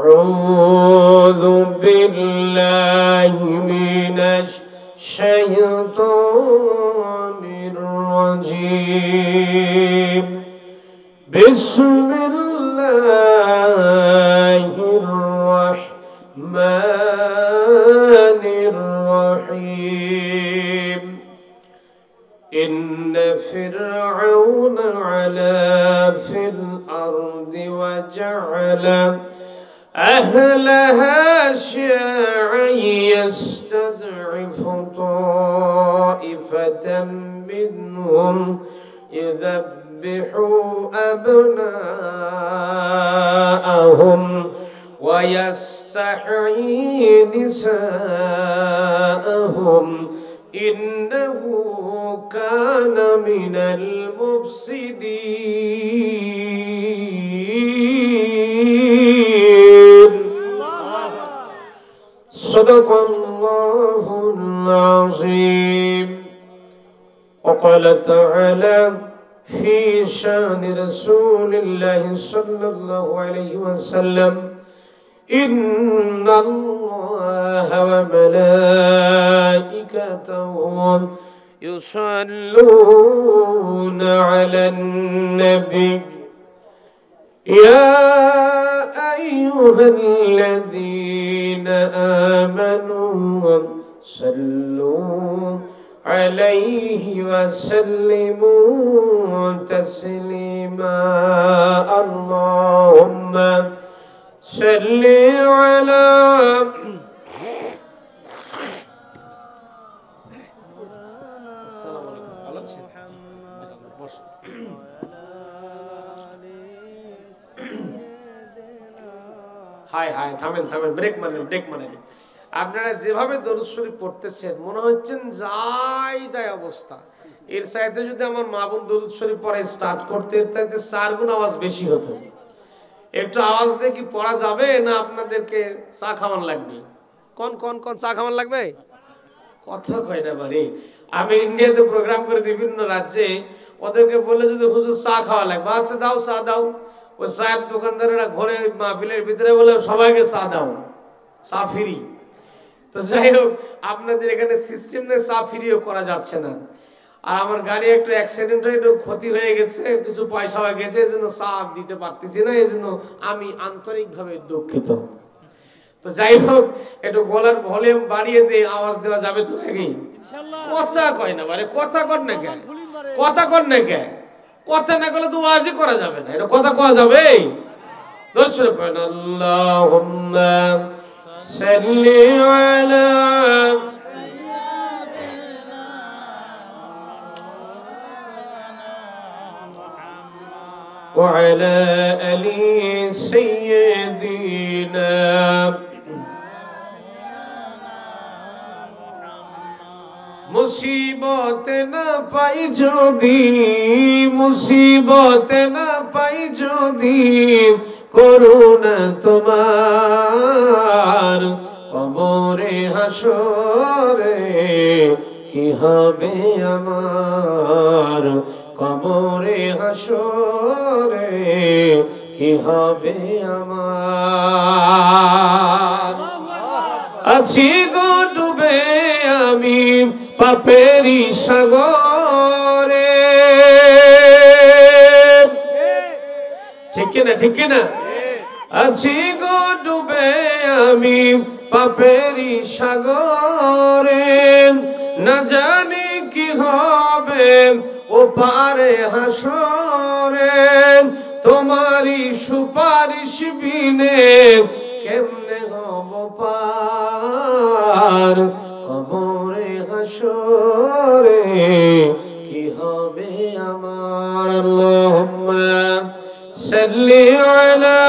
أعوذ بالله من الشيطان الرجيم بسم الله الرحمن الرحيم إن فرعون علا في الأرض وجعل أهلها شيعا يستضعف طائفة منهم يذبح أبناءهم ويستحيي نساءهم إنه كان من المفسدين صدق الله العظيم وقال تعالى في شان رسول الله صلى الله عليه وسلم إن الله وملائكته يصلون على النبي يا أيها الذين آمنوا صلوا عليه وسلموا تسليما اللهم صل على high high থামেন থামেন break মারেন আপনারা যেভাবে দরুদ শরীফ পড়তেছেন মনে হচ্ছেন যায় অবস্থা এর সাথে যদি আমার মা বোন দরুদ শরীফ পড়া স্টার্ট করতে তাতে 4 গুণ আওয়াজ বেশি হতো একটু আওয়াজ দিয়ে কি পড়া যাবে না আপনাদেরকে চা খাওয়ান লাগবে কোন চা খাওয়ান লাগবে কথা কয় না বাড়ি আমি ইন্ডিয়াতে প্রোগ্রাম করে বিভিন্ন রাজ্যে ওদেরকে বলে যদি হুজুর চা খাওয়া লাগবে আচ্ছা দাও চা দাও ওই চায়ের দোকানদারেরা ঘরে মাহফিলের ভিতরে বলে সবাইকে চা দাও চা ফ্রি তো যাই হোক আপনাদের এখানে সিস্টেম নেই চা ফ্রিও করা যাচ্ছে না আর আমার গাড়ি একটু অ্যাক্সিডেন্ট হয়ে একটু ক্ষতি হয়ে গেছে কিছু পয়সা হয়ে গেছে এজন্য চা দিতে পারতেছি না এজন্য আমি আন্তরিকভাবে দুঃখিত তো যাই হোক একটু গলার ভলিউম বাড়িয়ে দিয়ে আওয়াজ দেওয়া যাবে তো নাকি কথা কয় না বারে কথা কর না কে কথা না করলে তো ওয়াজই করা যাবে না এটা কথা কওয়া যাবে দর্শন পড়েন আল্লাহুম্মা সাল্লি আলা وعلى آل سيدنا মুসিবত না পাই যদি করুণা তোমার কবরে হাসরে কি হবে আমার কবরে হাসরে কি হবে আমার আছি গো ডুবে আমি পাপেরি সাগরে ঠিক না আছি গো ডুবে আমি পাপেরি সাগরে না জানি কি হবে ওপারে হাসরে তোমারি সুপারিশ বিনে কেমনে হব পার কবরে হাসরে কি হবে আমার আল্লাহুম্মা সাল্লি আলা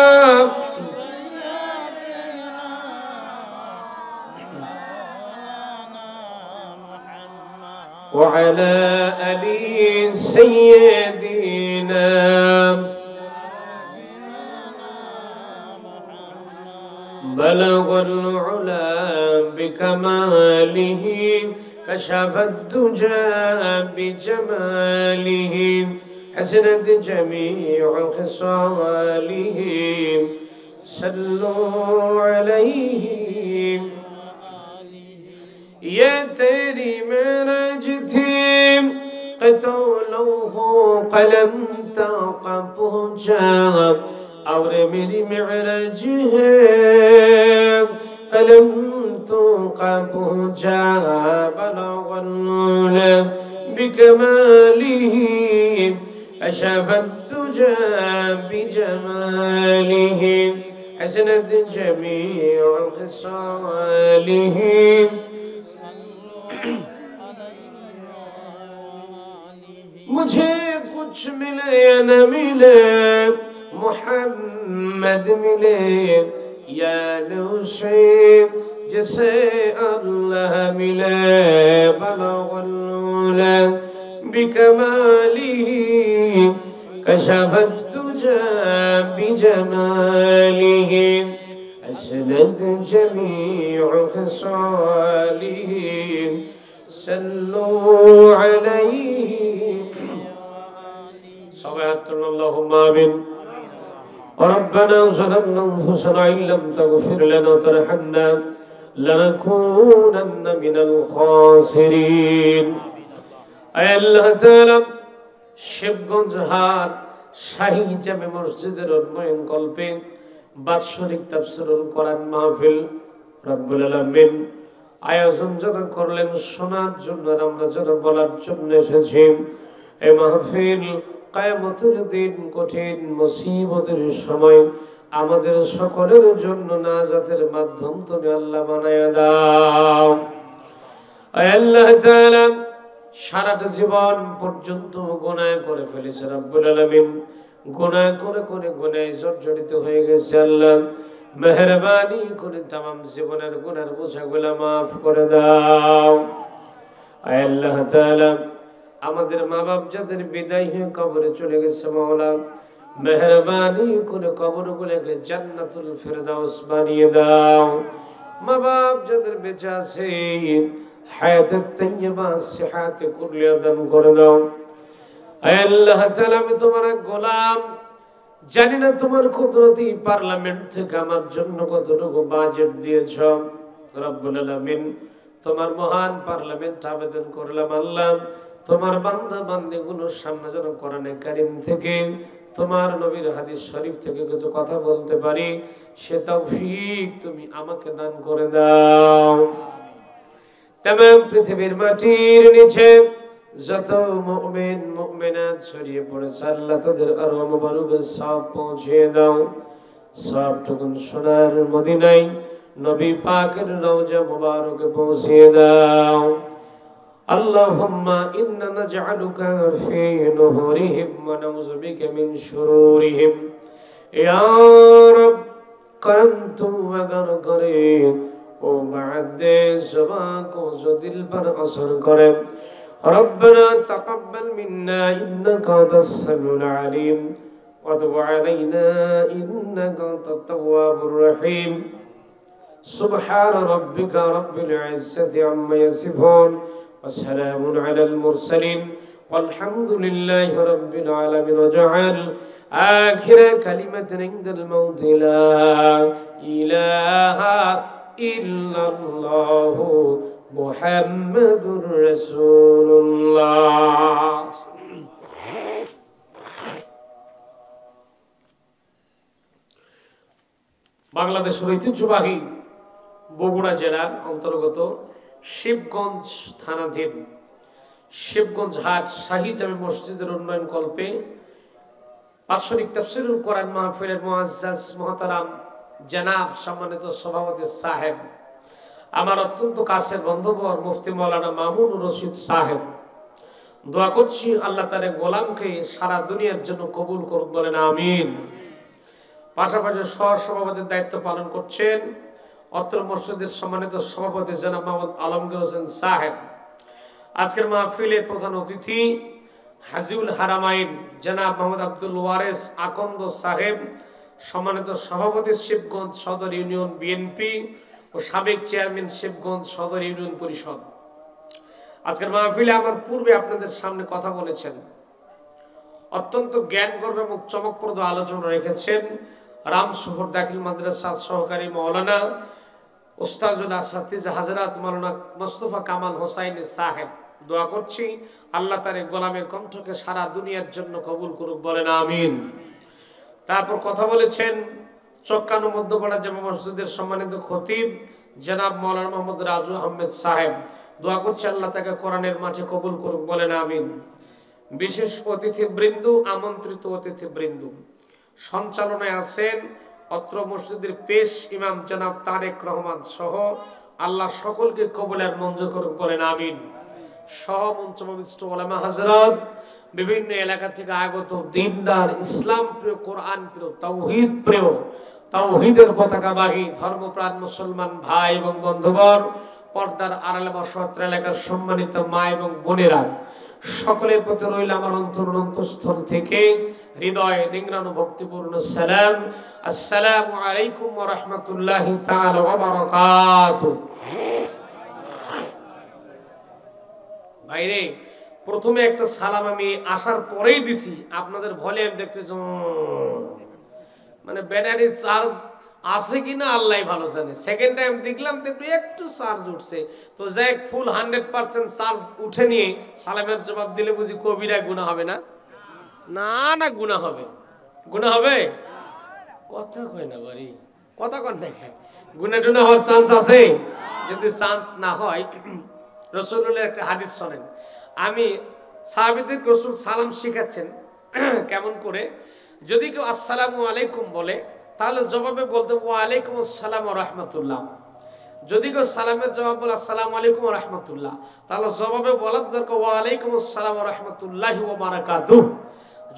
وعلى آل سيدنا بلغ العلا بكماله كشف الدجى بجماله حسنت جميع خصاله صلوا عليه ये तेरी मेरज थी कतौलों हो कलम तक पहुँचा और मेरी मेरज है कलम तो का पहुँचा बलगल नूर बिकमालिही अशफत तुजा बिजमालिही हसनत जमीउ खिसालिही मुझे कुछ मिले या न मिले मोहम्मद मिले या नूसे जिसे अल्लाह मिले बलगल नूर बिकमालिही कशफत तुजा बिजमालिही असनद जमीउ खिसालिही सल्लू अलैहि اللهم آمين ربنا ظلمنا أنفسنا إن لم تغفر لنا وترحمنا لنكونن من الخاسرين أي الله تعالى শিবগঞ্জ হাট শাহী জামে মসজিদের উন্নয়ন কল্পে বাৎসরিক তাফসীরুল কোরআন মাহফিল রব্বুল আলামিন আয়োজন যারা করলেন শোনার জন্য আমরা যারা বলার জন্য এসেছি এই মাহফিল কিয়ামতের দিন কঠিন মুসিবতের সময় আমাদের সকলের জন্য নাজাতের মাধ্যম তুমি আল্লাহ বানায়া দাও আয় আল্লাহ তাআলা সারাটা জীবন পর্যন্ত গুনাহ করে ফেলেছে রব্বুল আলামিন গুনাহ করে করে গুনাহে জর্জরিত হয়ে গেছে আল্লাহ মেহেরবানি করে तमाम জীবনের গুনার বোঝাগুলো maaf করে দাও আয় আল্লাহ তাআলা আমাদের মা-বাপ যাদের বিদায় হয়ে কবরে চলে গেছে মাওলা মেহেরবানি করে কবরগুলোকে জান্নাতুল ফেরদাউস বানিয়ে দাও মা-বাপ যাদের বেঁচে আছে হায়াতে তাইয়্যিবা সিহাতে কুল্লিয়া দান করে দাও আয় আল্লাহ তাআলা আমি তোমার গোলাম জানি না তোমার কুদরতি পার্লামেন্ট থেকে আমার জন্য কতটুকু বাজেট দিয়েছো রব্বুল আলামিন তোমার মহান পার্লামেন্ট আবেদন করলাম আল্লাহ তোমার বান্দা বান্দীগুলোর সামনে যেন কোরআনে কারীম থেকে তোমার নবীর হাদিস শরীফ থেকে কিছু কথা বলতে পারি সে তৌফিক তুমি আমাকে দান করে দাও तमाम পৃথিবীর মাটির নিচে যত মুমিন মুমিনাত ছড়িয়ে পড়েছে আল্লাহ তাদের আরো মুবারকের সওয়াব পৌঁছে দাও সবটুকুন সোনার মদিনায় নবী পাকের রওজা মুবারকে পৌঁছে দাও আল্লাহুম্মা ইন্না নাজআলুকা ফি নুহুরিহিম ওয়া নাউযু বিকা মিন শুরুরিহিম ইয়া রাব করম তু अगर করে ও বাদে জবা কো जो दिल पर असर करे ربنا تقبل منا إنك أنت السميع العليم وتب علينا إنك أنت التواب الرحيم سبحان ربك رب العزة عما يصفون وسلام على المرسلين والحمد لله رب العالمين وجعل آخر كلمة عند الموت لا إله إلا الله মুহাম্মাদুর রাসূলুল্লাহ বাংলাদেশের ঐতিহ্যবাহী বগুড়া জেলার অন্তর্গত শিবগঞ্জ থানাধীন শিবগঞ্জ হাট শাহী জামে মসজিদের উন্নয়ন কল্পে বাৎসরিক তাফসীরুল কোরআন মাহফিলের মুআজ্জাজ মুহতারাম জনাব সম্মানিত সভাপতি সাহেব আমার অত্যন্ত কাছের বন্ধুবর মুফতি মাওলানা মামুনুর রশিদ সাহেব দোয়া করছি আল্লাহ তাআলা গোলামকে সারা দুনিয়ার জন্য কবুল করুন বলেন আমিন পাশাপাশি সহ-সভাপতির দায়িত্ব পালন করছেন অত্র মসজিদের সম্মানিত সভাপতি জনাব মোহাম্মদ আলমগীর হোসেন সাহেব আজকের মাহফিলের প্রধান অতিথি হাজিউল হারামাইন জনাব মোহাম্মদ আব্দুল ওয়ারিস আকন্দ সাহেব সম্মানিত সভাপতি শিবগঞ্জ সদর ইউনিয়ন বিএনপি ও সাবেক চেয়ারম্যান শিবগঞ্জ সদর ইউনিয়ন পরিষদ আজকের মাহফিলে আমার পূর্বে আপনাদের সামনে কথা বলেছেন অত্যন্ত জ্ঞানগর্ভ এবং চমকপ্রদ আলোচনা রেখেছেন রামশহর দাখিল মাদ্রাসার সহকারী মাওলানা উস্তাজুল আসাতিজ হযরত মাওলানা মুস্তাফা কামাল হোসাইন সাহেব। দোয়া করছি আল্লাহ তার এই গোলামের কণ্ঠকে সারা দুনিয়ার জন্য কবুল করুক, বলেন আমিন। তারপর কথা বলেছেন চক্কানো মধ্যপাড়া জামে মসজিদের সম্মানিত খতিব জনাব মাওলানা মোহাম্মদ রাজু আহমেদ সাহেব। দোয়া করছি আল্লাহ তাকে কোরআনের মাঠে কবুল করুক, বলেন আমিন। বিশেষ অতিথিবৃন্দ, আমন্ত্রিত অতিথিবৃন্দ, সঞ্চালনায় আছেন অত্র মসজিদের পেশ ইমাম জনাব তারেক রহমান সহ। আল্লাহ সকলকে কবুলের মঞ্জুর করুক, বলেন আমিন। সহ মঞ্চবিষ্ট ওলামা হযরত, বিভিন্ন এলাকা থেকে আগত দিনদার, ইসলাম প্রিয়, কোরআন প্রিয়, তাওহীদ প্রিয়, তাওহীদের পতাকাবাহী ধর্মপ্রাণ মুসলমান ভাই এবং বন্ধুগণ, পর্দার আড়ালে বসত এলাকার সম্মানিত মা এবং বোনেরা, সকলের প্রতি রইল আমার অন্তরস্থল থেকে হৃদয় নিংড়ানো ভক্তিপূর্ণ সালাম। আসসালামু আলাইকুম ওয়া রাহমাতুল্লাহি তাআলা ওয়া বারাকাতুহু। ভাইরে, প্রথমে একটা সালাম আমি আসার পরেই দিছি, আপনাদের ভলিউম দেখতে মানে ব্যাটারি চার্জ আছে কিনা আল্লাহ ভালো জানে। সেকেন্ড টাইম দেখলাম তো একটু চার্জ উঠছে, তো যাই ফুল 100% চার্জ উঠে নিয়ে সালামের জবাব দিলে বুঝি কবিরা গুনাহ হবে না? না না, গুনাহ হবে। গুনাহ হবে? কথা কয় না বাড়ি, কথা কন না, গুনাহ টুনা হওয়ার চান্স আছে? যদি চান্স না হয়, রাসূলুল্লাহর একটা হাদিস শোনেন। আমি সাহাবীদের রাসূল সালাম শিখাচ্ছেন কেমন করে। যদি কেউ আসসালামু আলাইকুম বলে তাহলে জবাবে বলতে ওয়া আলাইকুম আসসালাম ওয়া রাহমাতুল্লাহ। যদি কেউ সালামের জবাব বলে আসসালামু আলাইকুম ওয়া রাহমাতুল্লাহ, তাহলে জবাবে বলার দরকার ওয়া আলাইকুম আসসালাম ওয়া রাহমাতুল্লাহি ওয়া বারাকাতুহু।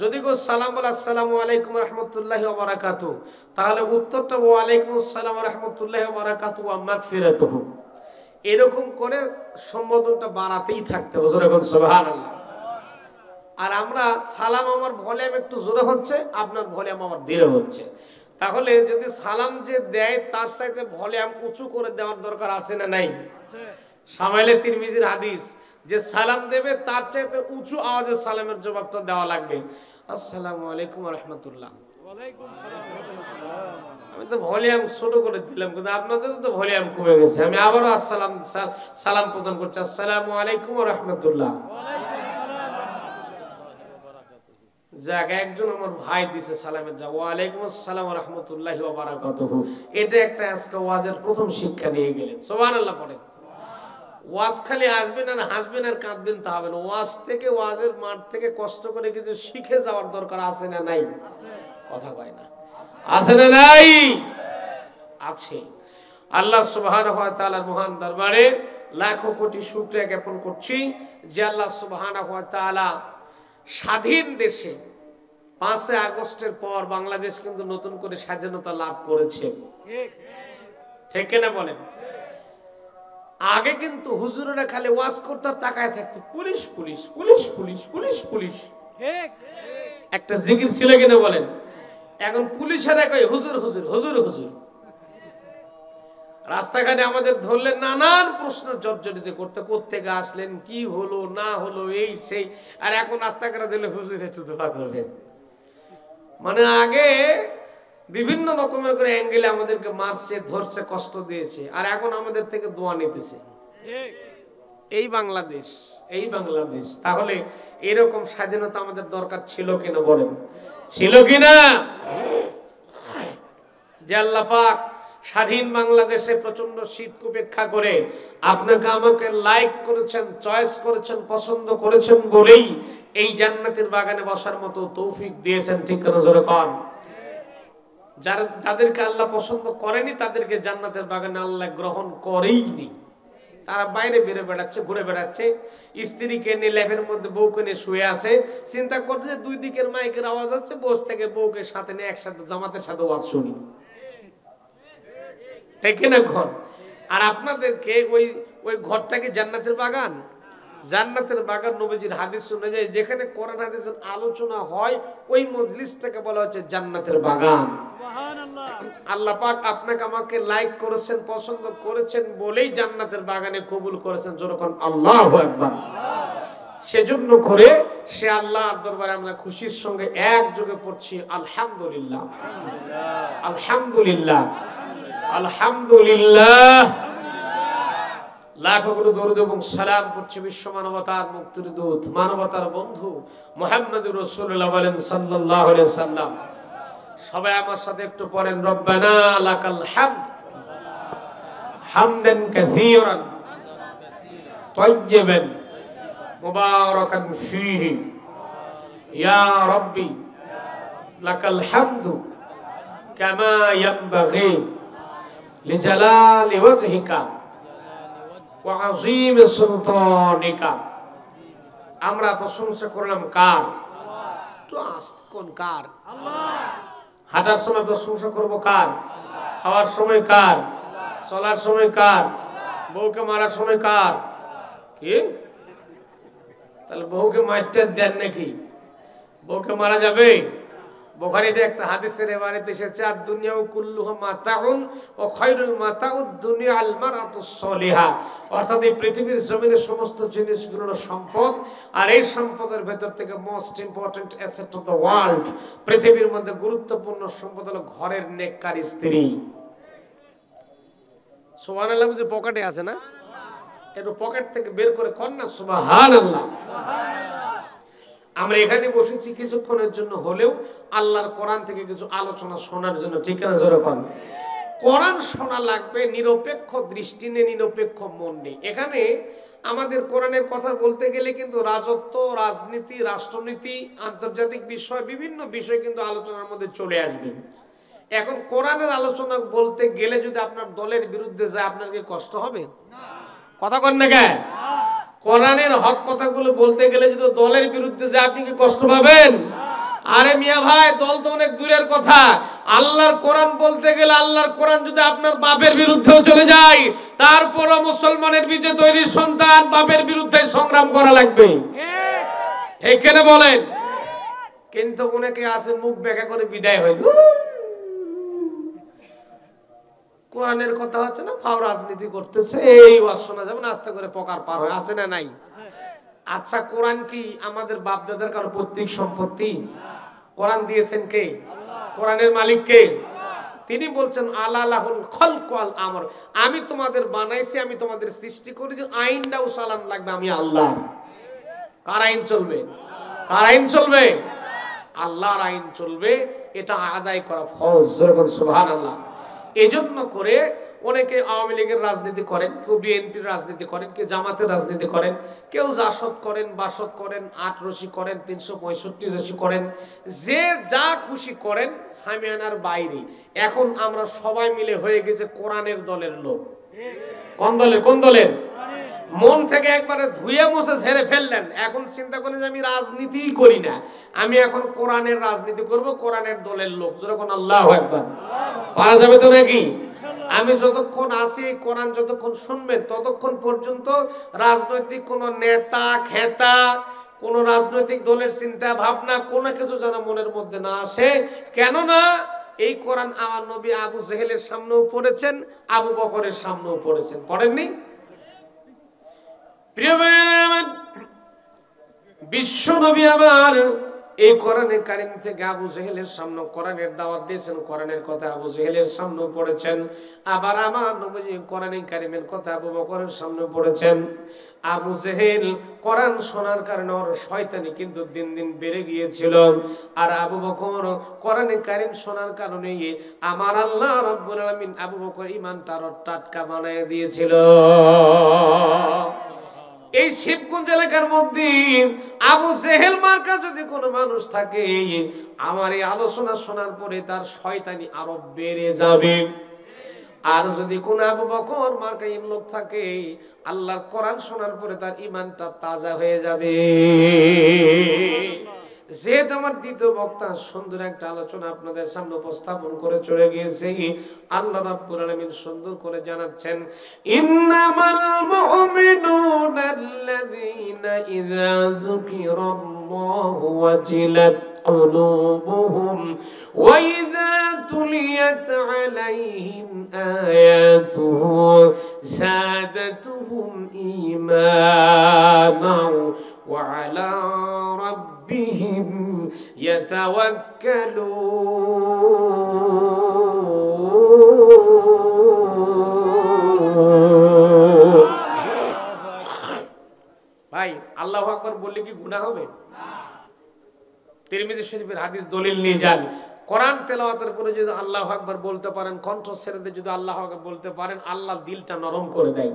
যদি কেউ সালাম বলে আসসালামু আলাইকুম ওয়া রাহমাতুল্লাহি ওয়া বারাকাতুহু, তাহলে উত্তরটা ওয়া আলাইকুম আসসালাম ওয়া রাহমাতুল্লাহি ওয়া বারাকাতুহু ওয়া মাগফিরাতুহু। এরকম করে সম্বোধনটা বাড়াতেই থাকতে হবে, যখন সুবহানাল্লাহ। আর আমরা সালাম, আমার ভলিউম একটু জোরে হচ্ছে, আপনার ভলিউম আমার ধীরে হচ্ছে। তাহলে যদি সালাম যে দেয় তার সাথে ভলিউম উঁচু করে দেওয়ার দরকার আছে না নাই? শামাইলে তিরমিজির হাদিস, যে সালাম দেবে তার চাইতে উঁচু আওয়াজে সালামের জবাবটা দেওয়া লাগবে। আসসালামু আলাইকুম ওয়া রাহমাতুল্লাহ। আমি তো ভলিউম ছোট করে দিলাম, কিন্তু আপনাদের তো ভলিউম কমে গেছে। আমি আবারও সালাম প্রদান করছি, আসসালামু আলাইকুম ওয়া রাহমাতুল্লাহ। যাক, একজন আমার ভাই দিছে সালামের জবাব ওয়া আলাইকুম আসসালাম ওয়া রাহমাতুল্লাহি ওয়া বারাকাতুহু। এটা একটা আজকে ওয়াজের প্রথম শিক্ষা নিয়ে গেলেন, সুবহানাল্লাহ পড়েন। ওয়াজ খালি আসবেন আর হাসবেন আর কাঁদবেন তা হবে না। ওয়াজ থেকে, ওয়াজের মাঠ থেকে কষ্ট করে কিছু শিখে যাওয়ার দরকার আছে না নাই? কথা কয় না, আছে না নাই? আছে। আল্লাহ সুবহানাহু ওয়া তাআলার মহান দরবারে লাখো কোটি শুকরিয়া জ্ঞাপন করছি যে আল্লাহ সুবহানাহু ওয়া তাআলা স্বাধীন দেশে 5 আগস্টের পর বাংলাদেশ কিন্তু নতুন করে স্বাধীনতা লাভ করেছে, ঠিক কিনা বলেন? আগে কিন্তু হুজুরেরা খালি ওয়াজ করতে তাকায় থাকতো, police police police police police police, একটা জিকির ছিল কিনা বলেন? এখন পুলিশেরা কয় হুজুর হুজুর হুজুর হুজুর। রাস্তাঘাটে আমাদের ধরলেন নানান প্রশ্ন জর্জরিত করতে, কোত্থেকে আসলেন, কি হলো না হলো, এই সেই। আর এখন রাস্তাঘাটে দিলে হুজুর একটু দোয়া করবেন। মানে আগে বিভিন্ন রকমের করে অ্যাঙ্গেলে আমাদেরকে মারছে, ধরছে, কষ্ট দিয়েছে, আর এখন আমাদের থেকে দোয়া নিতেছে। এই বাংলাদেশ, এই বাংলাদেশ। তাহলে এরকম স্বাধীনতা আমাদের দরকার ছিল কিনা বলেন? ছিল কিনা? যে আল্লাহ পাক স্বাধীন বাংলাদেশে প্রচন্ড শীত উপেক্ষা করে আপনাকে আমাকে লাইক করেছেন, চয়েস করেছেন, পছন্দ করেছেন বলেই এই জান্নাতের বাগানে বসার মতো তৌফিক দিয়েছেন, ঠিক করে জোরে কন। যাদেরকে আল্লাহ পছন্দ করেনি তাদেরকে জান্নাতের বাগানে আল্লাহ গ্রহণ করেইনি। তারা বাইরে বেড়ে বেড়াচ্ছে, ঘুরে বেড়াচ্ছে, স্ত্রীকে নিয়ে ল্যাপের মধ্যে বউকে নিয়ে শুয়ে আছে, চিন্তা করছে দুই দিকের মাইকের আওয়াজ হচ্ছে, বস থেকে বউকে সাথে নিয়ে একসাথে জামাতের সাথে ওয়াজ শুনি, ঠিক না ঘর। আর আপনাদেরকে ওই ঘরটাকে জান্নাতের বাগান, জান্নাতের বাগান নবীজির হাদিস শুনে যায়, যেখানে কোরআন হাদিসের আলোচনা হয় ওই মজলিসটাকে বলা হচ্ছে জান্নাতের বাগান। আল্লাহ পাক আপনাকে আমাকে লাইক করেছেন, পছন্দ করেছেন বলেই জান্নাতের বাগানে কবুল করেছেন, যেরকম আল্লাহু আকবার। সেজন্য করে সে আল্লাহর দরবারে আমরা খুশির সঙ্গে একযোগে পড়ছি আলহামদুলিল্লাহ, আলহামদুলিল্লাহ, আলহামদুলিল্লাহ। লাখো কোটি দরুদ এবং সালাম পড়ছি বিশ্ব মানবতার মুক্তির দূত, মানবতার বন্ধু মুহাম্মদুর রাসূলুল্লাহ বলেন সাল্লাল্লাহু আলাইহি সাল্লাম। সবাই আমার সাথে একটু পড়েন, রব্বানা লাকাল হামদ হামদান কাসীরান তাইয়্যিবান মুবারাকান ফীহি ইয়া রাব্বি লাকাল হামদু কামা ইয়ানবাগি লিজালালি ওয়াজহিকা ওয়া আযীম সুলতানিকা। আমরা প্রশংসা করলাম কার? একটু আস্তে কোন কার? আল্লাহ। হাঁটার সময় প্রশংসা করব কার? খাওয়ার সময় কার? চলার সময় কার? বউকে মারার সময় কার? কি তাহলে বউকে মারতে দেন নাকি? বউকে মারা যাবে? বুখারীতে একটা হাদিসের এবারেতে এসেছে, আর দুনিয়াউ কুল্লুহা মাতাউন ওয়া খায়রুল মাতাউদ দুনিয়া আল মারাতুস সালিহা। অর্থাৎ এই পৃথিবীর জমিনের সমস্ত জিনিসগুলো হলো সম্পদ, আর এই সম্পদের ভেতর থেকে most important asset of the world, পৃথিবীর মধ্যে গুরুত্বপূর্ণ সম্পদ হলো ঘরের নেককার স্ত্রী। সুবহানাল্লাহ। যে পকেটে আছে না, একটু পকেট থেকে বের করে কর না সুবহানাল্লাহ। আমরা এখানে বসেছি কিছুক্ষণের জন্য হলেও আল্লাহর কোরআন থেকে কিছু আলোচনা শোনার জন্য, ঠিক না? যেরকম কোরআন শোনা লাগবে নিরপেক্ষ দৃষ্টি নিয়ে, নিরপেক্ষ মন নিয়ে। এখানে আমাদের কোরআনের কথা বলতে গেলে কিন্তু রাজত্ব, রাজনীতি, রাষ্ট্রনীতি, আন্তর্জাতিক বিষয়, বিভিন্ন বিষয় কিন্তু আলোচনার মধ্যে চলে আসবে। এখন কোরআনের আলোচনা বলতে গেলে যদি আপনার দলের বিরুদ্ধে যায়, আপনার কি কষ্ট হবে? কথা কন না কেন? কোরআনের হক কথাগুলো বলতে গেলে যদি দলের বিরুদ্ধে যায়, আপনি কি কষ্ট পাবেন? আরে মিয়া ভাই, দল তো অনেক দূরের কথা। আল্লাহর কোরআন বলতে গেলে, আল্লাহর কোরআন যদি আপনার বাপের বিরুদ্ধেও চলে যায়, তারপরও মুসলমানের বীজে তৈরি সন্তান বাপের বিরুদ্ধে সংগ্রাম করা লাগবে, ঠিক কেন বলেন? কিন্তু অনেকে আছে মুখ বেঁকা করে বিদায় হয়, কোরআনের কথা হচ্ছে না, ফাও রাজনীতি করতেছে, এই ওয়াজ শোনা যাবে না, আস্তে করে পকার পার হয়, আছে না নাই? আচ্ছা, কোরআন কি আমাদের বাপ দাদার কারো পৈতৃক সম্পত্তি? কোরআন দিয়েছেন কে? কোরআনের মালিক কে? তিনি বলছেন আলালাহুল খালকু ওয়াল আমর, আমি তোমাদের বানাইছি, আমি তোমাদের সৃষ্টি করেছি, আইনটাও চালান লাগবে আমি আল্লাহ। কার আইন চলবে? কার আইন চলবে? আল্লাহর আইন চলবে, এটা আদায় করা ফরজ। সুবহানাল্লাহ। এজন্য করে অনেকে আওয়ামী লীগের রাজনীতি করেন, কেউ বিএনপির রাজনীতি করেন, কেউ জামাতের রাজনীতি করেন, কেউ জাসদ করেন, বাসদ করেন, ৮ রশি করেন, ৩৬৫ রশি করেন, যে যা খুশি করেন সামিয়ানার বাইরে। এখন আমরা সবাই মিলে হয়ে গেছে কোরআনের দলের লোক। কোন দলের? কোন দলের? মন থেকে একবারে ধুয়ে মুছে ঝেড়ে ফেললেন। এখন চিন্তা করেন যে আমি রাজনীতি করি না, আমি এখন কোরআনের রাজনীতি করব, কোরআনের দলের লোক। যখন আল্লাহু আকবার, পারা যাবে তো নাকি? আমি যতক্ষণ আছি, কোরআন যতক্ষণ শুনবেন, ততক্ষণ পর্যন্ত রাজনৈতিক কোন নেতা খেতা, কোন রাজনৈতিক দলের চিন্তা ভাবনা, কোনো কিছু যেন মনের মধ্যে না আসে। কেননা এই কোরআন আমার নবী আবু জেহেলের সামনেও পড়েছেন, আবু বকরের সামনেও পড়েছেন, পড়েননি? প্রিয় ভাইরা, বিশ্ব নবী আমার এই কোরআনে কারীম থেকে আবু জেহেলের সামনে কোরআনের দাওয়াত দিয়েছেন, কোরআনের কথা আবু জেহেলের সামনে পড়েছেন। আবার আমার নবী কোরআনে কারীমের কথা আবু বকরের সামনে পড়েছেন। আবু জেহেল কোরআন শোনার কারণে ওর শয়তানি কিন্তু দিন দিন বেড়ে গিয়েছিল, আর আবু বকর কোরআনে কারীম শোনার কারণে আমার আল্লাহ রাব্বুল আলামিন আবু বকর ঈমানটার টাটকা বানায় দিয়েছিল। এই শিবগঞ্জ এলাকার মধ্যে আবু জেহেল মার্কা যদি কোনো মানুষ থাকে, আমার এই আলোচনা শোনার পরে তার শয়তানি আরো বেড়ে যাবে। আর যদি কোন আবু বকর মার্কা লোক থাকে, আল্লাহর কোরআন শোনার পরে তার ঈমানটা তাজা হয়ে যাবে। যেহেতু আমার দ্বিতীয় বক্তা সুন্দর একটা আলোচনা আপনাদের সামনে উপস্থাপন করে চলে গিয়েছে, আল্লাহ রাব্বুল আলামিন সুন্দর করে জানাচ্ছেন, ইন্নামাল মুমিনুনা আল্লাযীনা ইযা যুকিরাল্লাহু ওয়াজিলাত قلوبهم وإذا تليت عليهم آياته زادتهم إيمانا وعلى ইয়াতাওয়াক্কালুন। ভাই আল্লাহু আকবার বললে কি গুনাহ হবে? তিরমিজি শরীফের হাদিস দলিল নিয়ে যান, কোরআন তেলাওয়াতের পরে যদি আল্লাহু আকবার বলতে পারেন, কণ্ঠ ছেড়ে দিয়ে যদি আল্লাহু আকবার বলতে পারেন, আল্লাহ দিলটা নরম করে দেয়।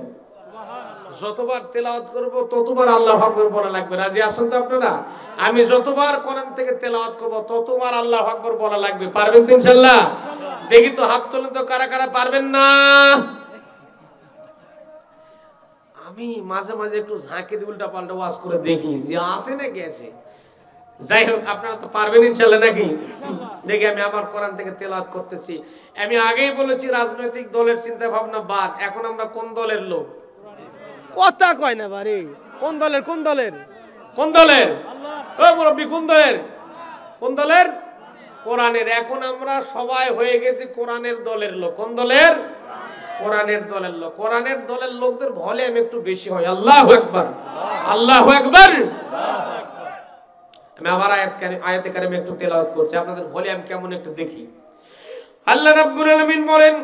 যতবার তেলাওয়াত করব ততবার আল্লাহু আকবার বলা লাগবে। রাজি আছেন তো আপনারা? আমি যতবার কোরআন থেকে তেলাওয়াত করব ততবার আল্লাহু আকবার বলা লাগবে। পারবেন তো ইনশাআল্লাহ? দেখি তো হাত তোলেন তো কারা কারা পারবেন না। আমি মাঝে মাঝে একটু ঝাঁকে দিয়ে উল্টা পাল্টা ওয়াজ করে দেখি যে আছে না গেছে। যাই হোক, আপনারা তো পারবেন ইনশাআল্লাহ নাকি? দেখি আমি আবার কোরআন থেকে তেলাওয়াত করতেছি। আমি আগেই বলেছি রাজনৈতিক দলের চিন্তা ভাবনা বাদ। এখন আমরা কোন দলের লোক? কথা কয় না বাড়ি। কোন দলের? কোন দলের? কোন দলের? ও মুরব্বি, কোন দলের? কোন দলের? কোরআনের। এখন আমরা সবাই হয়ে গেছি কোরআনের দলের লোক। কোন দলের? কোরআনের দলের লোক। কোরআনের দলের লোকদের ভলিউম একটু বেশি হয়। আল্লাহু আকবার, আল্লাহু আকবার। আমি আবার আয়াতে কারিমে একটু তেলাওয়াত করছি, আপনাদের ভলিউম কেমন একটু দেখি। আল্লাহ রাব্বুল আলামিন বলেন,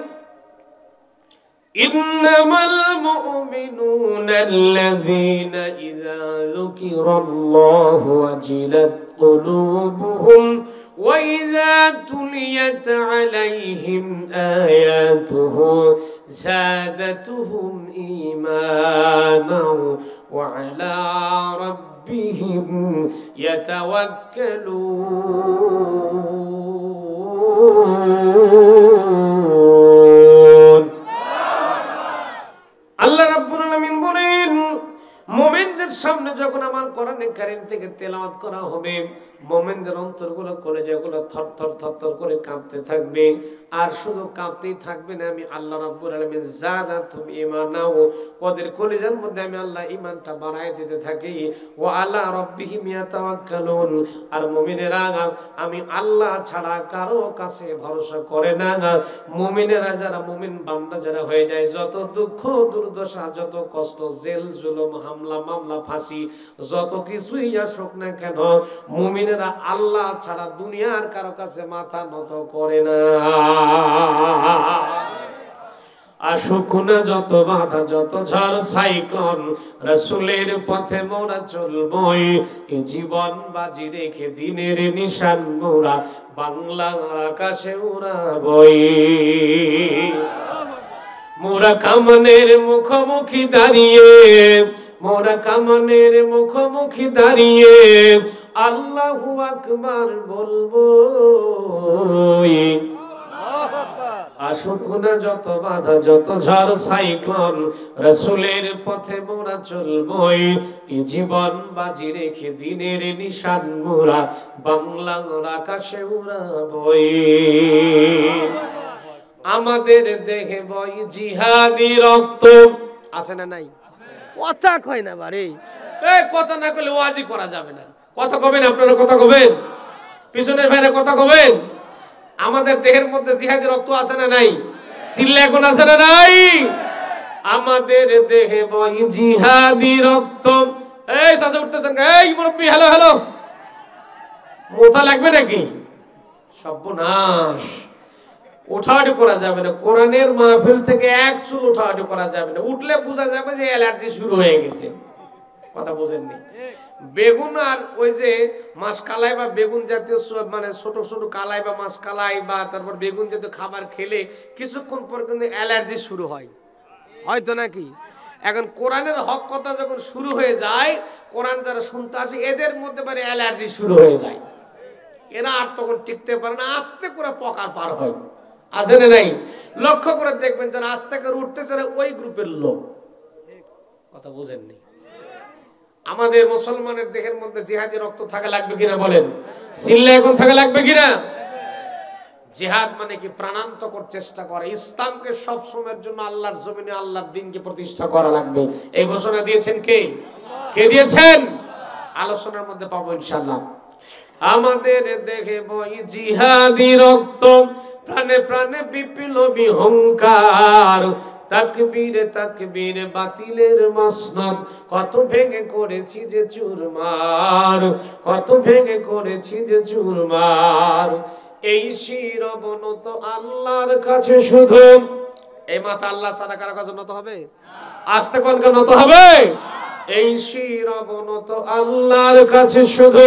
ইন্নামাল মুমিনুনা আল্লাযীনা ইযা যুকিরাল্লাহু ওয়াজিলাত কুলুবুহুম ওয়া ইযা তুলিয়াত আলাইহিম আয়াতুহু যাদাতুহুম ঈমানাও ওয়া আলা রাব্বিহিম ইয়াতাওয়াক্কালুন। আল্লাহ রাব্বুল আলামিন বলেন, মুমিনদের সামনে যখন আমার কোরআনে কারীম থেকে তেলাওয়াত করা হবে, মুমিনদের অন্তরগুলো কলেজাগুলো থরথর থরথর করে কাঁপতে থাকবে। আর শুধু কাঁপতেই থাকবে না, আমি আল্লাহ রাব্বুল আলামিন যাদাতুহুম ঈমানাও, ওদের কলিজার মধ্যে আমি আল্লাহ ঈমানটা বাড়ায় দিতে থাকি। ওয়া আলা রাব্বিহিম ইয়াতাওয়াক্কালুন, আর মুমিনেরা আমি আল্লাহ ছাড়া কারো কাছে ভরসা করে না। মুমিনেরা যারা, মুমিন বান্দা যারা হয়ে যায়, যত দুঃখ দুর্দশা, যত কষ্ট, জেল জুলুম, হামলা মামলা, ফাঁসি, যত কিছুই আসুক না কেন, মুমিনেরা আল্লাহ ছাড়া দুনিয়ার কারো কাছে মাথা নত করে না। আসুক না যত বাধা, যত ঝড় সাইক্লোন, রাসূলের পথে মোরা চলবই। এই জীবন বাজি রেখে দিনের নিশান মোরা বাংলার আকাশে উড়াবই। মোরা কামানের মুখোমুখি দাঁড়িয়ে, মোরা কামানের মুখোমুখি দাঁড়িয়ে আল্লাহু আকবার বলবো। আসুক না যত বাধা, যত ঝড় সাইক্লোন, রাসূলের পথে মোরা চলবই। এই জীবন বাজি রেখে দিনের নিশান মোরা বাংলার আকাশে উড়াবই। আমাদের দেহে বই জিহাদি রক্ত। আছে না নাই? কথা কয় না বাড়ি। এই কথা না করলে ওয়াজি করা যাবে না। কথা কবেন আপনারা, কথা কবেন, পিছনের ভাইরা কথা কবেন। আমাদের দেহের মধ্যে জিহাদি রক্ত আছে না নাই? চিল্লা এখন আছে না নাই? আমাদের দেহে বই জিহাদি রক্ত। এই সাসে উঠতেছেন, এই মুরব্বি, হ্যালো হ্যালো, মোটা লাগবে নাকি? সর্বনাশ, উঠাউঠি করা যাবে না। কোরআনের মাহফিল থেকে এক চুল উঠাউঠি করা যাবে না। উঠলে বোঝা যাবে যে অ্যালার্জি শুরু হয়ে গেছে। কথা বোঝেননি? বেগুন আর ওই যে মাছ কালাই বা বেগুন জাতীয়, মানে ছোট ছোট কালাই বা মাছ কালাই বা তারপর বেগুন জাতীয় খাবার খেলে কিছুক্ষণ পর কিন্তু অ্যালার্জি শুরু হয়, হয়তো নাকি? এখন কোরআনের হক কথা যখন শুরু হয়ে যায়, কোরআন যারা শুনতে আসে এদের মধ্যে পারে অ্যালার্জি শুরু হয়ে যায়। এরা আর তখন টিকতে পারে না, আস্তে করে পকার পার হয়। আছে না নাই? লক্ষ্য করে দেখবেন যারা আস্তে করে উঠতে চায় ওই গ্রুপের লোক। কথা বোঝেননি? আমাদের মুসলমানের দেহের মধ্যে জিহাদি রক্ত থাকা লাগবে কিনা বলেন? চিল্লা এখন থাকা লাগবে কিনা? জিহাদ মানে কি? প্রাণান্তকর চেষ্টা করা। ইসলামকে সব সময়ের জন্য আল্লাহর জমিনে আল্লাহর দ্বীনকে প্রতিষ্ঠা করা লাগবে। এই ঘোষণা দিয়েছেন কে? কে দিয়েছেন? আলোচনার মধ্যে পাবো ইনশাআল্লাহ। আমাদের দেহে বই জিহাদি রক্ত, প্রাণে প্রাণে বিপ্লবী হুঙ্কার, তাকবীরে তাকবীরে বাতিলের মসনদ কত ভেঙে করেছি যে চুরমার, কত ভেঙে করেছি যে চুরমার। এই শির অবনত আল্লাহর কাছে শুধু, এই মাথা আল্লাহ ছাড়া কারো কাছে নত হবে? আস্তে কোন নত হবে? এই শির অবনত আল্লাহর কাছে শুধু,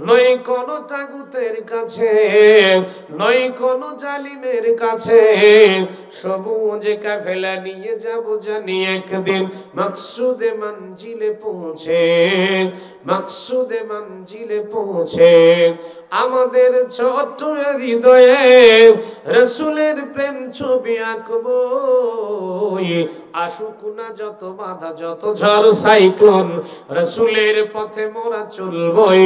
নয় কোন তাগুতের কাছে, নয় কোন জালিমের কাছে। সবুজ কাফেলা নিয়ে যাব জানি একদিন মকসুদে মঞ্জিলে পৌঁছে, মকসুদে মঞ্জিলে পৌঁছে। আমাদের ছোট্ট হৃদয়ে রাসূলের প্রেম ছবি আঁকবো, আসুক না যত বাধা যত ঝড় সাইক্লোন, রাসূলের পথে মোরা চলবই।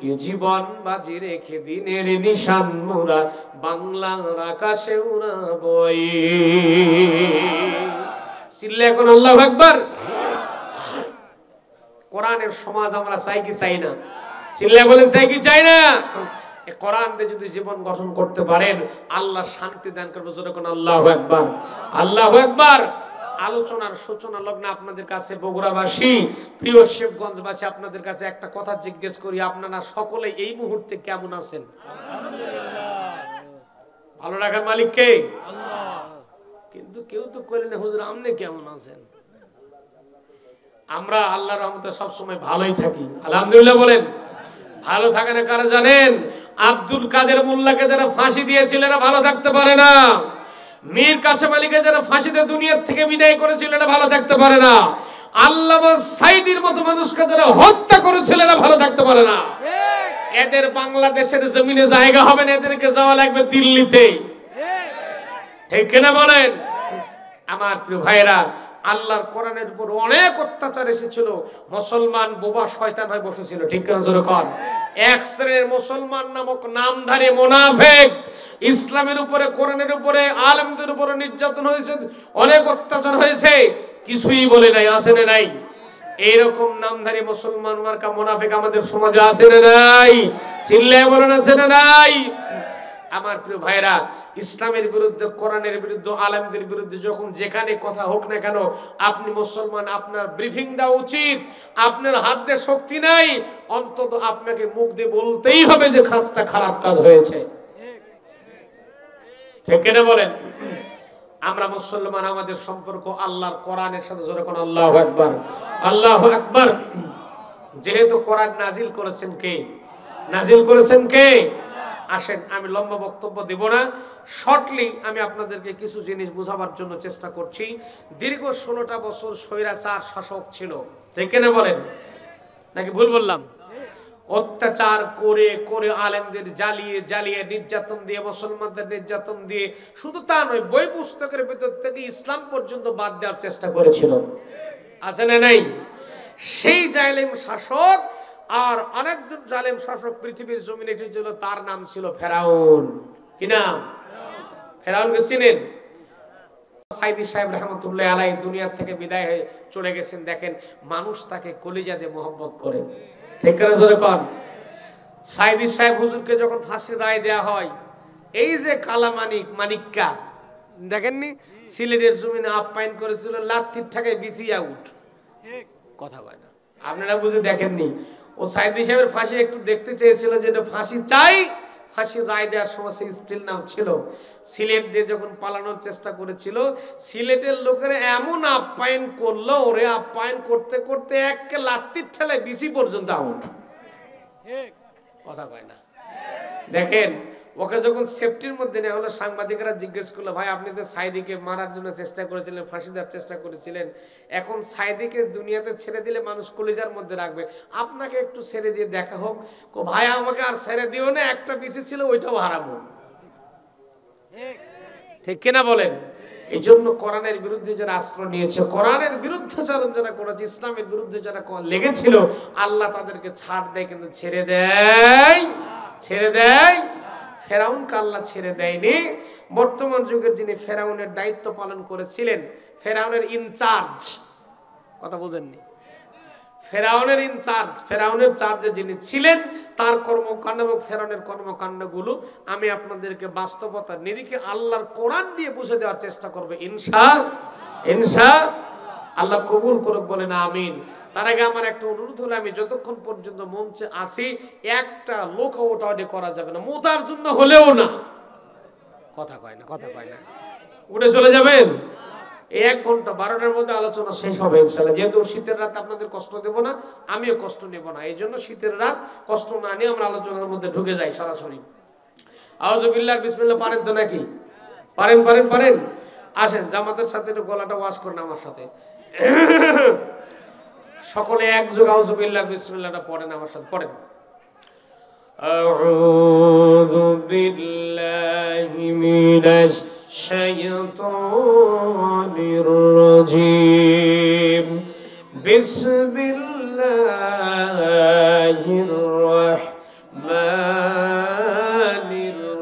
এ জীবন বাজি রেখে দিনের নিশান মোরা বাংলার আকাশে উড়াবই। চিল্লা এখন আল্লাহু আকবার। কোরআনের সমাজ আমরা চাই কি চাই না? চিল্লা বলেন চাই কি চাই না? কোরআন দিয়ে যদি জীবন গঠন করতে পারেন আল্লাহ শান্তি দান করবে। জোরে কোন আল্লাহু আকবার, আল্লাহু আকবার। আলোচনার সূচনা লগ্নে আপনাদের কাছে বগুড়াবাসী, প্রিয় শিবগঞ্জবাসী, আপনাদের কাছে একটা কথা জিজ্ঞেস করি, আপনারা সকলে এই মুহূর্তে কেমন আছেন? ভালো রাখার মালিক কে? আল্লাহ। কিন্তু কেউ তো কইলেন হুজুর আপনি কেমন আছেন? আমরা আল্লাহর রহমতে সব সময় ভালোই থাকি, আলহামদুলিল্লাহ বলেন। ভালো থাকে না কারা জানেন? আব্দুল কাদের মোল্লাকে যারা ফাঁসি দিয়েছিল এরা ভালো থাকতে পারে না। মীর কাসেম আলীকে যারা ফাঁসিতে দুনিয়ার থেকে বিদায় করেছিল এরা ভালো থাকতে পারে না। আল্লামা সাঈদীর মতো মানুষকে যারা হত্যা করেছিল এরা ভালো থাকতে পারে না। এদের বাংলাদেশের জমিনে জায়গা হবে না, এদেরকে যাওয়া লাগবে দিল্লিতে। ঠিক কিনা বলেন? আমার প্রিয় ভাইরা, আল্লাহর কোরআনের উপর অনেক অত্যাচার এসেছিল, মুসলমান বোবা শয়তান হয়ে বসেছিল। ঠিক কিনা জোরে কোন? এক শ্রেণীর মুসলমান নামক নামধারী মুনাফিক ইসলামের উপরে, কোরআনের উপরে, আলেমদের উপরে নির্যাতন হয়েছে, অনেক অত্যাচার হয়েছে, কিছুই বলে নাই। আছে না নাই? এইরকম নামধারী মুসলমান মার্কা মুনাফিক আমাদের সমাজে আছে না নাই? চিল্লায় বলেন আছে না নাই? আমার প্রিয় ভাইরা, ইসলামের বিরুদ্ধে, কোরআনের বিরুদ্ধে, আলেমদের বিরুদ্ধে যখন যেখানে কথা হোক না কেন, আপনি মুসলমান, আপনার ব্রিফিং দেওয়া উচিত। আপনার হাত দিয়ে শক্তি নাই, অন্তত আপনাকে মুখ দিয়ে বলতেই হবে যে কাজটা খারাপ কাজ হয়েছে। ঠিক কিনা বলেন? আমরা মুসলমান, আমাদের সম্পর্ক আল্লাহর কোরআনের সাথে। জোরে কোন আল্লাহু আকবার, আল্লাহু আকবার। যেহেতু কোরআন নাজিল করেছেন কে? নাজিল করেছেন কে? আসেন, আমি লম্বা বক্তব্য দেব না, শর্টলি আমি আপনাদেরকে কিছু জিনিস বোঝাবার জন্য চেষ্টা করছি। দীর্ঘ 16টা বছর স্বৈরাচার শাসক ছিল, ঠিক কিনা বলেন? নাকি ভুল বললাম? অত্যাচার করে করে আলেমদের জ্বালিয়ে জ্বালিয়ে, নির্যাতন দিয়ে, মুসলমানদের নির্যাতন দিয়ে, শুধু তা নয়, বই পুস্তকের ভিতর থেকে ইসলাম পর্যন্ত বাদ দেওয়ার চেষ্টা করেছিল। আছে না নাই? সেই জালেম শাসক আর আরেকজন জালেম শাসক পৃথিবীর জমিনে এসেছিল, তার নাম ছিল ফেরাউন। কি নাম? ফেরাউনকে চিনেন? সাইদি সাহেব রহমতুল্লাহ আলাইহি দুনিয়ার থেকে বিদায় হয়ে চলে গেছেন। দেখেন, মানুষ তাকে কলিজা দিয়ে মহব্বত করে। ঠিক করে জোরে কোন? সাইদি সাহেব হুজুরকে যখন ফাঁসির রায় দেয়া হয়, এই যে কালামানিক মানিক্কা দেখেননি, সিলেটের জমিনে আপ্যায়ন করেছিল, লাথির ঠাকায় বিসি আউট। কথা কয় না, আপনারা বুঝে দেখেননি। ও সাইদি সাহেবের ফাঁসি একটু দেখতে চেয়েছিল, যে ফাঁসি চাই। ফাঁসির রায় দেওয়ার সময় সেই স্টিল নাও ছিল। সিলেট দিয়ে যখন পালানোর চেষ্টা করেছিল, সিলেটের লোকেরা এমন আপ্যায়ন করলো, ওরে আপ্যায়ন করতে করতে একে লাত্তির ঠেলায় বিসি পর্যন্ত আউট। কথা কয় না। দেখেন, ওকে যখন সেফটির মধ্যে নেওয়া হলো, সাংবাদিকরা জিজ্ঞেস করলো, ভাই আপনি তো সাইদিকে মারার জন্য চেষ্টা করেছিলেন, ফাঁসি দেওয়ার চেষ্টা করেছিলেন, এখন সাইদিকে দুনিয়াতে ছেড়ে দিলে মানুষ কলিজার মধ্যে রাখবে, আপনাকে একটু ছেড়ে দিয়ে দেখা হোক। ভাই আমাকে আর ছেড়ে দিও না, একটা পিসি ছিল ওইটাও হারাবো। ঠিক কিনা বলেন? এই জন্য কোরআনের বিরুদ্ধে যারা আশ্রয় নিয়েছে, কোরআনের বিরুদ্ধাচরণ যারা করেছে, ইসলামের বিরুদ্ধে যারা লেগেছিল, আল্লাহ তাদেরকে ছাড় দেয়, কিন্তু ছেড়ে দেয়, ছেড়ে দেয়। ফেরাউনকে আল্লাহ ছেড়ে দেয়নি। বর্তমান যুগের যিনি ফেরাউনের দায়িত্ব পালন করেছিলেন, ফেরাউনের ইনচার্জ, কথা বুঝেননি? ফেরাউনের ইনচার্জ, ফেরাউনের চার্জে যিনি ছিলেন, তার কর্মকাণ্ড এবং ফেরাউনের কর্মকাণ্ডগুলো আমি আপনাদেরকে বাস্তবতার নিরিখে আল্লাহর কোরআন দিয়ে বুঝে দেওয়ার চেষ্টা করব ইনশাআল্লাহ কবুল করুক, বলেন আমিন। তার আগে আমার একটা অনুরোধ হলো, আমি যতক্ষণ পর্যন্ত মঞ্চে আসি একটা লোক ওটা করা যাবে না, মোতার জন্য হলেও না। কথা কয় না, কথা কয় না, উঠে চলে যাবেন। এই 1 ঘন্টা 12টার মধ্যে আলোচনা শেষ হবে ইনশাআল্লাহ। যেহেতু শীতের রাত আপনাদের কষ্ট দেব না, আমিও কষ্ট নেব না, এই জন্য শীতের রাত কষ্ট না নিয়ে আমরা আলোচনার মধ্যে ঢুকে যাই সরাসরি। আউযু বিল্লাহ বিসমিল্লাহ পারেন তো নাকি? পারেন পারেন পারেন। আসেন জামাতের সাথে একটু গলাটা ওয়াশ করেন আমার সাথে। সকলে একযোগে আউযু বিল্লাহ বিসমিল্লাহটা পড়েন আমার সাথে, পড়েন। আউযু বিল্লাহি মিনাশ শাইতানির রাজীম। বিসমিল্লাহির রাহমানির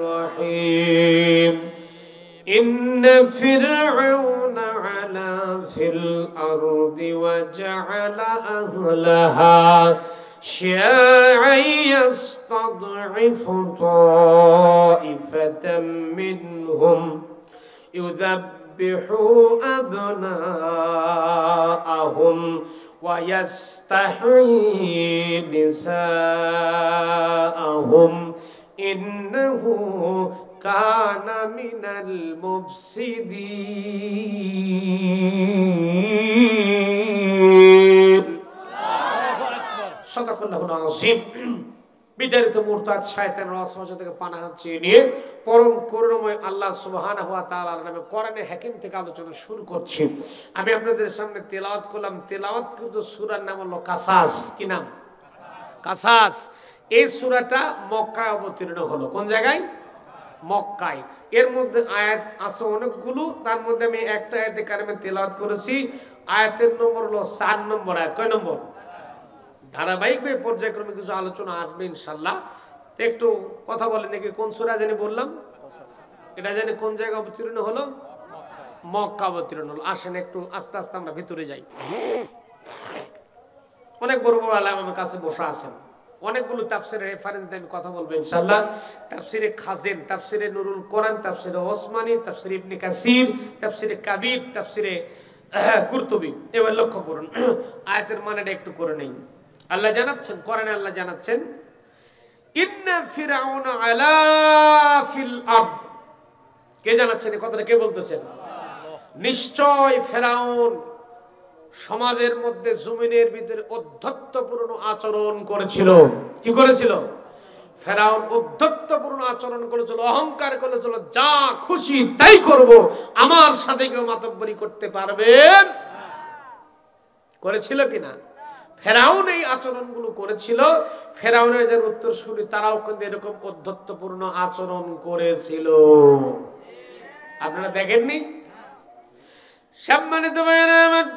রহিম। ইন্না ফিরআউনা আলা ফিল আরদি ওয়া জাআলা আহলাহা شيعا يستضعف طائفة منهم يذبح أبناءهم ويستحيي نساءهم إنه كان من المفسدين। সাদাকাল্লাহুল আযীম। বিতাড়িত মুরতাদ শয়তানের ওয়াসওয়াসা থেকে পানাহ চেয়ে নিয়ে পরম করুণাময় আল্লাহ সুবহানাহু ওয়া তাআলার নামে কোরআনে হাকিম থেকে আলোচনা শুরু করছি। আমি আপনাদের সামনে তেলাওয়াত করলাম, তেলাওয়াতকৃত সূরার নাম হলো কাসাস। কি নাম? কাসাস। এই সূরাটা মক্কায় অবতীর্ণ হলো। কোন জায়গায়? মক্কায়। এর মধ্যে আয়াত আছে অনেকগুলো, তার মধ্যে আমি একটা আয়াতে কারিমে তেলাওয়াত করেছি। আয়াতের নম্বর হলো 4 নম্বর আয়াত। কয় নম্বর? ধারাবাহিকভাবে পর্যায়ক্রমে কিছু আলোচনা আসবে ইনশাআল্লাহ। একটু কথা বলেন নাকি কোন সূরা জানি বললাম? এটা জানি কোন জায়গায় অবতীর্ণ হলো? মক্কা অবতীর্ণ হলো। আসেন একটু আস্তে আস্তে আমরা ভিতরে যাই। অনেক বড় বড় আলেম আমার কাছে বসে আছেন, অনেকগুলো তাফসিরের রেফারেন্স দিয়ে আমি কথা বলবো ইনশাআল্লাহ। তাফসিরে খাজেন, তাফসিরে নুরুল কোরআন, তাফসিরে ওসমানী, তাফসিরে ইবনে কাসির, তাফসিরে কাবির, তাফসিরে কুরতুবী। এবার লক্ষ্য করুন আয়াতের মানেটা একটু করে নেই। আল্লাহ জানাচ্ছেন, কোরআনে আল্লাহ জানাচ্ছেন, ইন্না ফিরআউনা আলা ফিল আরদ। কে জানাচ্ছেন এই কথাটা? কে বলতেছেন? নিশ্চয় ফেরাউন সমাজের মধ্যে জমিনের ভিতরে অধ্যত্বপূর্ণ আচরণ করেছিল। কি করেছিল? ফেরাউন অধ্যত্বপূর্ণ আচরণ করেছিল, অহংকার করেছিল, যা খুশি তাই করব, আমার সাথে কেউ মাতব্বরি করতে পারবে। করেছিল কিনা? ফেরাউন এই আচরণগুলো করেছিল। ফেরাউনের যারা উত্তরসূরি তারাও কিন্তু এরকম অধ্যত্বপূর্ণ আচরণ করেছিল। আপনারা দেখেননি? সম্মানিত ভাইয়েরা আমার,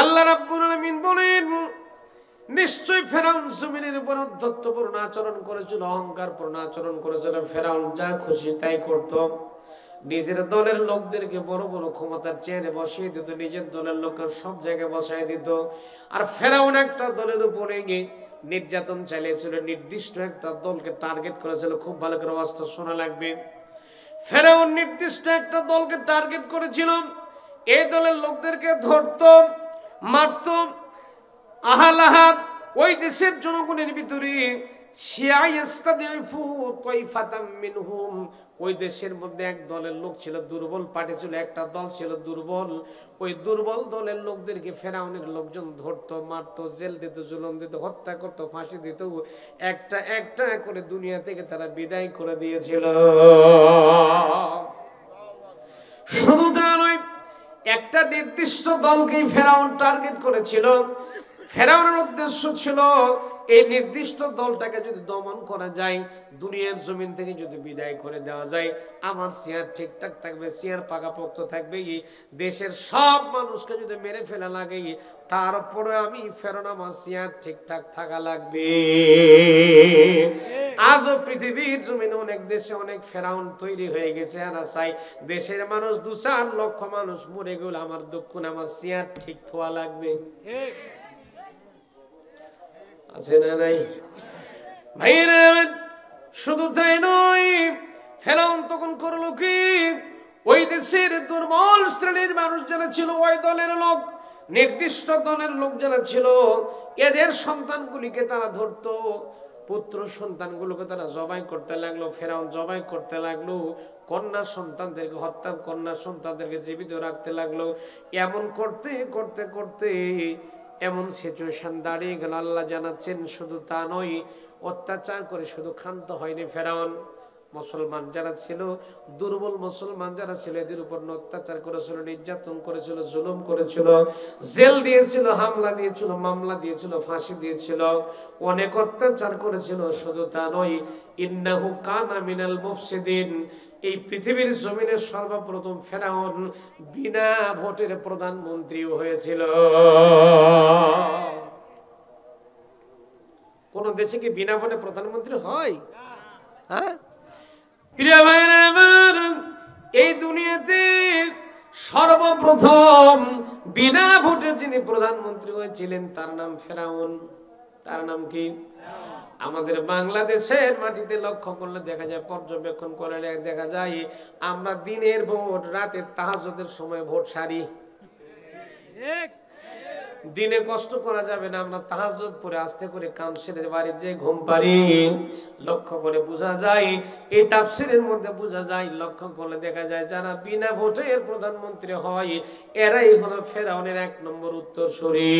আল্লাহ রাব্বুল আলামিন বলেন নিশ্চয় ফেরাউন জমিনের উপর অধ্যত্বপূর্ণ আচরণ করেছিল, অহংকারপূর্ণ আচরণ করেছিল। ফেরাউন যা খুশি তাই করত, নিজের দলের লোকদেরকে বড় বড় ক্ষমতার চেয়ারে বসিয়ে দিত, নিজের দলের লোককে সব জায়গায় বসায় দিত। আর ফেরাউন একটা দলের উপরে গিয়ে নির্যাতন চালিয়েছিল, নির্দিষ্ট একটা দলকে টার্গেট করেছিল। খুব ভালো করে অবস্থা শোনা লাগবে। ফেরাউন নির্দিষ্ট একটা দলকে টার্গেট করেছিল, এই দলের লোকদেরকে ধরত, মারত। আহালাহা ওই দেশের জনগণের ভিতরে ওই দেশের মধ্যে এক দলের লোক ছিল দুর্বল, পার্টি ছিল, একটা দল ছিল দুর্বল। ওই দুর্বল দলের লোকদেরকে ফেরাউনের লোকজন ধরতো, মারতো, জেল দিত, জুলুম দিত, হত্যা করতো, ফাঁসি দিত। একটা একটা করে দুনিয়া থেকে তারা বিদায় করে দিয়েছিল। শুধু তা নয়, একটা নির্দিষ্ট দলকেই ফেরাউন টার্গেট করেছিল। ফেরাউনের উদ্দেশ্য ছিল এই নির্দিষ্ট দলটাকে যদি দমন করা যায়, দুনিয়ার জমিন থেকে যদি বিদায় করে দেওয়া যায়, আমার চেয়ার ঠিকঠাক থাকবে, চেয়ার পাকাপোক্ত থাকবে। দেশের সব মানুষকে যদি মেরে ফেলা লাগে, তারপরে আমি ফেরাউন আমার চেয়ার ঠিকঠাক থাকা লাগবে। আজও পৃথিবীর জমিনে অনেক দেশে অনেক ফেরাউন তৈরি হয়ে গেছে। আর চাই দেশের মানুষ 2-4 লক্ষ মানুষ মরে গেল, আমার দুঃখ না, আমার চেয়ার ঠিক থাকা লাগবে। আছে না নাই ভাইয়েরা? শুধু তাই নয়, ফেরাউন তখন করলো কি, ওই দেশের দুর্বল শ্রেণীর মানুষ যারা ছিল, ওই দলের লোক, নির্দিষ্ট দলের লোক যারা ছিল, এদের সন্তানগুলিকে তারা ধরতো, পুত্র সন্তানগুলোকে তারা জবাই করতে লাগলো। ফেরাউন জবাই করতে লাগলো, কন্যা সন্তানদেরকে হত্যা, কন্যা সন্তানদেরকে জীবিত রাখতে লাগলো। এমন করতে করতে করতে এমন সিচুয়েশন দাঁড়িয়ে গেল, আল্লাহ জানাচ্ছেন শুধু তা নয়, অত্যাচার করে শুধু ক্ষান্ত হয়নি ফেরাউন। মুসলমান যারা ছিল, দুর্বল মুসলমান যারা ছিল, এদের উপর অত্যাচার করেছিল, নির্যাতন করেছিল, জুলুম করেছিল, জেল দিয়েছিল, হামলা দিয়েছিল, মামলা দিয়েছিল, ফাঁসি দিয়েছিল, অনেক অত্যাচার করেছিল। শুধু তা নয়, ইন্নাহু কানা মিনাল মুফসিদিন, এই পৃথিবীর জমিনে সর্বপ্রথম ফেরাউন বিনা ভোটের প্রধানমন্ত্রীও হয়েছিল। কোন দেশে কি বিনা ভোটে প্রধানমন্ত্রী হয়? হ্যাঁ প্রিয় ভাইরা আমার, এই দুনিয়াতে সর্বপ্রথম বিনা ভোটে যিনি প্রধানমন্ত্রী হয়েছিলেন তার নাম ফেরাউন। তার নাম কি? আমাদের বাংলাদেশের মাটিতে লক্ষ্য করলে দেখা যায়, পর্যবেক্ষণ করলে দেখা যায়, আমরা দিনের ভোট, রাতে তাহাজ্জুদের সময় ভোট সারি। দিনে কষ্ট করা যাবে না, আমরা তাহাজ্জুদ পড়ে আস্তে করে কাম সেরে বাড়ির যে ঘুম পারি। লক্ষ্য করে বোঝা যায়, এই তাফসীরের মধ্যে বোঝা যায়, লক্ষ্য করলে দেখা যায়, যারা বিনা ভোটে এর প্রধানমন্ত্রী হয়, এরাই হলো ফেরাউনের 1 নম্বর উত্তরসূরি।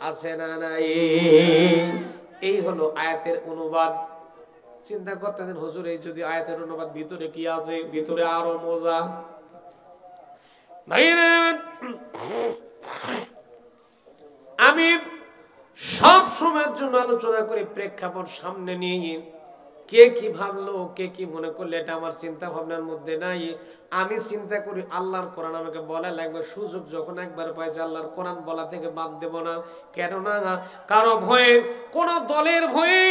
আছে না নাই? এই হলো আয়াতের অনুবাদ। চিন্তা করতেছেন, হুজুর এই যদি আয়াতের অনুবাদ, ভিতরে কি আছে? ভিতরে আরো মজা। আমি সব সময়ের জন্য আলোচনা করে প্রেক্ষাপট সামনে নিয়ে, কে কি ভাবলো, কে কি মনে করলে, এটা আমার চিন্তা ভাবনার মধ্যে নাই। আমি চিন্তা করি আল্লাহর কোরআন আমাকে বলা লাগবে, সুযোগ যখন একবার পাইছে আল্লাহর কোরআন বলা থেকে বাদ দেব না। কেননা কারো ভয়ে, কোন দলের ভয়ে,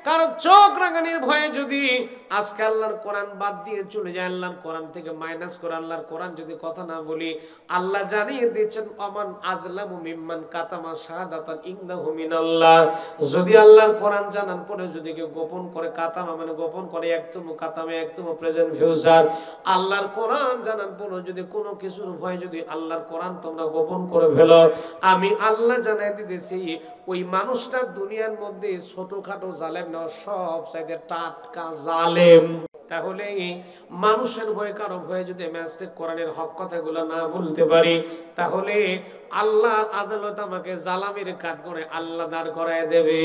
কারো চোখ রাঙানির ভয়ে যদি আজকে আল্লাহর কোরআন বাদ দিয়ে চলে যায়, আল্লাহর কোরআন থেকে মাইনাস করে আল্লাহর কোরআন যদি কথা না বলি, আল্লাহ জানিয়ে দিয়েছেন, আমান আযলামু মিম্মান কাতামা শাহাদাতান ইনদাহু মিনাল্লাহ। যদি আল্লাহর কোরআন জানার পরে যদি কেউ গোপন করে, কাতামা মানে গোপন করে, একদম কাতামে একদম প্রেজেন্ট ফিউচার, আল্লাহর কোরআন জানার পরে যদি কোনো কিছুর ভয় যদি আল্লাহর কোরআন তোমরা গোপন করে ফেলো, আমি আল্লাহ জানাই দিতেছি, ওই মানুষটা দুনিয়ার মধ্যে ছোটখাটো জালেম না, সব চাইতে টাটকা জালেম। তাহলে মানুষের ভয়ে, কারো ভয়ে যদি ম্যাস্টেক কোরআনের হক কথাগুলো না বলতে পারি, তাহলে আল্লাহর আদালত আমাকে জালামের কাঠ করে আল্লাহ দাঁড় করায় দেবে।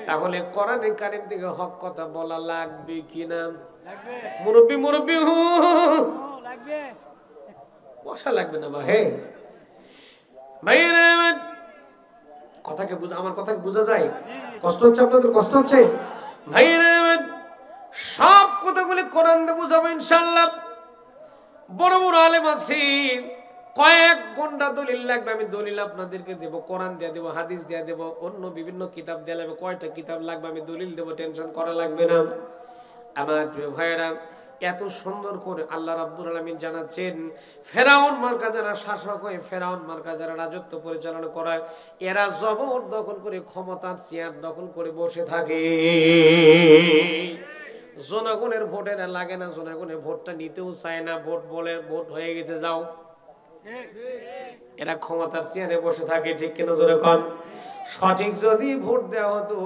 তাহলে কোরআনে কারীম থেকে হক কথা বলা লাগবে কিনা? মুরব্বি মুরব্বি লাগবে, বসা লাগবে না ভাই? ভাইরা কথাকে বুঝা, আমার কথাকে বোঝা যায়? কষ্ট হচ্ছে আপনাদের? কষ্ট হচ্ছে ভাইরা? সব কথাগুলি কোরআন দিয়ে বুঝাবো ইনশাআল্লাহ। বড় বড় আলেম আছে, কয়েক ঘন্টা দলিল লাগবে, আমি দলিল আপনাদেরকে দেব, কোরআন দিয়ে দেব, হাদিস দিয়ে দেব, অন্য বিভিন্ন কিতাব দিয়ে লাগবে, কয়টা কিতাব লাগবে আমি দলিল দেব, টেনশন করা লাগবে না। আমার প্রিয় ভাইরা, এত সুন্দর করে আল্লাহ রাব্বুল আলামিন জানাচ্ছেন, ফেরাউন মার্কা যারা শাসক হয়, ফেরাউন মার্কা যারা রাজত্ব পরিচালনা করায়, এরা জবর দখল করে, ক্ষমতার চেয়ার দখল করে বসে থাকে। জনগণের ভোট এরা লাগে না, জনগণের ভোটটা নিতেও চায় না, ভোট বলে ভোট হয়ে গেছে যাও, এরা ক্ষমতার চেয়ারে বসে থাকে। ঠিক কিনা জোরে কোন? সঠিক যদি ভোট দেওয়া হতো,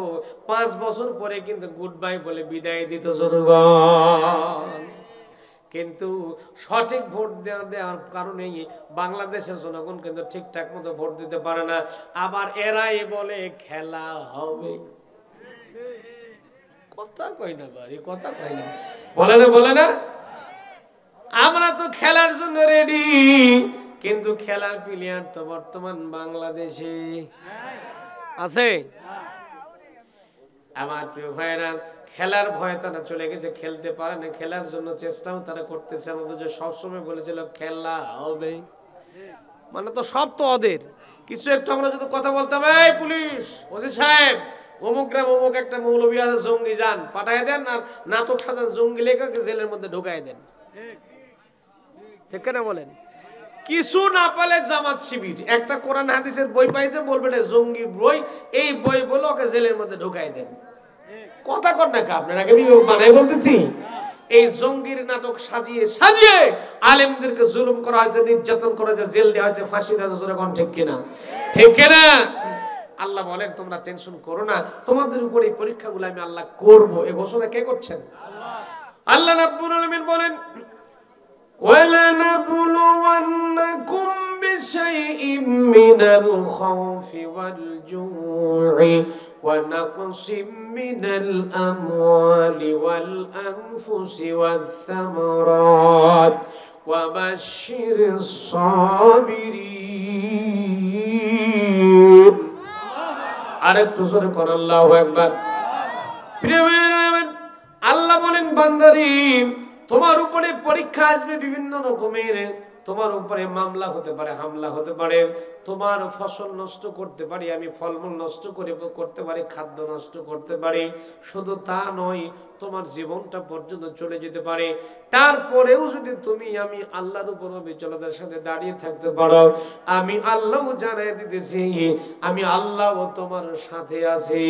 5 বছর পরে কিন্তু গুড বাই বলে বিদায় দিত জনগণ। কিন্তু সঠিক ভোট দেওয়ার কারণে বাংলাদেশের জনগণ কিন্তু ঠিকঠাক মতো ভোট দিতে পারে না। আবার এরাই বলে খেলা হবে। কথা কই না বাড়ি, কথা কই না, বলে না, বলে না, আমরা তো খেলার জন্য রেডি, কিন্তু খেলার প্লেয়ার তো বর্তমান বাংলাদেশে আছে। আমার প্রিয় ভাইরা, খেলার ভয় তারা চলে গেছে, খেলতে পারে না, খেলার জন্য চেষ্টাও তারা করতেছে। আমাদের যে সবসময় বলেছিল খেলা হবে, মানে তো সব তো ওদের। কিছু একটু আমরা যদি কথা বলতাম, এই পুলিশ, ওসি সাহেব, অমুক গ্রাম অমুক একটা মৌলবী আছে, জঙ্গি, যান পাঠায় দেন, আর নাটক সাজান, জঙ্গি লেখা জেলের মধ্যে ঢুকাই দেন। ঠিক না বলেন? কিছু না পালে জামাত শিবির একটা কোরআন হাদিসের বই পাইছে, বলবে না জঙ্গির বই, এই বই বলে ওকে জেলের মধ্যে ঢুকাই দেন। কথা কর না আপনারা, আমি বানাই বলতেছি। এই জঙ্গির নাটক সাজিয়ে সাজিয়ে আলেমদেরকে জুলুম করা হয়েছে, নির্যাতন করা হয়েছে, জেল দেওয়া হয়েছে, ফাঁসি দেওয়া হয়েছে। কোন ঠিক কিনা? ঠিক কিনা? আল্লাহ বলেন তোমরা টেনশন করো না, তোমাদের উপর এই পরীক্ষাগুলো আমি আল্লাহ করব। এই ঘোষণা কে করছেন? আল্লাহ রাব্বুল আলামিন বলেন وَلَنَبْلُوَنَّكُمْ بِشَيْءٍ مِّنَ الْخَوْفِ وَالْجُوعِ وَنَقْصٍ مِّنَ الْأَمْوَالِ وَالْأَنفُسِ وَالثَّمَرَاتِ وَبَشِّرِ الصَّابِرِينَ আরেকটু জোরে কোন আল্লাহু আকবার। প্রিয় ভাইরা, আল্লাহ বলেন বান্দারে তোমার উপরে পরীক্ষা আসবে বিভিন্ন রকমের, তোমার উপরে মামলা হতে পারে, হামলা হতে পারে, তোমার ফসল নষ্ট করতে পারি আমি, ফলমূল নষ্ট করতে পারি, খাদ্য নষ্ট করতে পারি। শুধু তা নয়, তোমার জীবনটা পর্যন্ত চলে যেতে পারে। তারপরেও যদি তুমি আমি আল্লাহর উপর অবিচলতার সাথে দাঁড়িয়ে থাকতে পারো, আমি আল্লাহ জানাই দিতেছি আমি আল্লাহ তোমার সাথে আছি।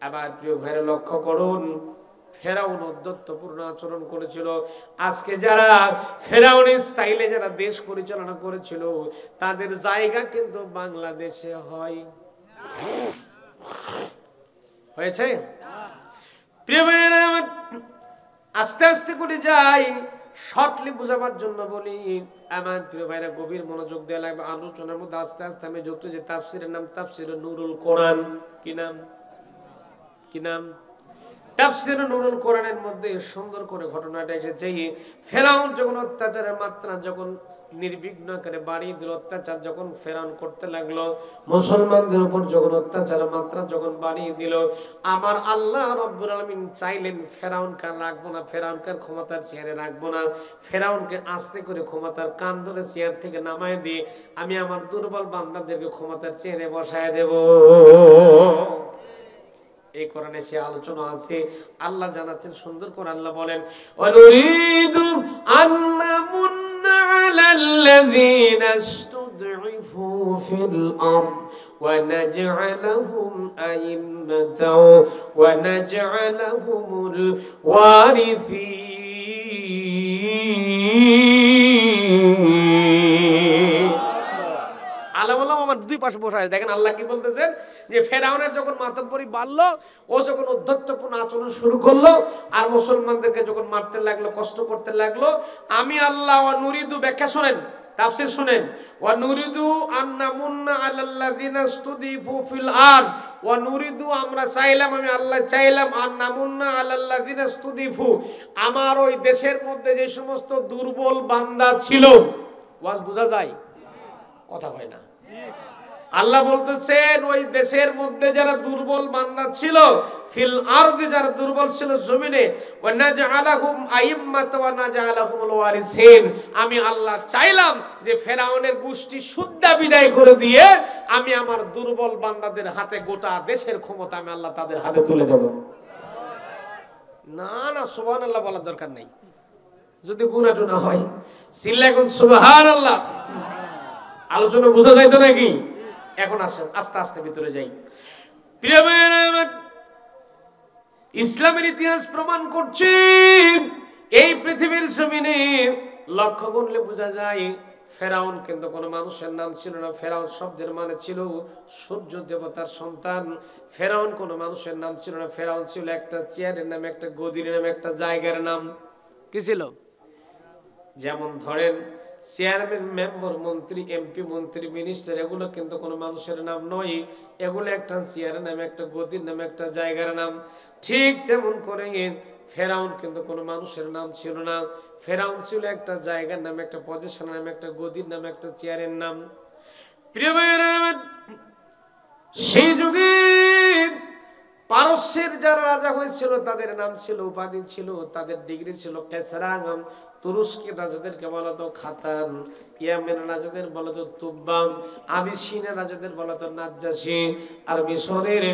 আবার প্রিয় ভাইরা লক্ষ্য করুন, ফেরাউন উদ্ধত্যপূর্ণ আচরণ করেছিল। আজকে যারা ফেরাউনের স্টাইলে যারা দেশ পরিচালনা করেছিল, তাদের জায়গা কিন্তু বাংলাদেশে হয়েছে। প্রিয় ভাইরা, আস্তে আস্তে করে যাই, শর্টলি বোঝাবার জন্য বলি। আমার প্রিয় ভাইরা গভীর মনোযোগ দেওয়া লাগবে আলোচনার মধ্যে। আস্তে আস্তে আমি যুক্ত যে তাফসিরের নাম তাফসিরে নুরুল কোরআন। কি নাম? কি নাম? তাফসিরে নুরুল কোরআনের মধ্যে সুন্দর করে ঘটনাটা এসেছে। ফেরাউন যখন অত্যাচারের মাত্রা যখন নির্বিঘ্ন করে বাড়িয়ে দিল, অত্যাচার যখন ফেরাউন করতে লাগলো, মুসলমানদের উপর যখন অত্যাচারের মাত্রা যখন বাড়িয়ে দিল, আমার আল্লাহ রাব্বুল আলামিন চাইলেন ফেরাউনকে রাখবো না, ফেরাউনকে ক্ষমতার চেয়ারে রাখবো না, ফেরাউনকে আস্তে করে ক্ষমতার কান ধরে চেয়ার থেকে নামায় দিয়ে আমি আমার দুর্বল বান্দাদেরকে ক্ষমতার চেয়ারে বসায় দেব। এই কোরআনে সে আলোচনা আছে। আল্লাহ জানাচ্ছেন সুন্দর করে। আল্লাহ বলেন ওয়ানুরিদু আন্নামুন্না আলাল্লাযীনা ইসতুদঈফু ফিল আরদ ওয়া নাজআলাহুম আইম্মাতাও ওয়া নাজআলাহুমুল ওয়ারিসিন। আল্লাহ বললাম আমার দুই পাশে বসে আছে। দেখেন আল্লাহ কি বলতেছেন, যে ফেরাউনের যখন মাতব্বরি বাড়লো, ও যখন উদ্ধত্যপূর্ণ আচরণ শুরু করলো, আর মুসলমানদেরকে যখন মারতে লাগলো, কষ্ট করতে লাগলো, আমি আল্লাহ ওয়া নুরিদু, ব্যাখ্যা শুনেন, তাফসীর শুনেন, ওয়া নুরিদু আন্নামুন্না আলাল্লাযিনা ইসতুদিফু ফিল আরদ, ওয়া নুরিদু, আমরা চাইলাম, আমি আল্লাহ চাইলাম, আন্নামুন্না আলাল্লাযিনা ইসতুদিফু, আমার ওই দেশের মধ্যে যে সমস্ত দুর্বল বান্দা ছিল। ওয়াজ বোঝা যায়? কথা হয় না। আল্লাহ বলতেছেন ওই দেশের মধ্যে যারা দুর্বল বান্দা ছিল, ফিল আরদি, যারা দুর্বল ছিল জমিনে, ওয়া নাজআলাহুম আইম্মাতাও ওয়া নাজআলাহুমুল ওয়ারিসিন, আমি আল্লাহ চাইলাম যে ফেরাউনের গোষ্ঠী সুদ্ধা বিদায় করে দিয়ে আমি আমার দুর্বল বান্দাদের হাতে গোটা দেশের ক্ষমতা আমি আল্লাহ তাদের হাতে তুলে দেব। না না, সুবহানাল্লাহ বলার দরকার নাই। যদি গুনাহ হয় চিল্লায় কোন সুবহানাল্লাহ। আলোচনা বোঝা যাইতো নাকি? এখন আসেন আস্তে আস্তে ভিতরে যাই। প্রিয় ভাইরা, ইসলামের ইতিহাস প্রমাণ করছে এই পৃথিবীর জমিনে লক্ষ্য করলে বোঝা যায় ফেরাউন কিন্তু কোনো মানুষের নাম ছিল না। ফেরাউন শব্দের মানে ছিল সূর্য দেবতার সন্তান। ফেরাউন কোনো মানুষের নাম ছিল না। ফেরাউন ছিল একটা চেয়ারের নাম, একটা গদির নাম, একটা জায়গার নাম। কি ছিল? যেমন ধরেন চেয়ারম্যান, মেম্বার, মন্ত্রী, এমপি, মন্ত্রী, মিনিস্টার, এগুলো কিন্তু কোনো মানুষের নাম নয়। এগুলো একটা চেয়ারের নাম, একটা গদির নাম, একটা জায়গার নাম। ঠিক তেমন করে ফেরাউন কিন্তু কোনো মানুষের নাম ছিল না। ফেরাউন ছিল একটা জায়গার নাম, একটা পজিশনের নাম, একটা গদির নাম, একটা চেয়ারের নাম। প্রিয় ভাইয়েরা, সেই যুগে পারস্যের যারা রাজা হয়েছিল তাদের নাম ছিল, উপাধি ছিল, তাদের ডিগ্রি ছিল কেসরা। তুরস্কের রাজাদেরকে বলা হতো খাতান, ইয়ামেনের রাজাদের বলা হতো তুব্বাম, আবিসিনের রাজাদের বলা হতো নাজ্জাসী, আর মিশরের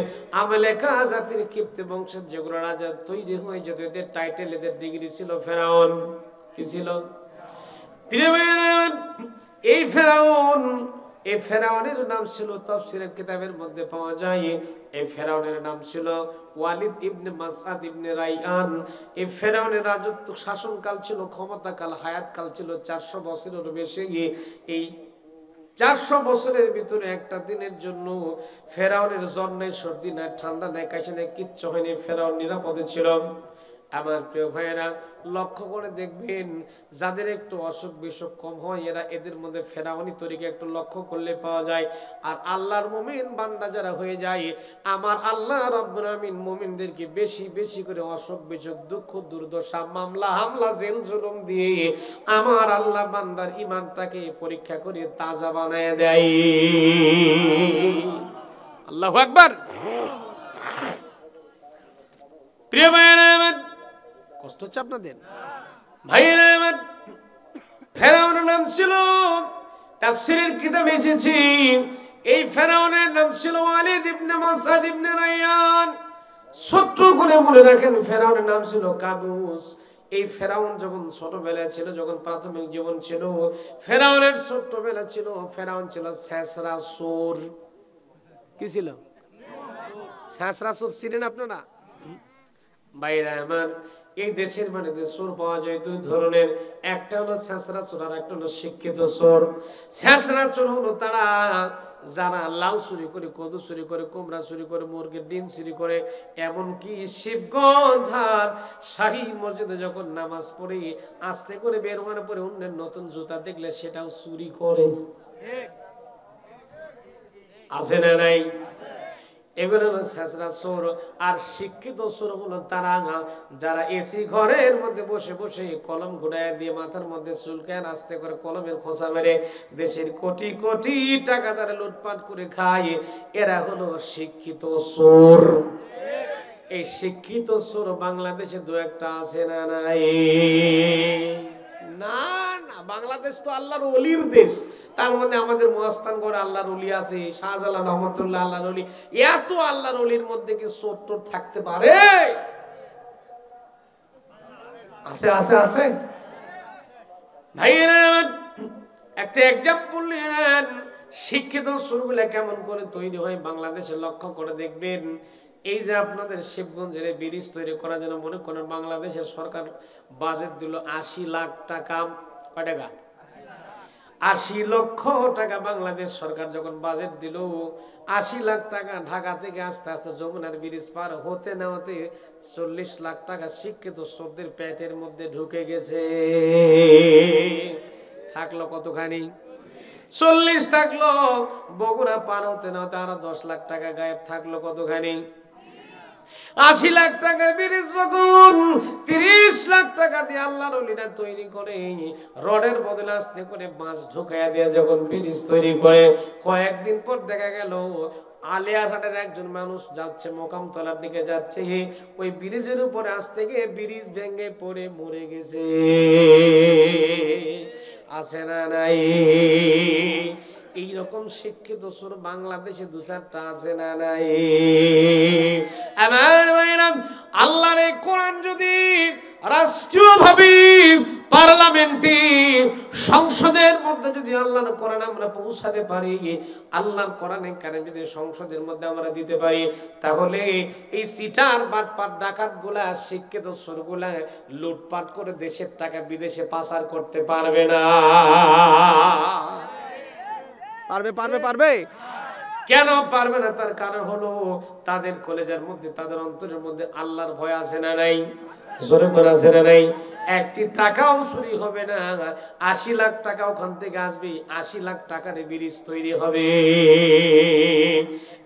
আমেলেকা জাতির কিপ্তি বংশের যেগুলো রাজা তৈরি হয়ে যেত, এদের টাইটেল, এদের ডিগ্রি ছিল ফেরাউন। কি ছিল? প্রিয় ভাইরা, এই ফেরাউন এই ফেরাউনের নাম ছিল, তাফসীরের কিতাবের মধ্যে পাওয়া যায়, এই ফেরাউনের নাম ছিল ওয়ালিদ ইবনে মাসআদ ইবনে রাইয়ান। এই ফেরাউনের রাজত্ব শাসনকাল ছিল, ক্ষমতাকাল, হায়াতকাল ছিল 400 বছরের বেশি। এই 400 বছরের ভিতরে একটা দিনের জন্য ফেরাউনের জ্বর নাই, সর্দি নাই, ঠান্ডা নাই, কাশি নাই, কিচ্ছু হয়নি, ফেরাউন নিরাপদে ছিল। আমার প্রিয় ভাইয়েরা, লক্ষ্য করে দেখবেন যাদের একটু অসুখ বিসুখ কম হয় এদের মধ্যে ফেরাউনি তরিকা একটু লক্ষ্য করলে পাওয়া যায়। আর আল্লাহর মুমিন বান্দা যারা হয়ে যায়, আমার আল্লাহ রাব্বুল আমিন মুমিনদেরকে বেশি বেশি করে অসুখ বিসুখ, দুঃখ দুর্দশা, মামলা হামলা, জেল জুলুম দিয়ে আমার আল্লাহ বান্দার ঈমানটাকে পরীক্ষা করে তাজা বানায় দেয়। আল্লাহু আকবার। প্রিয় ভাইয়েরা আমার, কষ্ট হচ্ছে আপনাদের? ভাইয়েরা আমার, ফেরাউনের নাম ছিল, তাফসীরের কিতাবে এসেছে, এই ফেরাউনের নাম ছিল ওয়ালিদ ইবনে মাসআদ ইবনে রাইয়ান। ছোট্ট করে মনে রাখেন, ফেরাউনের নাম ছিল কাবুস। এই ফেরাউন যখন ছোটবেলায় ছিল, যখন প্রাথমিক জীবন ছিল, ফেরাউনের ছোট্টবেলা ছিল, ফেরাউন ছিল ছেঁচড়া চোর। কি ছিল? ছেঁচড়া চোর ছিলেন আপনারা? ভাইরা আমার, এই দেশের বাড়িতে চোর পাওয়া যায় দুই ধরনের, একটা হলো ছেঁচড়া চোর আর একটা হলো শিক্ষিত চোর। ছেঁচড়া চোর হলো তারা যারা লাউ চুরি করে, কদু চুরি করে, কুমড়া চুরি করে, মুরগির ডিম চুরি করে, এমনকি শিবগঞ্জ আর শাহী মসজিদে যখন নামাজ পড়ে আস্তে করে বের হওয়ার পরে অন্যের নতুন জুতা দেখলে সেটাও চুরি করে। আছে না নাই? এগুলো হলো ছেঁচড়া চোর। আর শিক্ষিত চোর হলো তারা যারা এসি ঘরের মধ্যে বসে বসে কলম ঘুরায় দিয়ে মাথার মধ্যে চুলকায় আস্তে করে কলমের খোঁচা মেরে দেশের কোটি কোটি টাকা যারা লুটপাট করে খায়, এরা হলো শিক্ষিত চোর। এই শিক্ষিত চোর বাংলাদেশে দু একটা আছে না নাই? না না, বাংলাদেশ তো আল্লাহর ওলির দেশ, তার মধ্যে আমাদের মহাস্থানগড়ে আল্লাহর ওলি আছে, শাহজালাল রহমতুল্লাহ আল্লাহর ওলি। এত আল্লাহর ওলির মধ্যে কি চোর টোর থাকতে পারে? আছে আছে আছে। ভাইয়েরা একটা এক্সাম্পল নেন, শিক্ষিত চোরগুলা কেমন করে তৈরি হয় বাংলাদেশে লক্ষ্য করে দেখবেন। এই যে আপনাদের শিবগঞ্জের ব্রিজ তৈরি করার জন্য মনে করেন বাংলাদেশের সরকার বাজেট দিল 80 লাখ টাকা। কয় টাকা? 80 লক্ষ টাকা বাংলাদেশ সরকার যখন বাজেট দিল, 80 লাখ টাকা ঢাকা থেকে আস্তে আস্তে যমুনার ব্রিজ পার হতে না হতে 40 লাখ টাকা শিক্ষিত চোরদের পেটের মধ্যে ঢুকে গেছে। থাকলো কতখানি? 40 থাকলো। বগুড়া পার হতে না হতে আরো 10 লাখ টাকা গায়েব থাকলো কতখানি? 80 লাখ টাকার ব্রিজ যখন 30 লাখ টাকা দিয়ে আল্লাহর ওলিরা তৈরি করে, রডের বদলে আস্তে করে বাঁশ ঢুকাইয়া দিয়ে যখন ব্রিজ তৈরি করে, কয়েকদিন পর দেখা গেল আলিয়ারহাটের একজন মানুষ যাচ্ছে মোকামতলার দিকে যাচ্ছে, ওই ব্রিজের উপরে আসতে গিয়ে ব্রিজ ভেঙে পড়ে মরে গেছে। আছে না নাই? এইরকম শিক্ষিত চোর বাংলাদেশে দু চারটা আছে না নাই? আমার ভাইরা, আল্লাহর এই কোরআন যদি রাষ্ট্রীয়ভাবে পার্লামেন্টে সংসদের মধ্যে যদি আল্লাহর কোরআন আমরা পৌঁছাতে পারি, আল্লাহর কোরআনের কারিম যদি সংসদের মধ্যে আমরা দিতে পারি, তাহলে এই সিটার বাটপাট ডাকাতগুলা, শিক্ষিত চোরগুলা লুটপাট করে দেশের টাকা বিদেশে পাচার করতে পারবে না। পারবে পারবে পারবে। কেন পারবে না? তার কারণ হলো তাদের কলেজের মধ্যে, তাদের অন্তরের মধ্যে আল্লাহর ভয় আছে না নাই? জোরে করে আছে না নাই? একটি টাকাও চুরি হবে না। 80 লাখ টাকা ওখান থেকে আসবে, 80 লাখ টাকার ব্রিজ তৈরি হবে।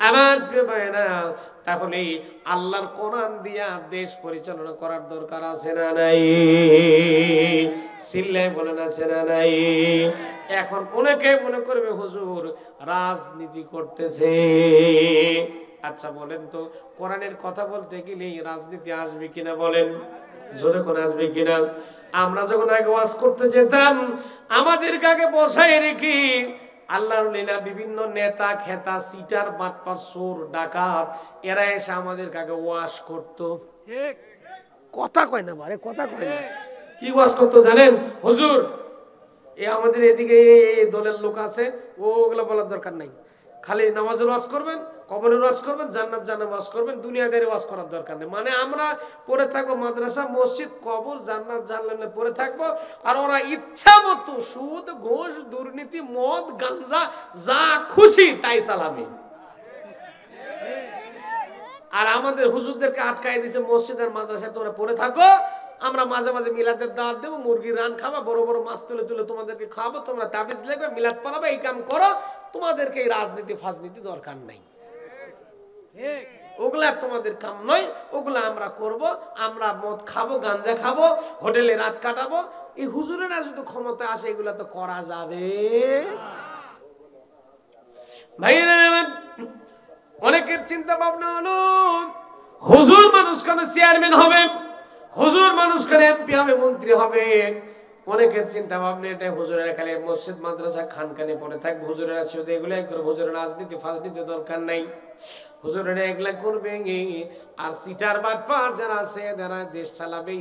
আমার প্রিয় ভাইরা, তাহলে আল্লাহর কোরআন দিয়া দেশ পরিচালনা করার দরকার আছে না নাই? সিল্লাই বলেন আছে না নাই? এখন অনেকে মনে করবে হুজুর রাজনীতি করতেছে। আচ্ছা বলেন তো, কোরআনের কথা বলতে গেলে রাজনীতি আসবে কিনা বলেন? জোরে করে আসবে কিনা? আমরা যখন আগে ওয়াজ করতে যেতাম, আমাদের কাকে বসায় রেখে আল্লাহর লীলা বিভিন্ন নেতা খেতা, সিটার বাটপার, চোর ডাকাত, এরা এসে আমাদের কাকে ওয়াজ করতো। কথা কয় না বারে, কথা কয় না। কি ওয়াজ করতো জানেন? হুজুর এ আমাদের এদিকে এই দলের লোক আছে, ওগুলো বলার দরকার নাই। খালি নামাজের ওয়াজ করবেন, কবরের ওয়াজ করবেন, জান্নাত জাহান্নামের ওয়াজ করবেন, দুনিয়াদারি ওয়াজ করার দরকার নেই। মানে আমরা পড়ে থাকবো মাদ্রাসা, মসজিদ, কবর, জান্নাত জাহান্নামে পড়ে থাকবো, আর ওরা ইচ্ছা মতো সুদ, ঘুষ, দুর্নীতি, মদ, গাঞ্জা যা খুশি তাই চালাবে। আর আমাদের হুজুরদেরকে আটকাই দিয়েছে মসজিদের মাদ্রাসায় তোমরা পড়ে থাকো, আমরা মাঝে মাঝে মিলাদের দাওয়াত দেবো, মুরগির রান খাবা, বড় বড় মাছ তুলে তুলে তোমাদেরকে খাওয়াবো, তোমরা তাবিজ লেখবে, মিলাদ পড়াবে, এই কাম করো, তোমাদেরকে এই রাজনীতি ফাজনীতি দরকার নাই। ওগুলা তোমাদের কাম নয়, ওগুলা আমরা করব, আমরা মদ খাবো, গাঞ্জা খাবো, হোটেলে রাত কাটাবো। এই হুজুরেরা যদি ক্ষমতা আসে এগুলা তো করা যাবে। ভাইরা আমার, অনেকের চিন্তা ভাবনা হলো হুজুর মানুষ কেন চেয়ারম্যান হবে, হুজুর মানুষ কেন এমপি হবে, মন্ত্রী হবে। অনেকের চিন্তা ভাবনা এটা, হুজুরেরা খালি মসজিদ মাদ্রাসা খানকানে পড়ে থাকবে, হুজুরেরা শুধু এগুলাই করবে, হুজুরের রাজনীতি ফাজনীতি দরকার নাই, হুজুরেরা এগুলা করবে। আর সিটার বাটপার যারা আছে, যারা দেশ চালাবে,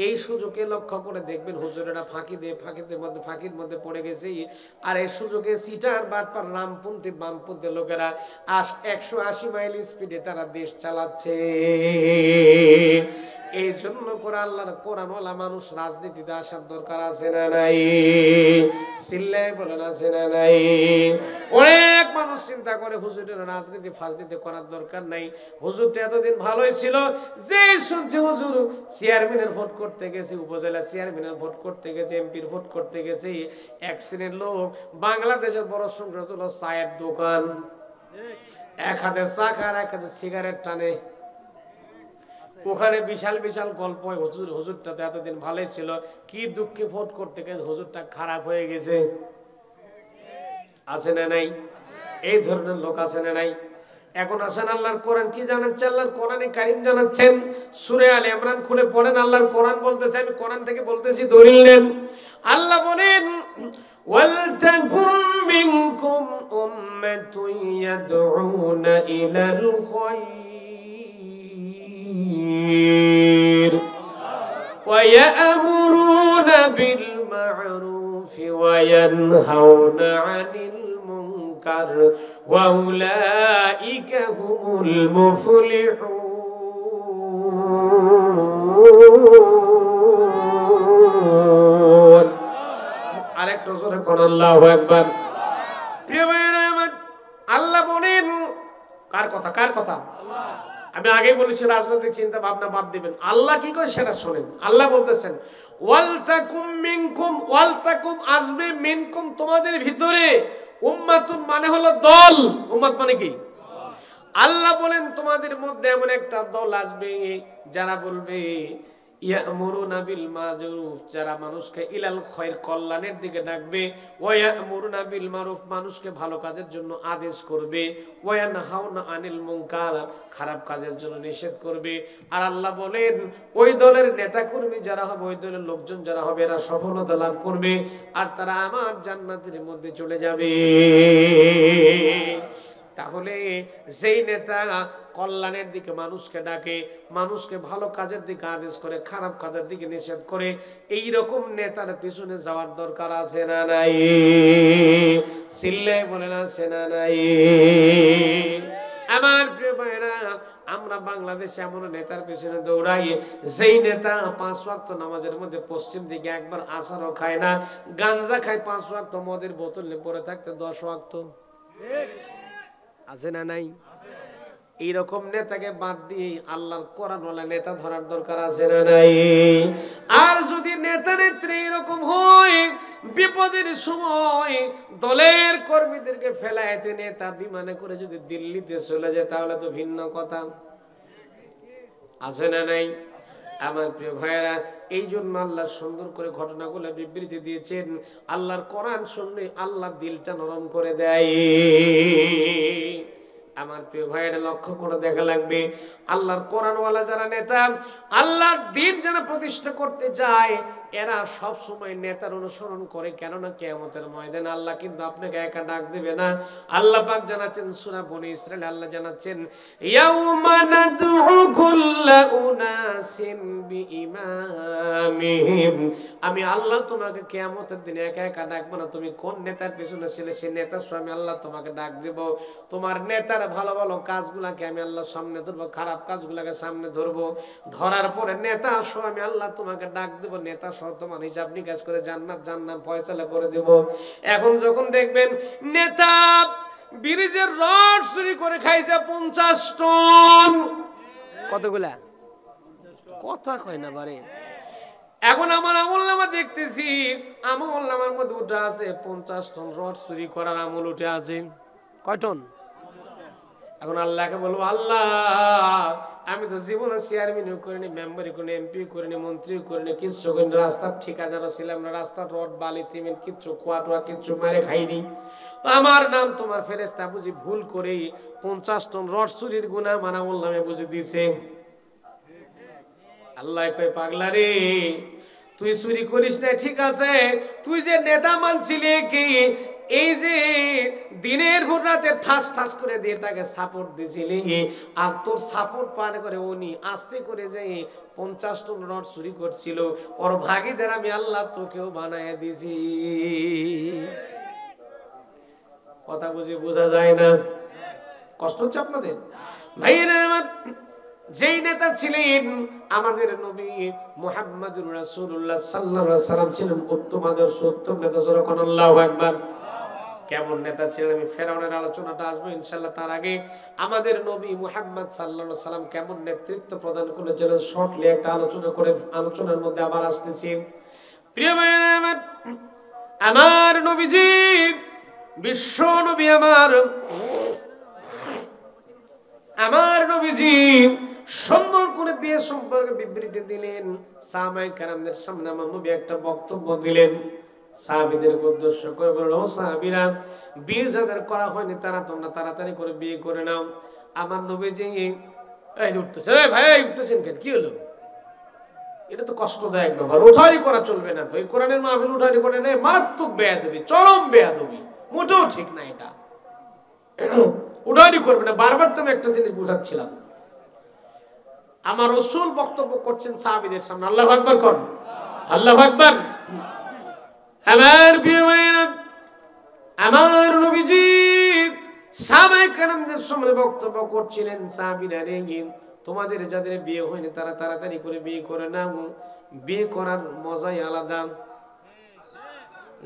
এই সুযোগে লক্ষ্য করে দেখবেন হুজুরেরা ফাঁকির মধ্যে পড়ে গেছে। আর এই সুযোগে সিটার বাটপার রামপন্থী বামপন্থী লোকেরা 180 মাইল স্পিডে তারা দেশ চালাচ্ছে। এই জন্য করে আল্লাহর কোরআনওয়ালা মানুষ রাজনীতিতে আসার দরকার আছে না নাই? চিল্লায় বলেন আছে না নাই? অনেক মানুষ চিন্তা করে হুজুরের রাজনীতি ফাজনীতি করার দরকার নাই, হুজুরটা এতদিন ভালোই ছিল, যে শুনছে হুজুর চেয়ারম্যানের ভোট করতে গেছে, উপজেলা চেয়ারম্যানের ভোট করতে গেছে, এমপির ভোট করতে গেছে। এক শ্রেণীর লোক বাংলাদেশের বড় সংগঠন হলো চায়ের দোকান, এক হাতে চা খায়, এক হাতে সিগারেট টানে, ওখানে বিশাল বিশাল গল্প হয়। হুজুরটা তো এতদিন ভালোই ছিল, কি দুঃখে ভোট করতে গেছে হুজুরটা খারাপ হয়ে গেছে। আছে না নাই? এই ধরনের লোক আছে না নাই? এখন আসেন আল্লাহর কোরআন কি জানাচ্ছে, আল্লাহর কোরআনে কারীম জানাচ্ছেন, সূরা আলে ইমরান খুলে পড়েন, আল্লাহর কোরআন বলতেছে, আমি কোরআন থেকে বলতেছি, দলিল নেন। আল্লাহ বলেন, ওয়ালতাকুম মিনকুম উম্মাতুন ইয়াদউনা ইলাল খায়র ওয়া ইয়া'মুরুনা বিল মা'রুফ ওয়া ইয়ানহাউনা আনিল মুনকার ওয়া উলাইকা হুমুল মুফলিহুন। আরেকটু জোরে কোন আল্লাহু আকবার। প্রিয় ভাইরা আমার, আল্লাহ বলেন, কার কথা? কার কথা? আল্লাহ। আমি আগেই বলেছি রাজনৈতিক চিন্তা ভাবনা বাদ দিবেন, আল্লাহ কি করে সেটা শোনেন। আল্লাহ বলতেছেন, ওয়ালতাকুম মিনকুম, ওয়ালতাকুম আসবে, মিনকুম তোমাদের ভিতরে, উম্মাতুন মানে হলো দল, উম্মাত মানে কি? আল্লাহ বলেন তোমাদের মধ্যে এমন একটা দল আসবে যারা বলবে ইয়া'মুরুনা বিল মা'রুফ, যারা মানুষকে ইলাল খায়র কল্যাণের দিকে ডাকবে, ওয়া ইয়া'মুরুনা বিল মা'রুফ মানুষকে ভালো কাজের জন্য আদেশ করবে, ওয়া ইয়ানহাউনা আনিল মুনকার খারাপ কাজের জন্য নিষেধ করবে। আর আল্লাহ বলেন ওই দলের নেতা কর্মী যারা হবে, ওই দলের লোকজন যারা হবে, এরা সফলতা লাভ করবে আর তারা আমার জান্নাতের মধ্যে চলে যাবে। তাহলে যেই নেতা কল্যাণের দিকে মানুষকে ডাকে, মানুষকে ভালো কাজের দিকে আদেশ করে, খারাপ কাজের দিকে নিষেধ করে, এই রকম নেতার পিছনে যাওয়ার দরকার আছে না নাই? চিল্লায় বলেন আছে না নাই? আমার প্রিয় ভাইরা, আমরা বাংলাদেশে এমন নেতার পিছনে দৌড়াই, যেই নেতা 5 ওয়াক্ত নামাজের মধ্যে পশ্চিম দিকে একবার আসারও খায় না, গাঞ্জা খায় 5 ওয়াক্ত, মদের বোতল নিয়ে পড়ে থাকতে 10 ওয়াক্ত। আছে না নাই? এইরকম নেতাকে বাদ দিয়ে আল্লাহর কোরআনওয়ালা নেতা ধরার দরকার আছে না নাই? আর যদি নেতা নেত্রী এরকম হয়, বিপদের সময় দলের কর্মীদেরকে ফেলাইতে নেতা বিমানে করে যদি দিল্লিতে চলে যায়, তাহলে তো ভিন্ন কথা। আছে না নাই? আমার প্রিয় ভাইয়েরা, এই জন্য আল্লাহ সুন্দর করে ঘটনাগুলো বিবৃতি দিয়েছেন। আল্লাহর কোরআন শুনলে আল্লাহ দিলটা নরম করে দেয়। আমার প্রিয় ভাইয়েরা, লক্ষ্য করে দেখা লাগবে, আল্লাহর কোরআনওয়ালা যারা নেতা, আল্লাহর দ্বীন যারা প্রতিষ্ঠা করতে চায়, এরা সব সময় নেতার অনুসরণ করে, কেননা কিয়ামতের ময়দানে আল্লাহ কিন্তু আপনাকে একা ডাক দিবে না। আল্লাহ পাক জানাচ্ছেন সূরা বনী ইসরাইল, আল্লাহ জানাচ্ছেন ইয়াউমা নাদউ কুল্লা উনাসিন বিইমামিহিম, আমি আল্লাহ তোমাকে কিয়ামতের দিনে একা একা ডাকবো না। তুমি কোন নেতার পেছনে ছিলে সেই নেতার সামনে আল্লাহ তোমাকে ডাক দেব। তোমার নেতার ভালো ভালো কাজগুলাকে আমি আল্লাহ সামনে ধরবো, খারাপ কাজগুলাকে সামনে ধরবো। ধরার পরে নেতা সহ আমি আল্লাহ তোমাকে ডাক দেব, নেতা সহ তোমার হিসাব নিকাশ করে জান্নাত জাহান্নাম ফয়সালা করে দেব। এখন যখন দেখবেন নেতা ব্রিজের রড চুরি করে খাইছে 50 টন, কতগুলা কথা কয় না বারে। এখন আমার আমলনামা দেখতেছি, আমলনামার মধ্যে উঠে আছে 50 টন রড চুরি করার আমল উঠে আছে। কয় টন? এখন আল্লাহকে বলবো, আল্লাহ আমি তো জীবনে চেয়ারম্যানও করিনি, মেম্বারই করিনি, এমপি করিনি, মন্ত্রীও করিনি, কিচ্ছু করিনি, রাস্তার ঠিকাদারও ছিলাম না, রাস্তার রড বালি সিমেন্ট কিচ্ছু খোয়া টোয়া কিচ্ছু মারে খাইনি। আমার নাম তোমার ফেরেশতা বুঝি ভুল করেই 50 টন রড চুরির গুনাহ আমার আমল নামে বুঝে দিছে। আল্লাহ কয়, পাগলা রে, তুই চুরি করিস না ঠিক আছে, তুই যে নেতা মানছিলি কি এই যে দিনের ভোর রাতে ঠাস ঠাস করে দিয়ে তাকে সাপোর্ট দিছিলি, আর তোর সাপোর্ট পার করে উনি আস্তে করে যাই 50 টন রড চুরি করছিল, ওর ভাগীদার আমি আল্লাহ তোকেও বানায় দিছি। কথা বুঝে বোঝা যায় না? কষ্ট হচ্ছে আপনাদের ভাইয়েরা আমার? যেই নেতা ছিলেন আমাদের নবী মুহাম্মদুর রাসূলুল্লাহ সাল্লাল্লাহু আলাইহি সাল্লাম ছিলেন উত্তম আদর্শ, উত্তম নেতা। যখন আল্লাহু আকবার। কেমন নেতা ছিলেন আমি ফেরাউনের আলোচনাটা আসবো ইনশাআল্লাহ। তার আগে আমাদের নবী মুহাম্মদ সাল্লাল্লাহু আলাইহি সাল্লাম কেমন নেতৃত্ব প্রদান করেছিলেন শর্টলি একটা আলোচনা করে আলোচনার মধ্যে আবার আসতেছি। প্রিয় ভাইয়েরা আমার, আমার নবীজি বিশ্ব নবী, আমার নবীজি সুন্দর করে বিয়ে সম্পর্কে বিবৃতি দিলেন। সাহাবায়ে কেরামদের সামনে আমার নবী একটা বক্তব্য দিলেন, সাহাবীদের উদ্দেশ্য করে বললেন, ও সাহাবীরা, বিয়ে যাদের করা হয়নি তারা তোমরা তাড়াতাড়ি করে বিয়ে করে নাও। আমার নবীজি এই উঠতেছে, রে ভাই উঠতেছেন কেন, কি হলো? এটা তো কষ্টদায়ক ব্যাপার, উঠারি করা চলবে না। তো এই কোরআনের মাহফিল উঠারি করে নেই, মারাত্মক বেয়াদবি, চরম বেয়াদবি, মোটেও ঠিক না। এটা উঠারি করবে না। বারবার তো আমি একটা জিনিস বুঝাচ্ছিলাম, আমার রাসূল বক্তব্য করছেন সাহাবীদের সামনে। আল্লাহু আকবার কোন, আল্লাহু আকবার। আমার প্রিয় ভাইরা, আমার নবীজি সাহাবায়ে কেরামদের সামনে বক্তব্য করছিলেন, সাহাবীরা রে, তোমাদের যাদের বিয়ে হয়নি তারা তাড়াতাড়ি করে বিয়ে করে নাও। বিয়ে করার মজাই আলাদা,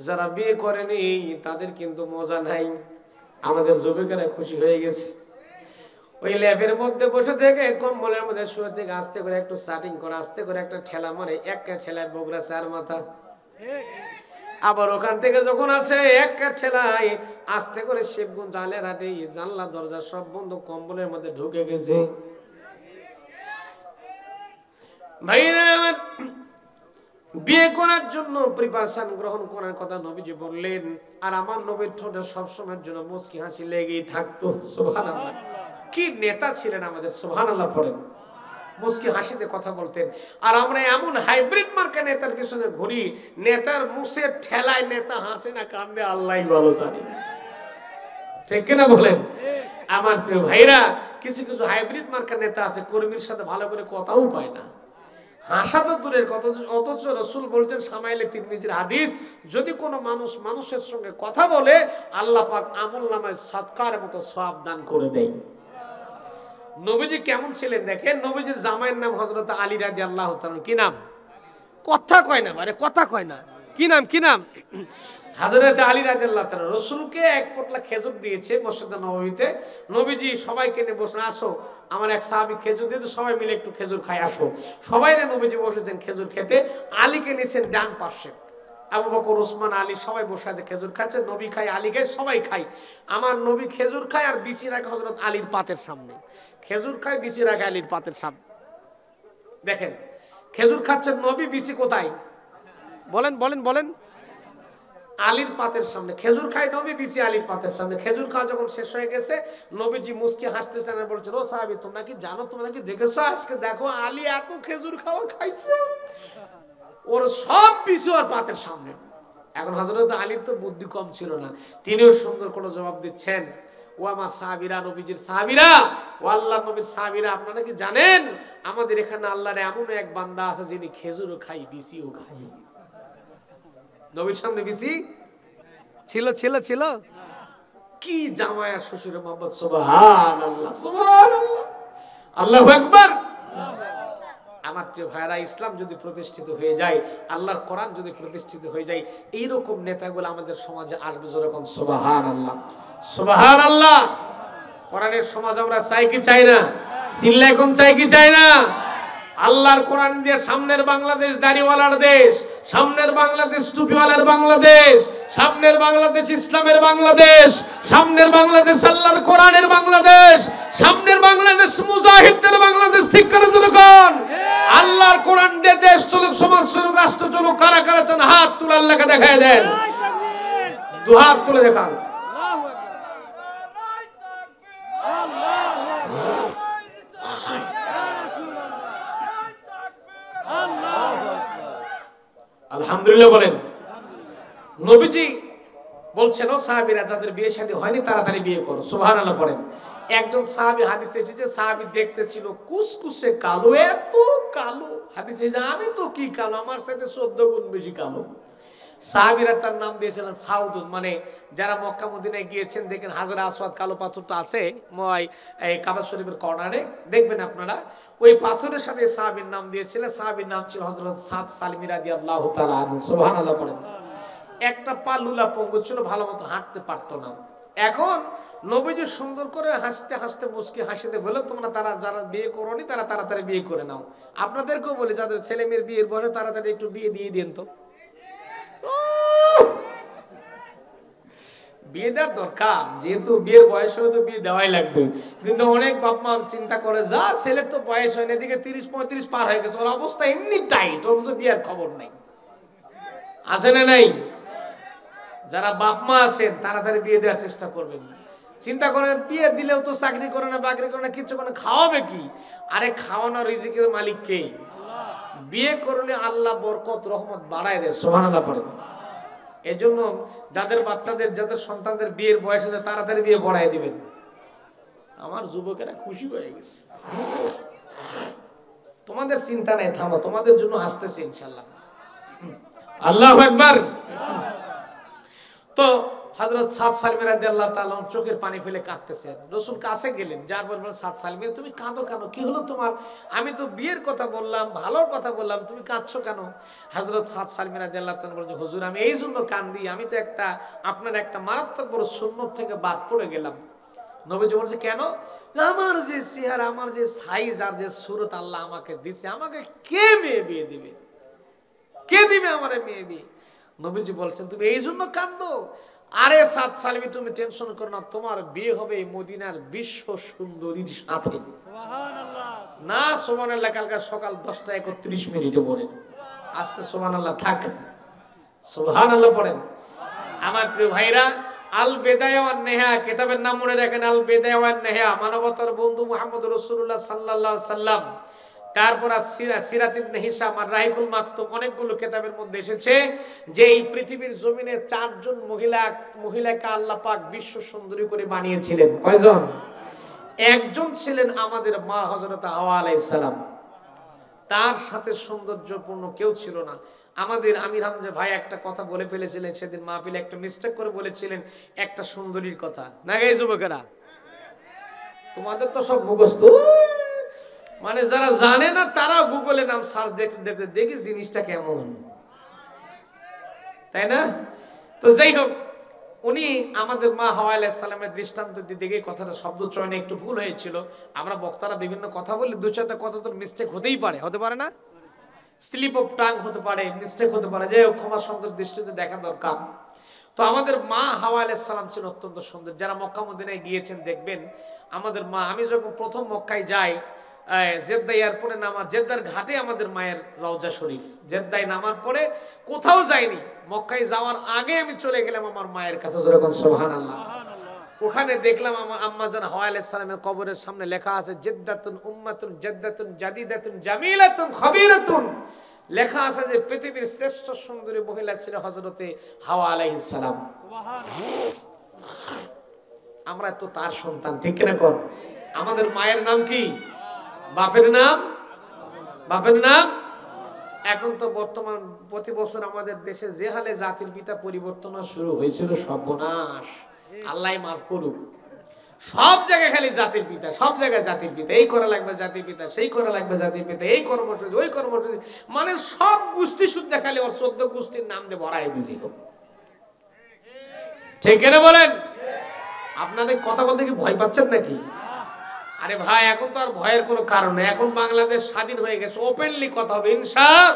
যারা বিয়ে করেনি তাদের কিন্তু মজা নাই। আমাদের যুবকেরা খুশি হয়ে গেছে, ওই ল্যাবের মধ্যে বসে থেকে কম্বলের মধ্যে শুয়ে থেকে আস্তে করে একটু স্টার্টিং করে আস্তে করে একটা ঠেলা মারে, একটা ঠেলায় বগুড়া 4 মাথা। আবার ওখান থেকে যখন আসে একটা ঠেলায় আস্তে করে শিবগঞ্জ জালের হাটে, জানলা দরজা সব বন্ধ, কম্বলের মধ্যে ঢুকে গেছে। ভাইরা আমার, বিয়ে করার জন্য প্রিপারেশন গ্রহণ করার কথা নবীজি বললেন, আর আমার নবীর ঠোঁটে সবসময়ের জন্য মুচকি হাসি লেগেই থাকতো। সুবহানাল্লাহ, কি নেতা ছিলেন আমাদের, সুবহানাল্লাহ পড়েন। মুচকি হাসিতে কথা বলতেন। আর আমরা এমন হাইব্রিড মার্কা নেতার পিছনে ঘুরি, নেতার মুখের ঠেলায় নেতা হাসে না কান্দে আল্লাহই ভালো জানে, ঠিক কিনা বলেন? আমার প্রিয় ভাইরা, কিছু কিছু হাইব্রিড মার্কা নেতা আছে, কর্মীর সাথে ভালো করে কথাও কয় না, হাসা তো দূরের কথা। অথচ রাসূল বলছেন সামাইলে তিরমিজির হাদিস, যদি কোনো মানুষ মানুষের সঙ্গে কথা বলে আল্লাহ পাক আমলনামায় সাদকার মতো সওয়াব দান করে দেয়। নবীজি কেমন ছিলেন দেখেন, নবীজির জামাইয়ের নাম হযরত আলী রাদিয়াল্লাহু তাআলা। কি নাম? কথা কয় না বারে, কথা কয় না। কি নাম, কি নাম? হযরত আলী রাদিয়াল্লাহু তাআলা। রাসূলকে এক পোটলা খেজুর দিয়েছে মসজিদে নববীতে। নবীজি সবাইকে নিয়ে বসে, আসো আমার এক সাহাবী খেজুর দিয়ে, সবাই মিলে একটু খেজুর খাই আসো। সবাই রে নবীজি বসেছেন খেজুর খেতে, আলীকে নিয়েছেন ডান পাশে, আবু বকর, ওসমান, আলী সবাই বসে আছে খেজুর খাচ্ছে। নবী খায়, আলী খায়, সবাই খায়। আমার নবী খেজুর খায় আর বিচি রাখে হযরত আলীর পাতের সামনে। খেজুর খায়, বিচি রাখে আলীর পাতের সামনে। দেখেন, খেজুর খাচ্ছেন নবী, বিচি কোথায়? বলেন বলেন বলেন। আলীর পাতের সামনে খেজুর খায় নবী, বিচি আলীর পাতের সামনে। খেজুর খাওয়া যখন শেষ হয়ে গেছে, নবীজি মুস্কি হাসতেছেন আর বলছেন, ও সাহাবী, তোমরা কি জানো, তোমরা কি দেখেছো, আজকে দেখো আলী এত খেজুর খাওয়া খাইছে। ওর সব পিছু আর পাতের সামনে। এখন হযরত আলীর তো বুদ্ধি কম ছিল না, তিনিও সুন্দর করে জবাব দিচ্ছেন, ও আমার সাহাবীরা, নবীজির সাহাবীরা, ও আল্লাহর নবীর সাহাবীরা, আপনারা কি জানেন আমাদের এখানে আল্লাহর এমন এক বান্দা আছে যিনি খেজুরও খায়, বিচিও খায়। নবীর সামনে বিচি ছিল ছিল ছিল। কি জামাই আর শ্বশুরের মোহাম্মদ, সুবহানাল্লাহ সুবহানাল্লাহ, আল্লাহু আকবার। আমার প্রিয় ভাইরা, ইসলাম যদি প্রতিষ্ঠিত হয়ে যায়, আল্লাহর কোরআন যদি প্রতিষ্ঠিত হয়ে যায়, এইরকম নেতাগুলো আমাদের সমাজে আসবে। যেরকম সুবহানাল্লাহ সুবহানাল্লাহ। কোরআনের সমাজ আমরা চাই কি চাই না? চিল্লা এখন চাই কি চাই না? আল্লাহর কোরআন দিয়ে সামনের বাংলাদেশ দাড়িওয়ালার দেশ, সামনের বাংলাদেশ টুপিওয়ালার বাংলাদেশ, সামনের বাংলাদেশ ইসলামের বাংলাদেশ, সামনের বাংলাদেশ আল্লাহর কোরআনের বাংলাদেশ, সামনের বাংলাদেশ মুজাহিদদের বাংলাদেশ। ঠিক করে যখন আল্লাহর কোরআন দিয়ে দেশ চলুক, সমাজ চলুক, রাষ্ট্র চলুক, কারা কারা চান হাত তুলে আল্লাহকে দেখায় দেন, দু হাত তুলে দেখান। আলহামদুলিল্লাহ বলেন। নবীজি বলছেন, ও সাহাবীরা, যাদের বিয়ে শাদী হয়নি তাড়াতাড়ি বিয়ে করো। সুবহানাল্লাহ পড়েন। একজন সাহাবী হাদিসে এসেছে, সাহাবী দেখতে ছিল কুসকুসে কালো, এত কালো। হাদিসে যে আমি তো কি কালো, আমার সাথে 14 গুণ বেশি কালো। সাহাবীরা তার নাম দিয়েছিলেন সাউদুন, মানে যারা মক্কা মদিনায় গিয়েছেন দেখেন হাজরা আসওয়াদ কালো পাথরটা আছে এই কাবা শরীফের কর্নারে, দেখবেন আপনারা, ওই পাথরের সাথে সাহাবীর নাম দিয়েছিলেন। সাহাবীর নাম ছিল হযরত সাদ সালিমি রাদিয়াল্লাহু তাআলা আনহু। সুবহানাল্লাহ পড়েন। একটা পা লুলা পঙ্গু ছিল, ভালো মতো হাঁটতে পারতো না। এখন নবীজি সুন্দর করে হাসতে হাসতে মুস্কি হাসিতে বললেন, তোমরা তারা যারা বিয়ে করোনি তারা তাড়াতাড়ি বিয়ে করে নাও। আপনাদেরকেও বলি, যাদের ছেলে মেয়ের বিয়ের বয়সে তাড়াতাড়ি একটু বিয়ে দিয়ে দেন তো। বিয়ে দেওয়ার দরকার, যেহেতু বিয়ের বয়স হলে তো বিয়ে দেওয়াই লাগবে। কিন্তু অনেক বাপ মা চিন্তা করে, যা ছেলের তো বয়স হয় না, এদিকে 30-35 পার হয়ে গেছে, ওর অবস্থা এমনি টাইট, ওর তো বিয়ের খবর নাই। আছে না নাই? যারা বাপ মা আছেন তাড়াতাড়ি বিয়ে দেওয়ার চেষ্টা করবেন। চিন্তা করেন, বিয়ে দিলেও তো চাকরি করে না, বাকরি করে না, কিছু মানে খাওয়াবে কি? আরে খাওয়ানোর রিজিকের মালিক কে? বিয়ে করলে আল্লাহ বরকত রহমত বাড়ায় দেয়। সুবহানাল্লাহ পড়েন। এজন্য যাদের বাচ্চাদের, যাদের সন্তানদের বিয়ের বয়স হলে তাড়াতাড়ি বিয়ে পড়ায় দিবেন। আমার যুবকেরা খুশি হয়ে গেছে। তোমাদের চিন্তা নাই, থামো, তোমাদের জন্য আসতেছে ইনশাআল্লাহ। আল্লাহু আকবার। তো হযরত সাদ সালিমি রাদিয়াল্লাহু তাআলা চোখের পানি ফেলে কাঁদতেছেন। রাসূল কাছে গেলেন, যার বলবেন, সাদ সালিমি, তুমি কাঁদো কেন? কি হলো তোমার? আমি তো বিয়ের কথা বললাম, ভালোর কথা বললাম, তুমি কাঁদছো কেন? হযরত সাদ সালিমি রাদিয়াল্লাহু তাআলা বলেন, হুজুর, আমি এই জন্য কাঁদি, আমি তো আপনার একটা মারাত্মক বড় সুন্নত থেকে বাদ পড়ে গেলাম। নবীজি বলছে, কেন? আমার যে চেহারা, আমার যে সাইজ আর যে সুরত আল্লাহ আমাকে দিছে, আমাকে কে মেয়ে বিয়ে দিবে? কে দিবে আমারে মেয়ে বিয়ে? নবীজি বলছেন, তুমি এই জন্য কাঁদো? আরে সাদ সালিমি, তুমি টেনশন করো না, তোমার বিয়ে হবে মদিনার বিশ্ব সুন্দরীর সাথে। না সুবহানাল্লাহ, কালকে সকাল 10:31 বলেন, আজকে সুবহানাল্লাহ থাক। সুবহানাল্লাহ পড়েন। আমার প্রিয় ভাইরা, আল বেদায়া ওয়ান নেহা কিতাবের নাম মনে রাখেন, আল বেদায়া ওয়ান নেহা, মানবতার বন্ধু মুহাম্মদ রাসূলুল্লাহ সাল্লাল্লাহু আলাইহি সাল্লাম। তারপর সিরাত ইবনে হিশাম আর রাহিকুল মাকতুম, অনেকগুলো কিতাবের মধ্যে এসেছে যে এই পৃথিবীর জমিনে 4 জন মহিলাকে আল্লাহ পাক বিশ্ব সুন্দরী করে বানিয়েছিলেন। কয়জন? একজন ছিলেন আমাদের মা হযরত হাওয়া আলাইহিস সালাম। তার সাথে সৌন্দর্যপূর্ণ কেউ ছিল না। আমাদের আমির হামজা ভাই একটা কথা বলে ফেলেছিলেন সেদিন মাহফিলে, একটা মিস্টেক করে বলেছিলেন একটা সুন্দরীর কথা। না গাই যুবকেরা, তোমাদের তো সব মুখস্থ, মানে যারা জানে না তারা গুগলে নাম সার্চ দেখতে দেখি জিনিসটা কেমন, তাই না? তো যাই হোক, উনি আমাদের মা হাওয়া আলাইহিস সালামের দৃষ্টান্ত দিকে কথাটা শব্দ চয়নে একটু ভুল হয়েছিল। আমরা বক্তারা বিভিন্ন কথা বলি, 2-4টা কথা তো মিস্টেক হতেই পারে, হতে পারে না? স্লিপ অফ টাং হতে পারে, মিস্টেক হতে পারে, যে ক্ষমা সুন্দর দৃষ্টিতে দেখা দরকার। তো আমাদের মা হাওয়া আলাইহিস সালাম ছিল অত্যন্ত সুন্দর। যারা মক্কা মদিনায় গিয়েছেন দেখবেন, আমাদের মা, আমি যখন প্রথম মক্কায় যাই, জেদ্দা এয়ারপোর্টে নামা, জেদ্দার ঘাটে আমাদের মায়ের রওজা শরীফ। জেদ্দায় নামার পরে কোথাও যাইনি, মক্কায় যাওয়ার আগে আমি চলে গেলাম আমার মায়ের কাছে। যেরকম সুবহানাল্লাহ, ওখানে দেখলাম আমার আম্মা জান হাওয়া আলাইহিস সালামের কবরের সামনে লেখা আছে, জেদ্দাতুন উম্মাতুন জাদ্দাতুন জাদিদাতুন জামিলাতুন খবীরাতুন লেখা আছে যে পৃথিবীর শ্রেষ্ঠ সুন্দরী মহিলা ছিল হযরতে হাওয়া আলাইহিস সালাম। আমরা তো তার সন্তান, ঠিক কিনা কর? আমাদের মায়ের নাম কি? বাপের নাম? বাপের নাম? এখন তো বর্তমান প্রতি বছর আমাদের দেশে যে হালে জাতির পিতা পরিবর্তন শুরু হয়েছিল, সর্বনাশ, আল্লাহ মাফ করুক। সব জায়গায় খালি জাতির পিতা, সব জায়গায় জাতির পিতা, এই করা লাগবে জাতির পিতা, সেই করা লাগবে জাতির পিতা, এই কর্মসূচি, ওই কর্মসূচি, মানে সব গোষ্ঠী শুদ্ধ খালি ওর 14 গোষ্ঠীর নাম দিয়ে ভরাই দিয়েছিল। ঠিক কিনা বলেন? আপনাদের কথা বলতে কি ভয় পাচ্ছেন নাকি? আরে ভাই, এখন তো আর ভয়ের কোনো কারণ নেই। এখন বাংলাদেশ স্বাধীন হয়ে গেছে, ওপেনলি কথা হবে ইনশাআল্লাহ।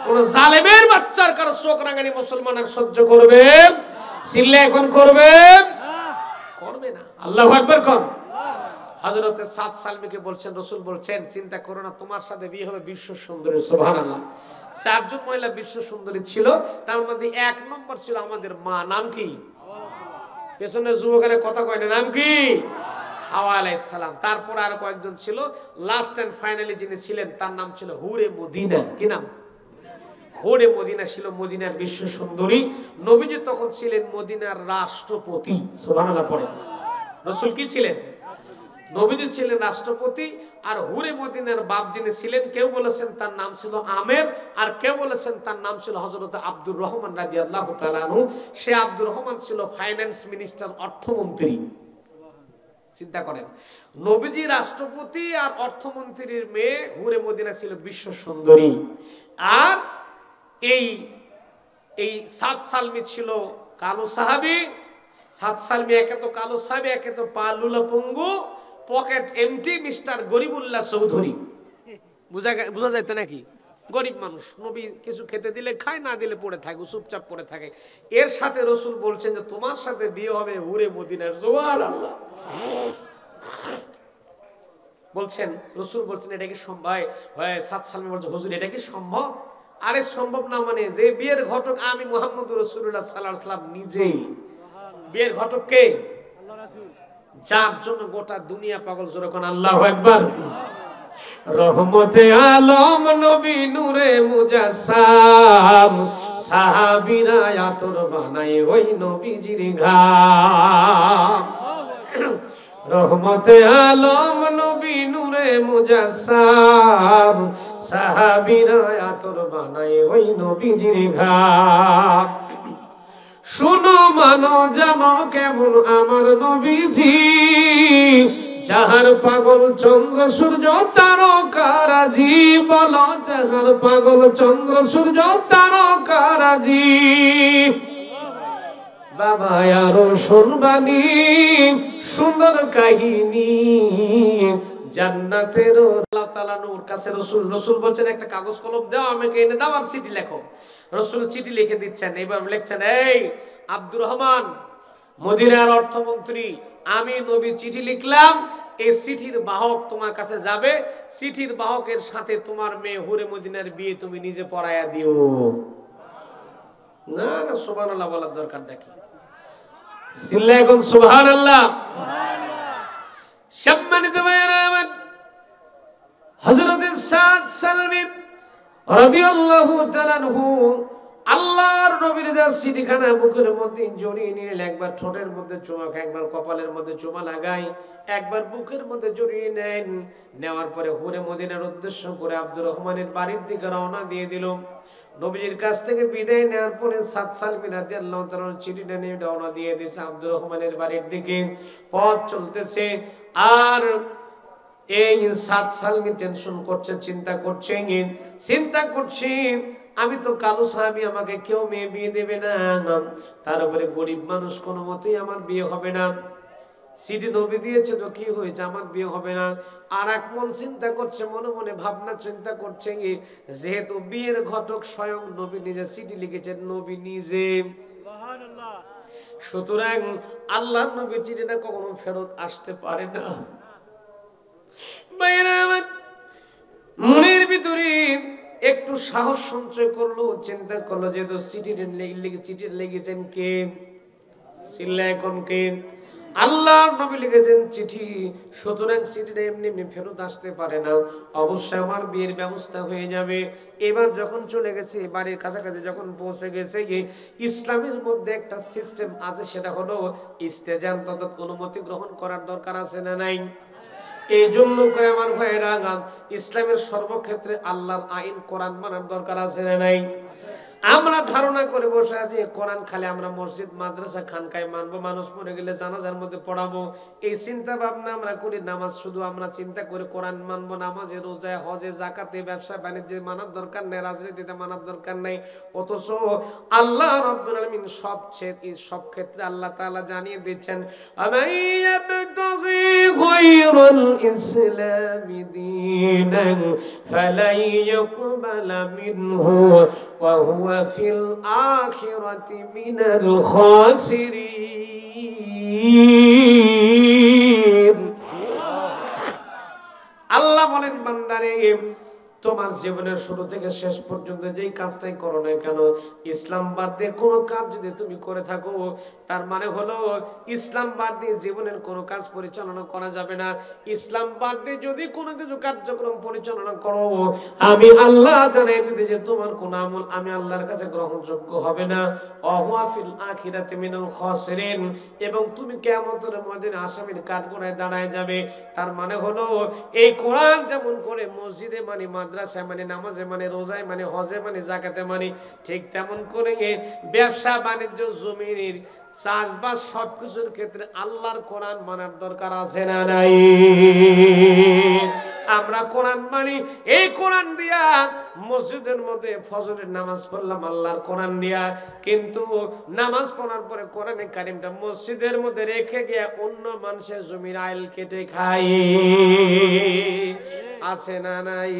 কোন জালেমের বাচ্চার কারো চোখ রাঙানি মুসলমান আর সহ্য করবে? সিল্লে এখন করবে? করবে না। আল্লাহু আকবার কোন? হযরতে সাদ সালমিকে বলছেন, রাসূল বলছেন, চিন্তা করো না, তোমার সাথে বিয়ে হবে বিশ্ব সুন্দরী। সুবহানাল্লাহ। 4 জন মহিলা বিশ্ব সুন্দরী ছিল, তার মধ্যে 1 নম্বর ছিল আমাদের মা। নাম কি? পেছনের যুবকের কথা কয় না, নাম কি? হাওয়া আলাইহিস সালাম। তারপর আর কয়েকজন ছিল, লাস্ট এন্ড ফাইনালি যিনি ছিলেন তার নাম ছিল হুরে মদিনা। কি নাম? হুরে মদিনা ছিল মদিনার বিশ্ব সুন্দরী। নবীজি তখন ছিলেন মদিনার রাষ্ট্রপতি। সুবহানাল্লাহ পড়ে। রাসূল কি ছিলেন? নবীজি ছিলেন রাষ্ট্রপতি। আর হুরে মদিনার বাপ যিনি ছিলেন, কেউ বলেছেন তার নাম ছিল আমের, আর কেউ বলেছেন তার নাম ছিল হযরত আব্দুর রহমান রাদিয়াল্লাহু তাআলা আনহু। সে আব্দুর রহমান ছিল ফাইন্যান্স মিনিস্টার, অর্থমন্ত্রী। চিন্তা করেন, নবীজি রাষ্ট্রপতি আর অর্থমন্ত্রীর মেয়ে হুরে মদিনা ছিল বিশ্ব সুন্দরী। আর এই সাদ সালমি ছিল কালো সাহাবী। সাদ সালমি একে তো কালো সাহাবী, একে তো পালুলা পঙ্গু, pocket MT, mister Garibullah Chowdhury. বুঝা যাইতে নাকি? গরিব মানুষ, নবী কিছু খেতে দিলে খায়, না দিলে পড়ে থাকে, চুপচাপ পড়ে থাকে। এর সাথে রাসূল বলছেন যে তোমার সাথে বিয়ে হবে হুরে মদিনার। সুবহানাল্লাহ। বলছেন, রাসূল বলছেন, এটা কি সম্ভব? হয় সাদ সালমি বলছে, হুজুর এটা কি সম্ভব? আরে সম্ভব না মানে, যে বিয়ের ঘটক আমি মুহাম্মদুর রাসূলুল্লাহ সাল্লাল্লাহু আলাইহি ওয়াসাল্লাম নিজেই। বিয়ের ঘটক কে? আল্লাহর রাসূল, যার জন্য গোটা দুনিয়া পাগল। জোরে কোন আল্লাহু আকবার। রহমতে আলম নবী নূরে মুজাসসাম, সাহাবীরা আতর বানায় ওই নবীজির ঘাম। রহমতে আলম নবী নূরে মুজাসসাম, সাহাবীরা আতর বানায় ওই নবীজির ঘাম। শুনো মানো জানো কেমন আমার নবীজি, যাহার পাগল চন্দ্র সূর্য তারকারাজি। বলো যাহার পাগল চন্দ্র সূর্য তারকারাজি। বাবা আরো শুনবানি সুন্দর কাহিনী জান্নাতের। আল্লাহ তাআলা নূর কাছে রাসূল বলছেন, একটা কাগজ কলম দাও, আমাকে এনে দাও আর চিঠি লেখো। রাসূল চিঠি লিখে দিচ্ছেন। এবার লিখছেন, এই আব্দুর রহমান, মদিনার অর্থমন্ত্রী, আমি নবী চিঠি লিখলাম, এই চিঠির বাহক তোমার কাছে যাবে, চিঠির বাহকের সাথে তোমার মেয়ে হুরে মদিনার বিয়ে তুমি নিজে পড়ায়া দিও। না না, সুবহানাল্লাহ বলার দরকার নাকি? সিল্লা এখন সুবহানাল্লাহ। সম্মানিত ভাইয়েরা আমার, হযরত সাদ সালমি রাদিয়াল্লাহু তাআলা আনহু আল্লাহর নবীর দেওয়া চিঠিখানা বুকের মধ্যে জড়িয়ে নিলেন। একবার ঠোঁটের মধ্যে চুমা, একবার কপালের মধ্যে চুমা লাগাই, একবার বুকের মধ্যে জড়িয়ে নেন। নেওয়ার পরে হুরে মদিনার উদ্দেশ্য করে আব্দুর রহমানের বাড়ির দিকে রওনা দিয়ে দিল। নবীজির কাছ থেকে বিদায় নেওয়ার পরে সাদ সালমি রাদিয়াল্লাহু তাআলা চিঠিটা নিয়ে রওনা দিয়ে দিয়েছে আব্দুর রহমানের বাড়ির দিকে। পথ চলতেছে, আর এই সাদ সালমি টেনশন করছে, চিন্তা করছে, আমি তো কালো সাহাবী, আমাকে কেউ মেয়ে বিয়ে দেবে না, তার উপরে গরিব মানুষ, কোনো মতেই আমার বিয়ে হবে না। চিঠি নবী দিয়েছে তো কি হয়েছে, আমার বিয়ে হবে না। আর এক মন চিন্তা করছে, মনে মনে ভাবনা চিন্তা করছে, যেহেতু বিয়ের ঘটক স্বয়ং নবী নিজে চিঠি লিখেছেন, নবী নিজে, সুতরাং আল্লাহর নবীর চিঠিটা কখনো ফেরত আসতে পারে না। মনের ভিতরে একটু সাহস সঞ্চয় করলো, চিন্তা করলো, যেহেতু চিঠি লিখেছেন কে, চিল্লা এখন কে, আল্লাহর নবী লিখেছেন চিঠি, সুতরাং চিঠিটা এমনি এমনি ফেরত আসতে পারে না, অবশ্যই আমার বিয়ের ব্যবস্থা হয়ে যাবে। এবার যখন চলে গেছে, বাড়ির কাছাকাছি যখন পৌঁছে গেছে, ইসলামের মধ্যে একটা সিস্টেম আছে, সেটা হলো ইস্তেজান, তথা অনুমতি গ্রহণ করার দরকার আছে না নাই? এই জন্য করে আমার ভাইয়েরা, ইসলামের সর্বক্ষেত্রে আল্লাহর আইন কোরআন মানার দরকার আছে না নাই? আমরা ধারণা করে বসে আছি কোরআন খালি আমরা মসজিদ মাদ্রাসা খানকায় মানবো, মানুষ মরে গেলে জানাজার মধ্যে পড়াবো, এই চিন্তা ভাবনা আমরা করি। নামাজ শুধু আমরা চিন্তা করে কোরআন মানবো, নামাজে রোজায় হজে জাকাতে ব্যবসা বাণিজ্যে মানার দরকার নেই, রাজনীতিতে মানার দরকার নেই। অথচ আল্লাহ রাব্বুল আলামিন সব ক্ষেত্রে আল্লাহ তাআলা জানিয়ে দিচ্ছেন, আমাইয়াবতাগি গায়রাল ইসলামি দীনান ফালাই ইয়াকবালা মিনহু ওয়া হুয়া ফিল আখিরাতি মিনাল খাসিরিন। আল্লাহ বলেন, বান্দারে তোমার জীবনের শুরু থেকে শেষ পর্যন্ত যেই কাজটাই করো না কেন, ইসলাম বাদ দিয়ে কোনো কাজ যদি তুমি করে থাকো, তার মানে হলো ইসলাম বাদ দিয়ে জীবনের কোনো কাজ পরিচালনা করা যাবে না। ইসলাম বাদ দিয়ে যদি কোনো কিছু কার্যক্রম পরিচালনা করো, আমি আল্লাহ জানাই দিতে যে তোমার কোন আমল আমি আল্লাহর কাছে গ্রহণযোগ্য হবে না। ওয়া ফিল আখিরাতি মিনাল খাসিরিন, এবং তুমি কিয়ামতের ময়দানে আসামির কাঠগড়ায় দাঁড়ায় যাবে। তার মানে হলো এই কোরআন যেমন করে মসজিদে মানে, মাদ্রাসায় মানে, নামাজে মানে, রোজায় মানে, হজে মানে, জাকাতে মানে, ঠিক তেমন করে ব্যবসা বাণিজ্য জমির চাষবাস সবকিছুর ক্ষেত্রে আল্লাহর কোরআন মানার দরকার আছে না নাই? আমরা কোরআন মানি, এই কোরআন দিয়া মসজিদের মধ্যে ফজরের নামাজ পড়লাম আল্লাহর কোরআন দিয়া, কিন্তু নামাজ পড়ার পরে কোরআনে কারিমটা মসজিদের মধ্যে রেখে গিয়ে অন্য মানুষের জমির আইল কেটে খাই, আছে না নাই?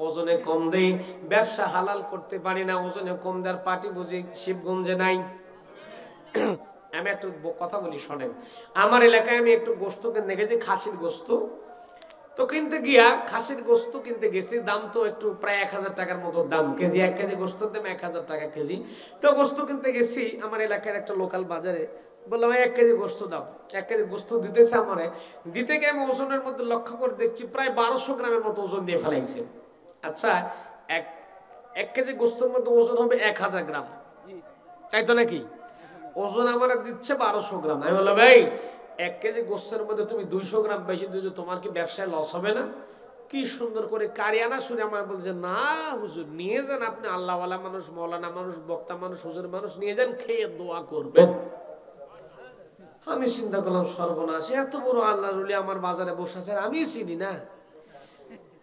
ওজনে কম দেই, ব্যবসা হালাল করতে পারি না, ওজনে কম দেওয়ার পার্টি বুঝি শিবগঞ্জে নাই। আমি একটু কথা বলি শোনেন। আমার এলাকায় আমি একটু গোস্ত কিনতে গেছি, খাসির গোস্ত। তো কিনতে গিয়া খাসির গোস্ত কিনতে গেছি, দাম তো একটু প্রায় 1000 টাকার মতো দাম কেজি, 1 কেজি গোস্তের দাম 1000 টাকা কেজি। তো গোস্ত কিনতে গেছি আমার এলাকার একটা লোকাল বাজারে, বললাম 1 কেজি গোস্ত দাও। 1 কেজি গোস্ত দিতেছে আমারে, দিতে গিয়ে আমি ওজনের মধ্যে লক্ষ্য করে দেখছি প্রায় 1200 গ্রামের মতো ওজন দিয়ে ফেলাইছে। আচ্ছা, এক কেজি গোস্তের মধ্যে ওজন হবে 1000 গ্রাম, তাই তো নাকি? ওজন আমার দিচ্ছে 1200 গ্রাম। আমি বললাম, ভাই 1 কেজি গোস্তের মধ্যে তুমি 200 গ্রাম বেশি দিচ্ছ, তোমার কি ব্যবসায় লস হবে না? কি সুন্দর করে কারিয়ানা শুনে আমার বলছে, না হুজুর নিয়ে যান, আপনি আল্লাহওয়ালা মানুষ, মৌলানা মানুষ, বক্তা মানুষ, হুজুর মানুষ, নিয়ে যান, খেয়ে দোয়া করবেন। আমি চিন্তা করলাম, সর্বনাশ, এত বড় আল্লাহর ওলি আমার বাজারে বসে আছে, আমি চিনি না।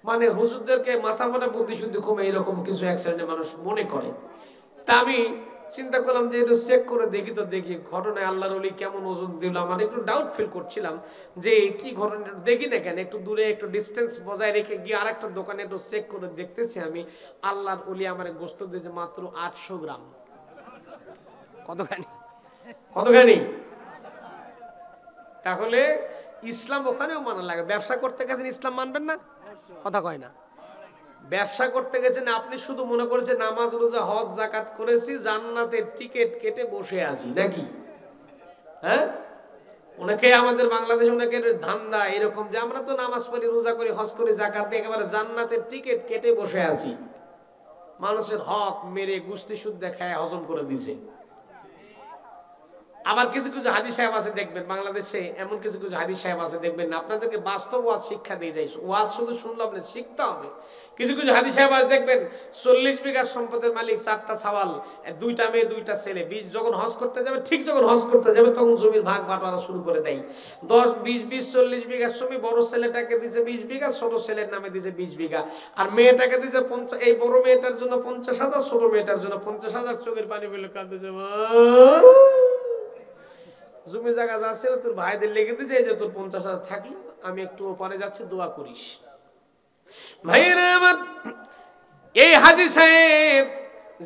মানে হুজুরদেরকে মাথা মাথা বুদ্ধি শুদ্ধি কমে এরকম কিছু এক শ্রেণীর মানুষ মনে করে। তা আমি চিন্তা করলাম যে একটু চেক করে দেখি, তো দেখি ঘটনায় আল্লাহর ওলি কেমন ওজন দিল। আমার একটু ডাউট ফিল করছিলাম যে কি ঘটনা, দেখি না কেন, একটু দূরে একটু ডিস্টেন্স বজায় রেখে গিয়ে আরেকটা দোকানে একটু চেক করে দেখতেছি আমি, আল্লাহর ওলি আমার গোস্ত দিয়েছে মাত্র 800 গ্রাম। কতখানি? তাহলে ইসলাম ওখানেও মানা লাগে। ব্যবসা করতে গেছেন ইসলাম মানবেন না? কথা কয় না। ব্যবসা করতে গেছেন আপনি, শুধু মনে করেছেন নামাজ রোজা হজ যাকাত করেছি, জান্নাতের টিকিট কেটে বসে আছি নাকি? হ্যাঁ, অনেকে আমাদের বাংলাদেশে অনেকের ধান্দা এরকম যে আমরা তো নামাজ পড়ি, রোজা করি, হজ করি, যাকাত দিয়ে একেবারে জান্নাতের টিকিট কেটে বসে আছি। মানুষের হক মেরে গুস্তি শুদ্ধ খায় হজম করে দিছে। আবার কিছু কিছু হাদিস সাহেব আছে দেখবেন বাংলাদেশে, এমন কিছু কিছু হাদিস সাহেব আছে দেখবেন, আপনাদেরকে বাস্তব ওয়াজ শিক্ষা দিয়ে যায়। ওয়াজ শুধু শুনলে আপনি শিখতে হবে। কিছু কিছু হাদিস সাহেব আছে দেখবেন 40 বিঘা সম্পদের মালিক, 4টা সওয়াল, 2টা মেয়ে 2টা ছেলে। যখন হজ করতে যাবে, ঠিক যখন হজ করতে যাবে তখন জমির ভাগ বাটোয়ারা শুরু করে দেয়। 10, 20, 40 বিঘা জমি বড় ছেলেটাকে দিয়েছে 20 বিঘা, ছোট ছেলের নামে দিয়েছে 20 বিঘা, আর মেয়েটাকে দিয়েছে 50। এই বড় মেয়েটার জন্য 50,000, ছোট মেয়েটার জন্য 50,000। চোখের পানি ফেলে কাঁদতেছে, মা জমি জায়গা যা ছিল তোর ভাইদের লেগে দিয়েছে, এই যে তোর 50,000 থাকলো, আমি একটু ওপারে যাচ্ছি, দোয়া করিস। ভাইরা আমার, এই হাজী সাহেব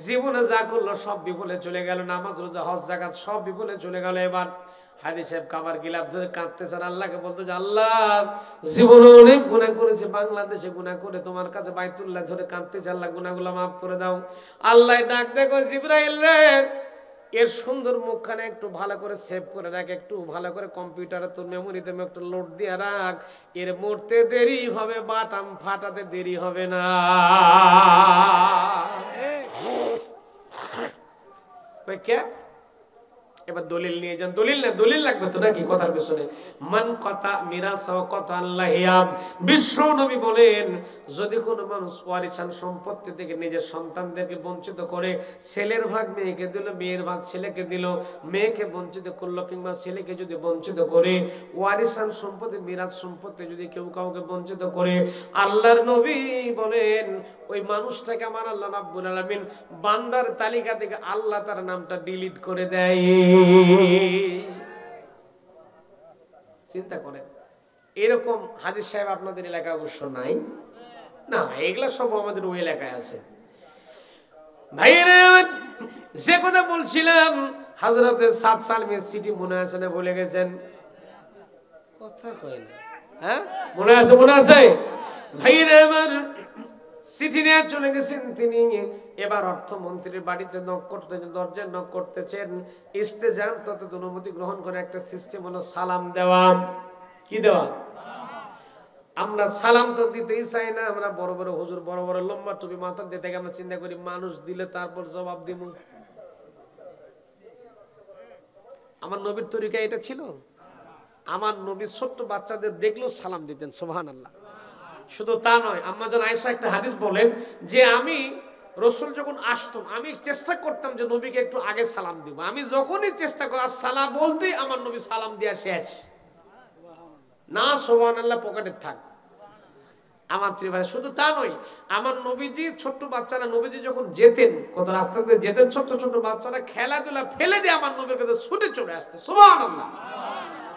জীবনে যা করলো সব বিফলে চলে গেল, নামাজ রোজা হজ যাকাত সব বিফলে চলে গেল। এবার হাজী সাহেব কাবার গিলাফ ধরে কাঁদতেছেন, আল্লাহকে বলতেছে, আল্লাহ জীবনে অনেক গুনাহ করেছে, বাংলাদেশে গুনাহ করে তোমার কাছে বাইতুল্লাহ ধরে কাঁদতেছে, আল্লাহ গুনাহগুলো মাফ করে দাও। আল্লাহ ডাক দেখো, জিবরাইল রে এর সুন্দর মুখখানে একটু ভালো করে সেভ করে রাখ, একটু ভালো করে কম্পিউটারে তোর মেমোরিতে একটু লোড দিয়ে রাখ। এর মরতে দেরি হবে, বাটাম ফাটাতে দেরি হবে না। কে এবার দলিল নিয়ে যান। দলিল না, দলিল লাগবে তো নাকি কথার পেছনে। মান কথা মিরাস কথা আল্লাহিয়াব, বিশ্ব নবী বলেন যদি কোনো মানুষ ওয়ারিসান সম্পত্তি থেকে নিজের সন্তানদেরকে বঞ্চিত করে, ছেলের ভাগ মেয়েকে দিল, মেয়ের ভাগ ছেলেকে দিল, মেয়েকে বঞ্চিত করলো কিংবা ছেলেকে যদি বঞ্চিত করে, ওয়ারিসান সম্পত্তি মিরাস সম্পত্তি যদি কেউ কাউকে বঞ্চিত করে, আল্লাহর নবী বলেন ওই মানুষটাকে আমার আল্লাহ রাব্বুল আলামিন বান্দার তালিকা থেকে আল্লাহ তার নামটা ডিলিট করে দেয়। চিন্তা করেন, এরকম হাজির সাহেব আপনাদের এলাকায় অবশ্য নাই না, এগুলা সব আমাদের ওই এলাকায় আছে। ভাইরা যে কথা বলছিলাম, হযরতে সাদ সালমের সিটি মনে আছে না ভুলে গেছেন? কথা কয় না, হ্যাঁ মনে আছে, মনে আছে? ভাইরা আমার চিঠি নিয়ে চলে গেছেন তিনি। এবার অর্থমন্ত্রীর বাড়িতে নক করতেছেন, দরজায় নক করতেছেন। ইস্তেজান তত অনুমতি গ্রহণ করে একটা সিস্টেম হলো সালাম দেওয়া। কি দেওয়া? আমরা সালাম তো দিতেই চাই না, আমরা বড় বড় হুজুর বড় বড় লম্বা টুপি মাথা দিয়ে থেকে আমরা চিন্তা করি মানুষ দিলে তারপর জবাব দিব। আমার নবীর তরিকা এটা ছিল। আমার নবী ছোট্ট বাচ্চাদের দেখলেও সালাম দিতেন, সুবহানাল্লাহ। শুধু তা নয়, আম্মা জান আয়েশা একটা হাদিস বলেন যে আমি রাসূল যখন আসতাম আমি চেষ্টা করতাম যে নবীকে একটু আগে সালাম দিব। আমি যখনই চেষ্টা করি আসসালাম বলতেই আমার নবী সালাম দেয়া শেষ। না সুবহানাল্লাহ পকেটে থাক। আমার প্রিয় ভাই, শুধু তা নয়, আমার নবীজি ছোট্ট বাচ্চারা নবীজি যখন যেতেন, কত রাস্তা দিয়ে যেতেন, ছোট্ট ছোট্ট বাচ্চারা খেলাধুলা ফেলে দিয়ে আমার নবীর কাছে ছুটে চলে আসতো, সুবহানাল্লাহ,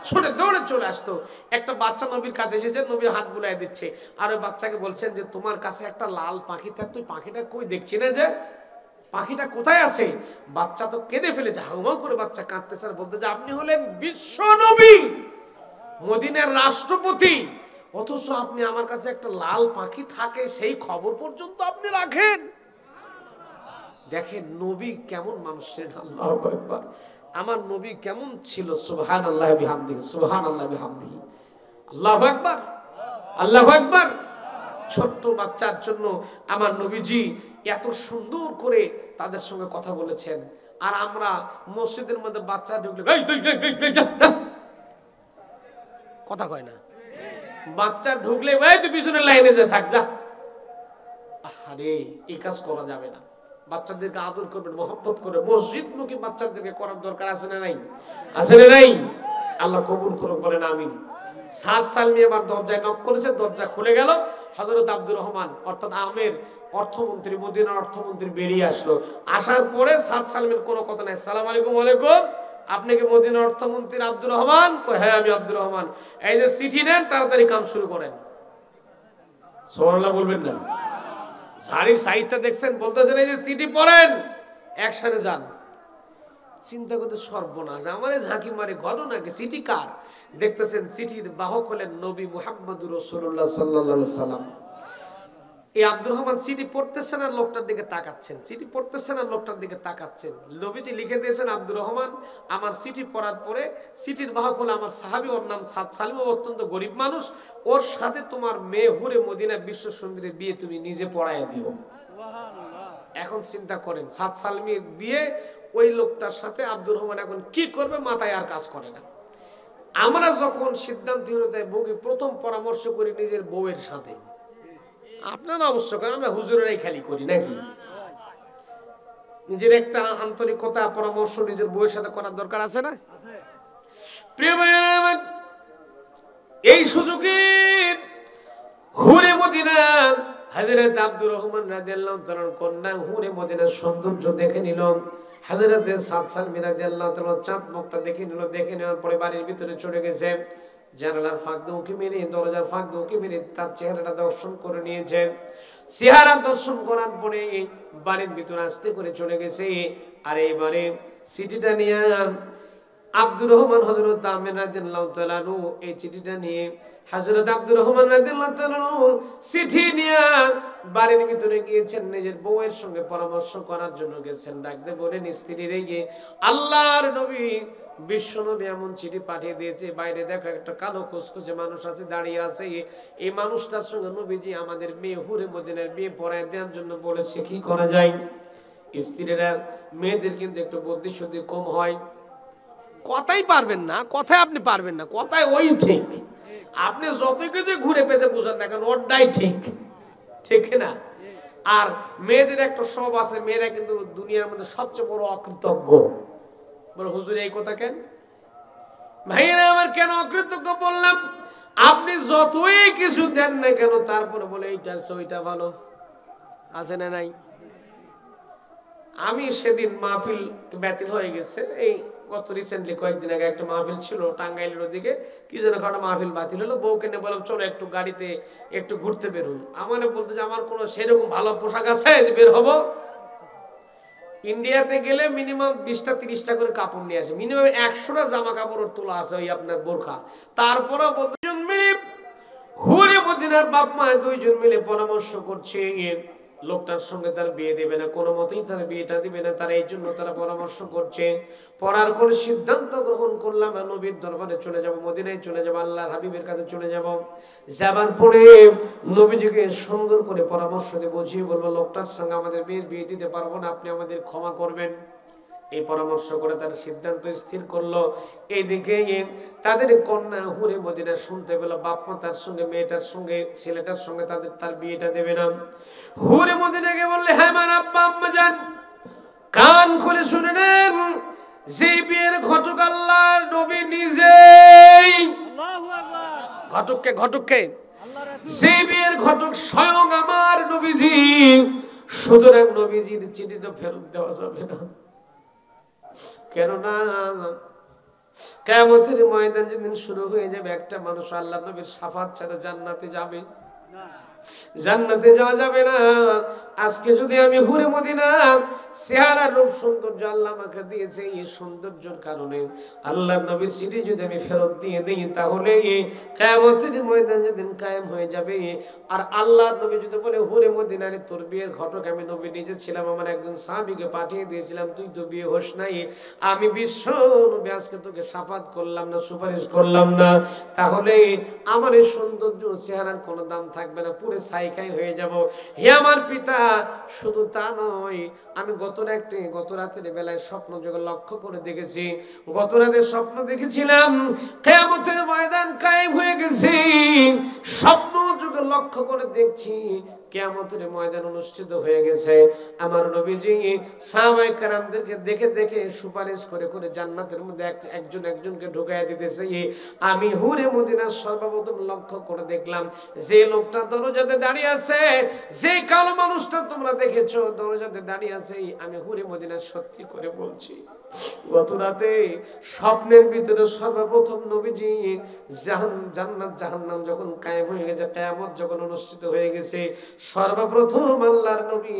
ছুটে দৌড়ে চলে আসতো। একটা বাচ্চা নবীর কাছে এসেছে, নবী হাত বুলাই দিচ্ছে, আর ওই বাচ্চাকে বলছেন যে তোমার কাছে একটা লাল পাখি থাক, তুই পাখিটা কই দেখছি না, যে পাখিটা কোথায় আছে? বাচ্চা তো কেঁদে ফেলেছে, হাউমাউ করে বাচ্চা কাঁদতেছে আর বলতে যে আপনি হলেন বিশ্ব নবী, মদিনার রাষ্ট্রপতি, অথচ আপনি আমার কাছে একটা লাল পাখি থাকে সেই খবর পর্যন্ত আপনি রাখেন। দেখেন নবী কেমন মানুষ ছিলেন, আল্লাহু আকবার। আমার নবী কেমন ছিল, সুবহানাল্লাহি বিহামদিহি, সুবহানাল্লাহি বিহামদিহি, আল্লাহু আকবার, আল্লাহু আকবার। ছোট্ট বাচ্চার জন্য আমার নবীজি এত সুন্দর করে তাদের সঙ্গে কথা বলেছেন। আর আমরা মসজিদের মধ্যে বাচ্চা ঢুকলে কথা কয় না, বাচ্চা ঢুকলে তুই পিছনের লাইনে যা, থাক যা। আরে এই কাজ করা যাবে না। বাচ্চাদেরকে আদর করবেন, মহব্বত করবেন, মসজিদমুখী বাচ্চাদেরকে করার দরকার আছে না নাই? আছে না নাই? আল্লাহ কবুল করুন, বলেন আমিন। সাদ সালমি আবার দরজায় নক করেছে, দরজা খুলে গেল। হযরত আব্দুর রহমান অর্থাৎ আমের অর্থমন্ত্রী, মদিনার অর্থমন্ত্রী বেরিয়ে আসলো। আসার পরে সাদ সালমের কোনো কথা নাই, সালাম আলাইকুম। ওয়ালাইকুম। আপনি কি মদিনার অর্থমন্ত্রী আব্দুর রহমান? হ্যাঁ আমি আব্দুর রহমান। এই যে চিঠি নেন, তাড়াতাড়ি কাম শুরু করেন। সুবহানাল্লাহ বলবেন না? শাড়ির সাইজটা দেখছেন, বলতেছেন এই যে চিঠি পড়েন, একসাথে যান। চিন্তা করতে সর্বনাশ, আমারে ঝাঁকি মারে ঘটনাকে, চিঠি কার? দেখতেছেন চিঠির বাহক হলেন নবী মুহাম্মদুর রাসূলুল্লাহ সাল্লাল্লাহু আলাইহি সাল্লাম। এই আব্দুর রহমান চিঠি পড়তেছেন আর লোকটার দিকে তাকাচ্ছেন, চিঠি পড়তেছেন আর লোকটার দিকে তাকাচ্ছেন। নবীজি লিখে দিয়েছেন আব্দুর রহমান আমার চিঠি পড়ার পরে চিঠির বাহক হলো আমার সাহাবী, ওর নাম সাদ সালম, অত্যন্ত গরিব মানুষ, ওর সাথে তোমার মেয়ে হুরে মদিনা বিশ্ব সুন্দরীর বিয়ে তুমি নিজে পড়াইয়া দিও। এখন চিন্তা করেন সাদ সালমির বিয়ে ওই লোকটার সাথে আব্দুর রহমান এখন কি করবে, মাথায় আর কাজ করে না। আমরা যখন সিদ্ধান্তহীনতায় ভুগি প্রথম পরামর্শ করি নিজের বউয়ের সাথে। আপনারা অবশ্য করেন, আমরা হুজুরেরাই খালি করি নাকি? নিজের একটা আন্তরিকতা পরামর্শ নিজের বউয়ের সাথে করার দরকার আছে না? প্রিয় ভাইয়েরা আমার, এই সুযোগে হুরে মদিনা হযরত আব্দুর রহমান রাদিয়াল্লাহু তাআলার কন্যা হুরে মদিনার সৌন্দর্য দেখে নিল। হযরত সাদ সালমি রাদিয়াল্লাহু তাআলা চাঁদ মুখটা দেখে নিল। দেখে নেওয়ার পরে বাড়ির ভিতরে চলে গেছে, জানালার ফাঁক দিয়ে উঁকি মেরে, দরজার ফাঁক দিয়ে উঁকি মেরে তার চেহারাটা দর্শন করে নিয়েছে। চেহারা দর্শন করার পরে বাড়ির ভিতরে আস্তে করে চলে গেছে। আর এইবারে চিঠিটা নিয়ে আব্দুর রহমান হযরত আমের রাদিয়াল্লাহু তাআলা এই চিঠিটা নিয়ে হযরত আব্দুর রহমান রাদিয়াল্লাহু তাআলা চিঠি নিয়ে বাড়ির ভিতরে গিয়েছেন, নিজের বউয়ের সঙ্গে পরামর্শ করার জন্য গেছেন। ডাকতে বলেন স্ত্রীরে গিয়ে, আল্লাহর নবী বিশ্বনবী এমন চিঠি পাঠিয়ে দিয়েছে, বাইরে দেখো একটা কালো কুচকুচে মানুষ আছে, দাঁড়িয়ে আছে, এই মানুষটার সঙ্গে নবীজি আমাদের মেয়ে হুরে মদিনার বিয়ে পড়ায় দেওয়ার জন্য বলেছে, কি করা যায়? স্ত্রীরা, মেয়েদের কিন্তু একটু বুদ্ধি শুদ্ধি কম হয়, কথাই পারবেন না, কথায় আপনি পারবেন না, কথায় ওই ঠিক। আপনি যত কিছু ঘুরে পেঁচে বুঝেন না কেন, ওটাই ঠিক, ঠিক না? আর মেয়েদের একটা স্বভাব আছে, মেয়েরা কিন্তু দুনিয়ার মধ্যে সবচেয়ে বড় অকৃতজ্ঞ। বলে হুজুর এই কথা কেন? ভাইরা আমার, কেন অকৃতজ্ঞ বললাম? আপনি যতই কিছু দেন না কেন, তারপরে বলে এইটা আছে ওইটা ভালো, আছে না নাই? আমি সেদিন মাহফিল বাতিল হয়ে গেছে, এই গত রিসেন্টলি কয়েকদিন আগে একটা মাহফিল ছিল টাঙ্গাইলের ওদিকে, কি যেন একটা মাহফিল বাতিল হলো। বউকে নিয়ে বললাম চলো একটু গাড়িতে একটু ঘুরতে বেরোন। আমার বলতে যে আমার কোনো সেরকম ভালো পোশাক আছে যে বের হবো? ইন্ডিয়াতে গেলে মিনিমাম 20টা 30টা করে কাপড় নিয়ে আসে, মিনিমাম 100টা জামা কাপড় তোলা আছে, ওই আপনার বোরখা। তারপরেও দুজন মিলে হুরে মদিনার বাপ মা দুইজন মিলে পরামর্শ করছে লোকটার সঙ্গে তার বিয়ে দেবে না, কোনো মতেই তার বিয়েটা দিবে না। তারা এই জন্য তারা পরামর্শ করছে। পড়ার কোন সিদ্ধান্ত গ্রহণ করলাম, নবীর দরবারে চলে যাব, মদিনায় চলে যাব, আল্লাহর হাবিবের কাছে চলে যাব। যাবার পরে নবীজিকে সুন্দর করে পরামর্শ দিয়ে বুঝিয়ে বলবো, লোকটার সঙ্গে আমাদের বিয়ে দিতে পারবো না, আপনি আমাদের ক্ষমা করবেন। এই পরামর্শ করে তার সিদ্ধান্ত স্থির করলো। এইদিকে তাদের কন্যা হুরে মদিনা শুনতে পেল বাপ মা তার সঙ্গে মেয়েটার সঙ্গে ছেলেটার সঙ্গে তার বিয়েটা দেবে না। হুরে মদিনাকে বললে, হ্যাঁ আমার আব্বা আম্মা যান, কান খুলে শুনে নেন, যে বিয়ের ঘটক আল্লাহর নবী নিজেই, ঘটককে যে বিয়ের ঘটক স্বয়ং আমার নবীজি, সুতরাং নবীজির চিঠি তো ফেরত দেওয়া যাবে না। কেননা কিয়ামতের ময়দান যেদিন শুরু হয়ে যাবে, একটা মানুষ আল্লাহর নবীর শাফাত ছাড়া জান্নাতে যাবে না, জান্নাতে যাওয়া যাবে না। আজকে যদি আমি হুরে মদিনা চেহারা রূপ সৌন্দর্য আল্লাহ আমাকে দিয়েছে, এই সৌন্দর্যের কারণে আল্লাহর নবীর চিঠি যদি আমি ফেরত দিয়ে দিই, তাহলে কিয়ামতের ময়দান যেদিন কায়েম হয়ে যাবে, আর আল্লাহর নবী যদি বলে হুরে মদিনারে তোর বিয়ের ঘটক আমি নবী নিজে ছিলাম, আমার একজন সাহাবীকে পাঠিয়ে দিয়েছিলাম, তুই তো বিয়ে হোস নাই, আমি বিশ্ব নবী আজকে তোকে শাফাত করলাম না, সুপারিশ করলাম না, তাহলে আমার এই সৌন্দর্য চেহারার কোনো দাম থাকবে না, পুরো ছাইখাই হয়ে যাব। হে আমার পিতা, শুধু তা নয়, আমি গত রাতের বেলায় স্বপ্ন যোগে লক্ষ্য করে দেখেছি, গত রাতে স্বপ্ন দেখেছিলাম কিয়ামতের ময়দান কায়েম হয়ে গেছে, স্বপ্ন যোগে লক্ষ্য করে দেখছি কিয়ামতের ময়দান অনুষ্ঠিত হয়ে গেছে। আমার নবীজি সাহাবায়ে কেরামদেরকে দেখে দেখে সুপারিশ করে করে জান্নাতের মধ্যে একজনকে ঢুকাইয়া দিতেছে। আমি হুরে মদিনা সর্বপ্রথম লক্ষ্য করে দেখলাম, যে লোকটা দরজাতে দাঁড়িয়ে আছে, যে কালো মানুষটা তোমরা দেখেছো দরজাতে দাঁড়িয়ে আছে, আমি হুরে মদিনা সত্যি করে বলছি, গত রাতে স্বপ্নের ভিতরে সর্বপ্রথম নবীজি জান্নাত জাহান্নাম যখন কায়েম হয়ে গেছে, কিয়ামত যখন অনুষ্ঠিত হয়ে গেছে, সর্বপ্রথম আল্লাহর নবী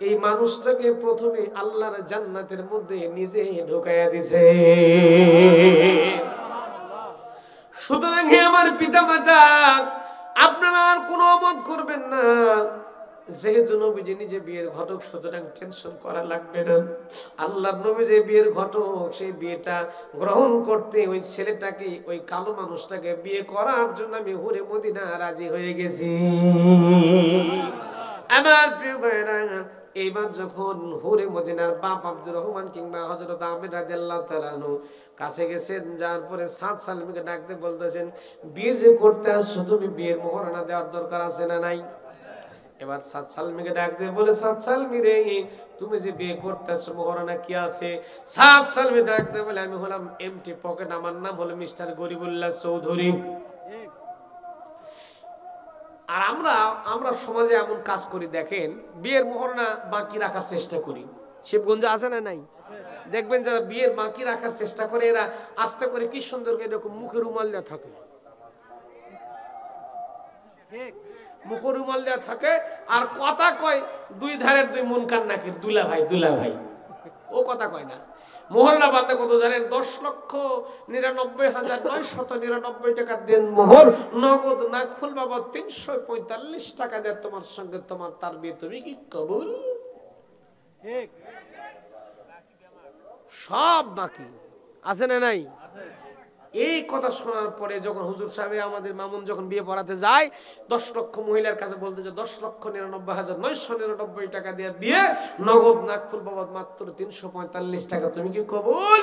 এই মানুষটাকে প্রথমে আল্লাহর জান্নাতের মধ্যে নিজে ঢুকাইয়া দিছে। সুতরাং হে আমার পিতা মাতা, আপনারা আর কোনো অমত করবেন না, যেহেতু নবীজি নিজে বিয়ের ঘটক, সুতরাং টেনশন করা লাগবে না। আল্লাহর নবী যে বিয়ের ঘটক, সেই বিয়েটা গ্রহণ করতে ওই ছেলেটাকে, ওই কালো মানুষটাকে বিয়ে করার জন্য আমি হুরে মদিনা রাজি হয়ে গেছি। আমার প্রিয় ভাইরা, এইবার যখন হুরে মদিনার বাপ আব্দুর রহমান কিংবা হযরত আমির রাদিয়াল্লাহু তাআলা আনহু কাছে গেছেন, যার পরে সাদ সালমিকে ডাকতে বলতেছেন, বিয়ে যে করতে আসছো তুমি, বিয়ের মোহরানা দেওয়ার দরকার আছে না নাই? এবার সাদ সালমিকে ডাক দিয়ে বলে, সাদ সালমি রে, তুমি যে বিয়ে করতে আসছো মোহরানা কি আছে? সাদ সালমি ডাক দিয়ে বলে, আমি হলাম এমটি পকেট, আমার নাম হলো মিস্টার গরিবুল্লাহ চৌধুরী। আর আমরা সমাজে এমন কাজ করি, দেখেন, বিয়ের মোহরানা বাকি রাখার চেষ্টা করি। শিবগঞ্জে আছে না নাই? দেখবেন যারা বিয়ের বাকি রাখার চেষ্টা করে, এরা আস্তে করে কি সুন্দর এরকম মুখে রুমাল দেওয়া থাকে, মুখে রুমাল দেওয়া থাকে, আর কথা কয় দুই ধারের দুই মুনকার নাকির, দুলা ভাই ও কথা কয় না। মোহর বান্ধে কত জানেন? 10,99,999 টাকা দেন মোহর, নগদ নাকফুল বাবদ 345 টাকা দেন তোমার সঙ্গে তোমার তার বিয়ে, তুমি কি কবুল? সব বাকি আছে না নাই? এই কথা শোনার পরে যখন হুজুর সাহেব আমাদের মামুন যখন বিয়ে পড়াতে যায়, 10 লক্ষ মহিলার কাছে বলতে যে 10,99,999 টাকা দিয়ে বিয়ে, নগদ নাকফুল বাবদ মাত্র 345 টাকা, তুমি কি কবুল?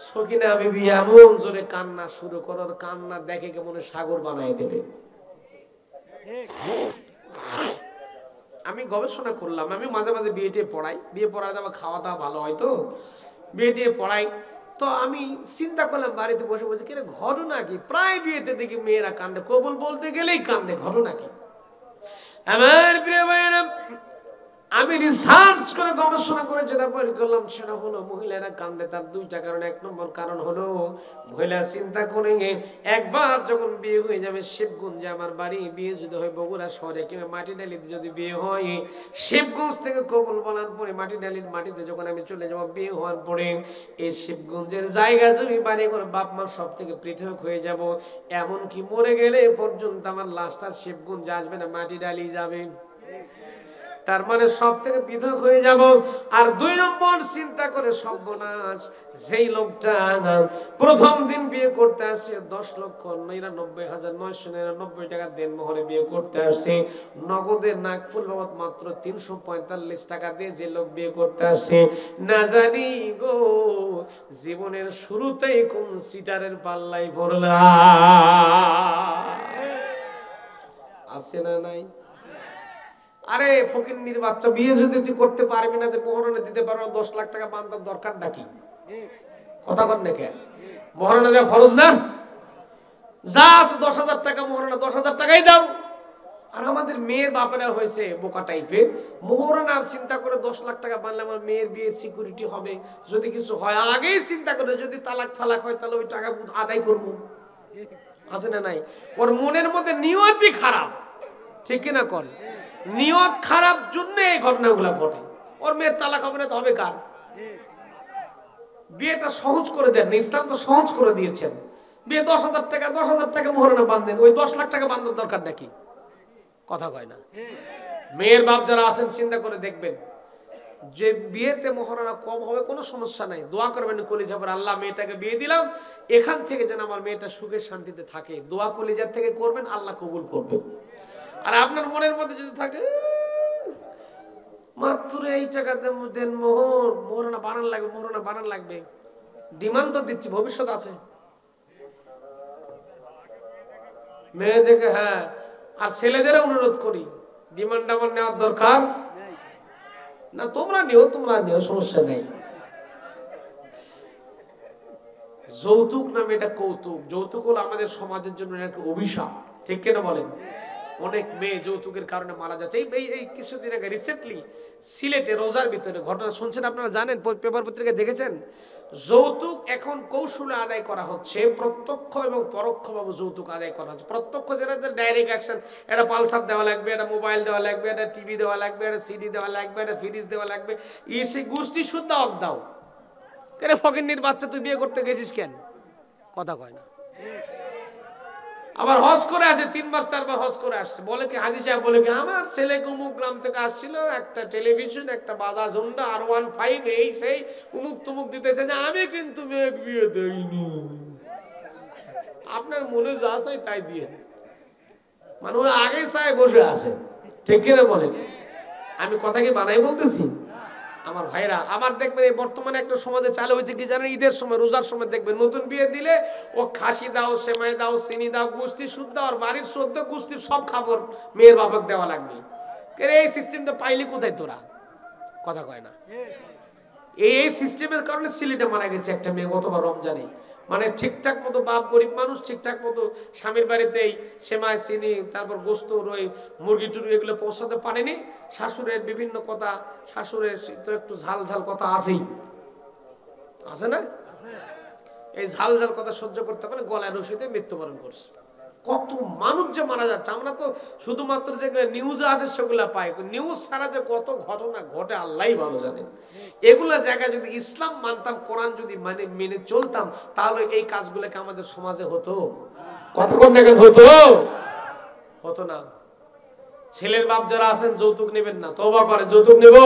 সকিনা বিবি এমন জোরে কান্না শুরু করার, কান্না দেখে কেমন সাগর বানাই দেবে। আমি গবেষণা করলাম, আমি মাঝে মাঝে বিয়েটে পড়াই, বিয়ে পড়াতে আবার খাওয়া দাওয়া ভালো হয় তো, বিয়েটে পড়াই। তো আমি চিন্তা করলাম বাড়িতে বসে বসে, কিরে ঘটনা কি? প্রায় বিয়েতে দেখি মেয়েরা কান্দে, কবুল বলতে গেলেই কান্দে, ঘটনা কি? আমার প্রিয় ভাইয়েরা, আমি রিসার্চ করে গবেষণা করে যেটা বের করলাম সেটা হলো মহিলারা কান্দে তার দুইটা কারণ। এক নম্বর কারণ হলো মহিলা চিন্তা করে একবার যখন বিয়ে হয়ে যাবে শিবগঞ্জে আমার বাড়ি, বিয়ে যদি হয় বগুড়া শহরে কিংবা মাটিডালিতে যদি বিয়ে হয়, শিবগঞ্জ থেকে কবুল বলার পরে মাটিডালির মাটিতে যখন আমি চলে যাব বিয়ে হওয়ার পরে, এই শিবগঞ্জের জায়গা জমি বাড়ি করে বাপ মা সব থেকে পৃথক হয়ে যাব। এমনকি মরে গেলে পর্যন্ত আমার লাশটা শিবগঞ্জ আসবে না, মাটিডালি যাবে। তার মানে সব থেকে পৃথক হয়ে যাব। আর 2 নম্বর চিন্তা করে সর্বনাশ, যেই লোকটা প্রথম দিন বিয়ে করতে আসে 10,99,999 টাকা দেন মোহরে বিয়ে করতে আসে, নগদের নাকফুল বাবদ মাত্র 345 টাকা দিয়ে যে লোক বিয়ে করতে আসে, না জানি গো জীবনের শুরুতেই কোন সিটারের পাল্লাই পড়লা। আছে না নাই? আরে ফকিন্নির বাচ্চা, বিয়ে যদি তুই করতে পারবি না, মোহরণে দিতে পারো 10 লাখ টাকা বান্ধার দরকার নাকি? কথা কর না কে? মোহরণে দেওয়া ফরজ না? যা আছে 10,000 টাকা মোহরণে, 10,000 টাকাই দাও। আর আমাদের মেয়ের বাপেরা হয়েছে বোকা টাইপের, মোহরণে চিন্তা করে 10 লাখ টাকা বানলে আমার মেয়ের বিয়ের সিকিউরিটি হবে, যদি কিছু হয় আগেই চিন্তা করে, যদি তালাক ফালাক হয় তাহলে ওই টাকা আদায় করবো। আছে না নাই? ওর মনের মধ্যে নিয়তই খারাপ, ঠিক কিনা কর? নিয়ত খারাপ জন্য এই ঘটনাগুলো ঘটে। ওর মেয়ের তালাক হবে না তো হবে কার? বিয়েটা সহজ করে দেন, ইসলাম তো সহজ করে দিয়েছেন। বিয়ে 10,000 টাকা মোহরানা বাঁধেন, ওই 10 লাখ টাকা বাঁধার দরকার নাকি? কথা কয় না। মেয়ের বাপ যারা আছেন চিন্তা করে দেখবেন, যে বিয়েতে মোহরানা কম হবে কোনো সমস্যা নাই, দোয়া করবেন কলিজা করে, আল্লাহ মেয়েটাকে বিয়ে দিলাম, এখান থেকে যেন আমার মেয়েটা সুখে শান্তিতে থাকে, দোয়া কলিজার থেকে করবেন, আল্লাহ কবুল করবেন। আর আপনার মনের মধ্যে যদি থাকে মাত্র এই টাকা দেন মোহরানা বানান লাগবে, মোহরানা বানান লাগবে, ডিমান্ড তো দিচ্ছি, ভবিষ্যৎ আছে মেয়ে দেখে। হ্যাঁ, আর ছেলেদেরও অনুরোধ করি, ডিমান্ড আমার নেওয়ার দরকার না, তোমরা নিও, সমস্যা নেই। যৌতুক নামে এটা কৌতুক, যৌতুক হলো আমাদের সমাজের জন্য একটা অভিশাপ, ঠিক কিনা বলেন? অনেক মেয়ে যৌতুকের কারণে মারা যাচ্ছে। এই কিছুদিন আগে রিসেন্টলি সিলেটে রোজার ভিতরে ঘটনা শুনছেন, আপনারা জানেন, পেপার পত্রিকায় দেখেছেন। যৌতুক এখন কৌশলে আদায় করা হচ্ছে, প্রত্যক্ষ এবং পরোক্ষভাবে যৌতুক আদায় করা হচ্ছে। প্রত্যক্ষ যেটা ডাইরেক্ট অ্যাকশন, একটা পালসার দেওয়া লাগবে, একটা মোবাইল দেওয়া লাগবে, একটা টিভি দেওয়া লাগবে, একটা সিডি দেওয়া লাগবে, একটা ফ্রিজ দেওয়া লাগবে, সেই গোষ্ঠী শুদ্ধ অক দাও। কেন ফকিন্নির বাচ্চা তুই বিয়ে করতে গেছিস কেন? কথা কয় না। আবার হজ করে আসে, 3বার 4বার হজ করে আসছে, বলে কি হাজি সাহেব, বলে কি আমার ছেলে উমুক গ্রাম থেকে আসছিল, একটা টেলিভিশন, একটা বাজাজ হোন্ডা R15 এই সেই উমুক তুমুক দিতেছে, যে আমি কিন্তু মেয়ে বিয়ে দেইনি। আপনার মনে যা চাই তাই দিয়ে, মানুষ আগে চায় বসে আছে, ঠিক কিনা বলেন? আমি কথা কি বানাই বলতেছি? আমার ভাইরা আবার দেখবেন, এই বর্তমানে একটা সমাজে চালু হয়েছে কি জানেন, ঈদের সময়, রোজার সময় দেখবেন নতুন বিয়ে দিলে ও খাসি দাও, সেমাই দাও, চিনি দাও, গুস্তি সুদ দাও, আর বাড়ির সদ্য গুস্তির সব খাবার মেয়ের বাপক দেওয়া লাগবে। এই সিস্টেমটা পাইলি কোথায় তোরা? কথা কয় না। এই সিস্টেমের কারণে সিলেটে মারা গেছে একটা মেয়ে গতবার রমজানে। মানে ঠিকঠাক মতো বাপ গরিব মানুষ ঠিকঠাক মতো স্বামীর বাড়িতেই সেমাই, চিনি, তারপর গোস্ত, রই, মুরগি টুরগি এগুলো পৌঁছাতে পারেনি। শাশুড়ের বিভিন্ন কথা, শাশুড়ের তো একটু ঝাল ঝাল কথা আছেই, আছে না? এই ঝাল ঝাল কথা সহ্য করতে পারে, গলায় রশিতে মৃত্যুবরণ করছে। কত মানুষ যে মারা যাচ্ছে, আমরা তো শুধুমাত্র যেগুলো নিউজে আছে সেগুলো পাই, নিউজ ছাড়া যে কত ঘটনা ঘটে আল্লাহই ভালো জানেন। এগুলা জায়গায় যদি ইসলাম মানতাম, কোরআন যদি মেনে চলতাম, তাহলে এই কাজগুলোকে আমাদের সমাজে হতো? কতক্ষণ দেখেন হতো? হতো না। ছেলের বাপ যারা আছেন যৌতুক নেবেন না, তওবা করে যৌতুক নেব,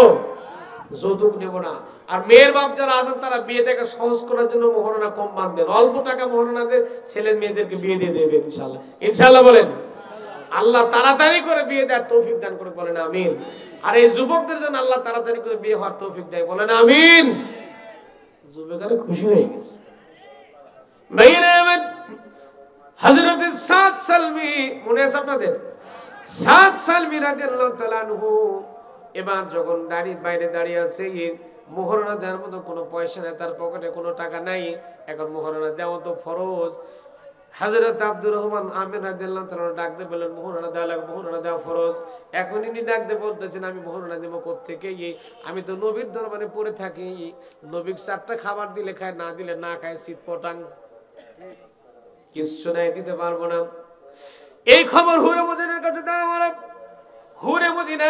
যৌতুক নেব না। আর মেয়ের বাপ যারা আছেন তারা বিয়েটাকে সহজ করার জন্য মোহরানা কম বাঁধবেন, অল্প টাকা মোহরানা দিয়ে ছেলের মেয়েদেরকে বিয়ে দিয়ে দেবেন ইনশাআল্লাহ। ইনশাআল্লাহ বলেন। আল্লাহ তাড়াতাড়ি করে বিয়ে দেওয়ার তৌফিক দান করে, বলেন আমিন। আর এই যুবকদের জন্য আল্লাহ তাড়াতাড়ি করে বিয়ে হওয়ার তৌফিক দেয়, বলেন আমিন। যুবকেরা খুশি হয়ে গেছে। হযরত সাদ সালমি মনে আছে আপনাদের? সাদ সালমি রাদিয়াল্লাহু তাআলা আনহু এবার যখন বাইরে দাঁড়িয়ে আছে, মোহরানা দেওয়ার মতো কোনো পয়সা নেই, তার পকেটে কোনো টাকা নাই, এখন মোহরানা দেওয়া তো ফরজ। হযরত আব্দুর রহমান আমির রাদিয়াল্লাহু তাআলা ডাক দিয়ে বললেন মোহরানা দেওয়া লাগবে, মোহরানা দেওয়া ফরজ। এখন ইনি ডাক দিয়ে বলতেছেন আমি মোহরানা দেবো কোত্থেকে? আমি তো নবীর দরবারে পড়ে থাকি, নবীর 4টা খাবার দিলে খায়, না দিলে না খায়, শীত পটাং কিচ্ছু নাই, দিতে পারবো না। এই খবর হুরে মদিনার কাছে দেওয়া। হুরে মদিনা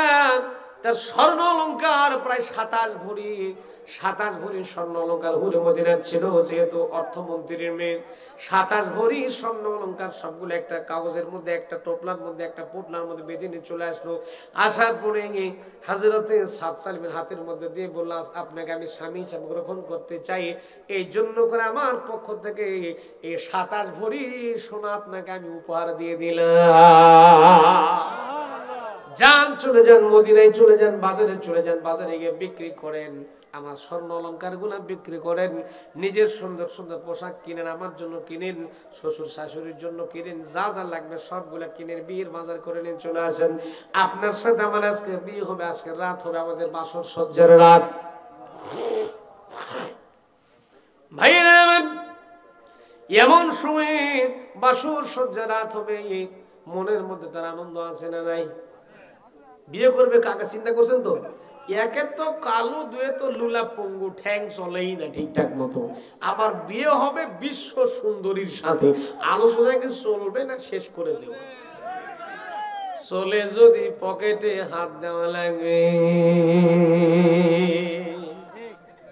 তার স্বর্ণ অলঙ্কার প্রায় 27 ভরি, 27 ভরি স্বর্ণ অলঙ্কার হুরে মদিনার ছিল, যেহেতু অর্থমন্ত্রীর মেয়ে। 27 ভরি স্বর্ণ অলঙ্কার সবগুলো একটা কাগজের মধ্যে, একটা টোপলার মধ্যে, একটা পোটলার মধ্যে বেঁধে নিয়ে চলে আসলো। আসার পরে হযরতে সাদ সালমের হাতের মধ্যে দিয়ে বলল আপনাকে আমি স্বামী হিসাবে গ্রহণ করতে চাই, এই জন্য করে আমার পক্ষ থেকে এই 27 ভরি সোনা আপনাকে আমি উপহার দিয়ে দিলাম। যান, চলে যান, মদিনায় চলে যান, বাজারে চলে যান, বাজারে গিয়ে বিক্রি করেন, আমার স্বর্ণ অলংকার গুলা বিক্রি করেন, নিজের সুন্দর সুন্দর পোশাক কিনেন, আমার জন্য কিনেন, শ্বশুর শাশুড়ির জন্য কিনেন, যা যা লাগবে সবগুলা কিনেন, বিয়ের বাজার করে নিয়ে চলে আসেন। আপনার সাথে আমার আজকে বিয়ে হবে, আজকে রাত হবে আমাদের বাসর সজ্জার রাত। ভাইয়েরা আমার, এমন সময়ে বাসর সজ্জার রাত হবে, মনের মধ্যে তার আনন্দ আছে না নাই? বিয়ে করবে কাকে চিন্তা করছেন তো? একে তো কালো, দুয়ে তো লুলা পঙ্গু, ঠ্যাং চলেই না ঠিকঠাক মতো, আবার বিয়ে হবে বিশ্ব সুন্দরীর সাথে। আলোচনা কি চলবে না শেষ করে দেব? চলে যদি পকেটে হাত দেওয়া লাগবে।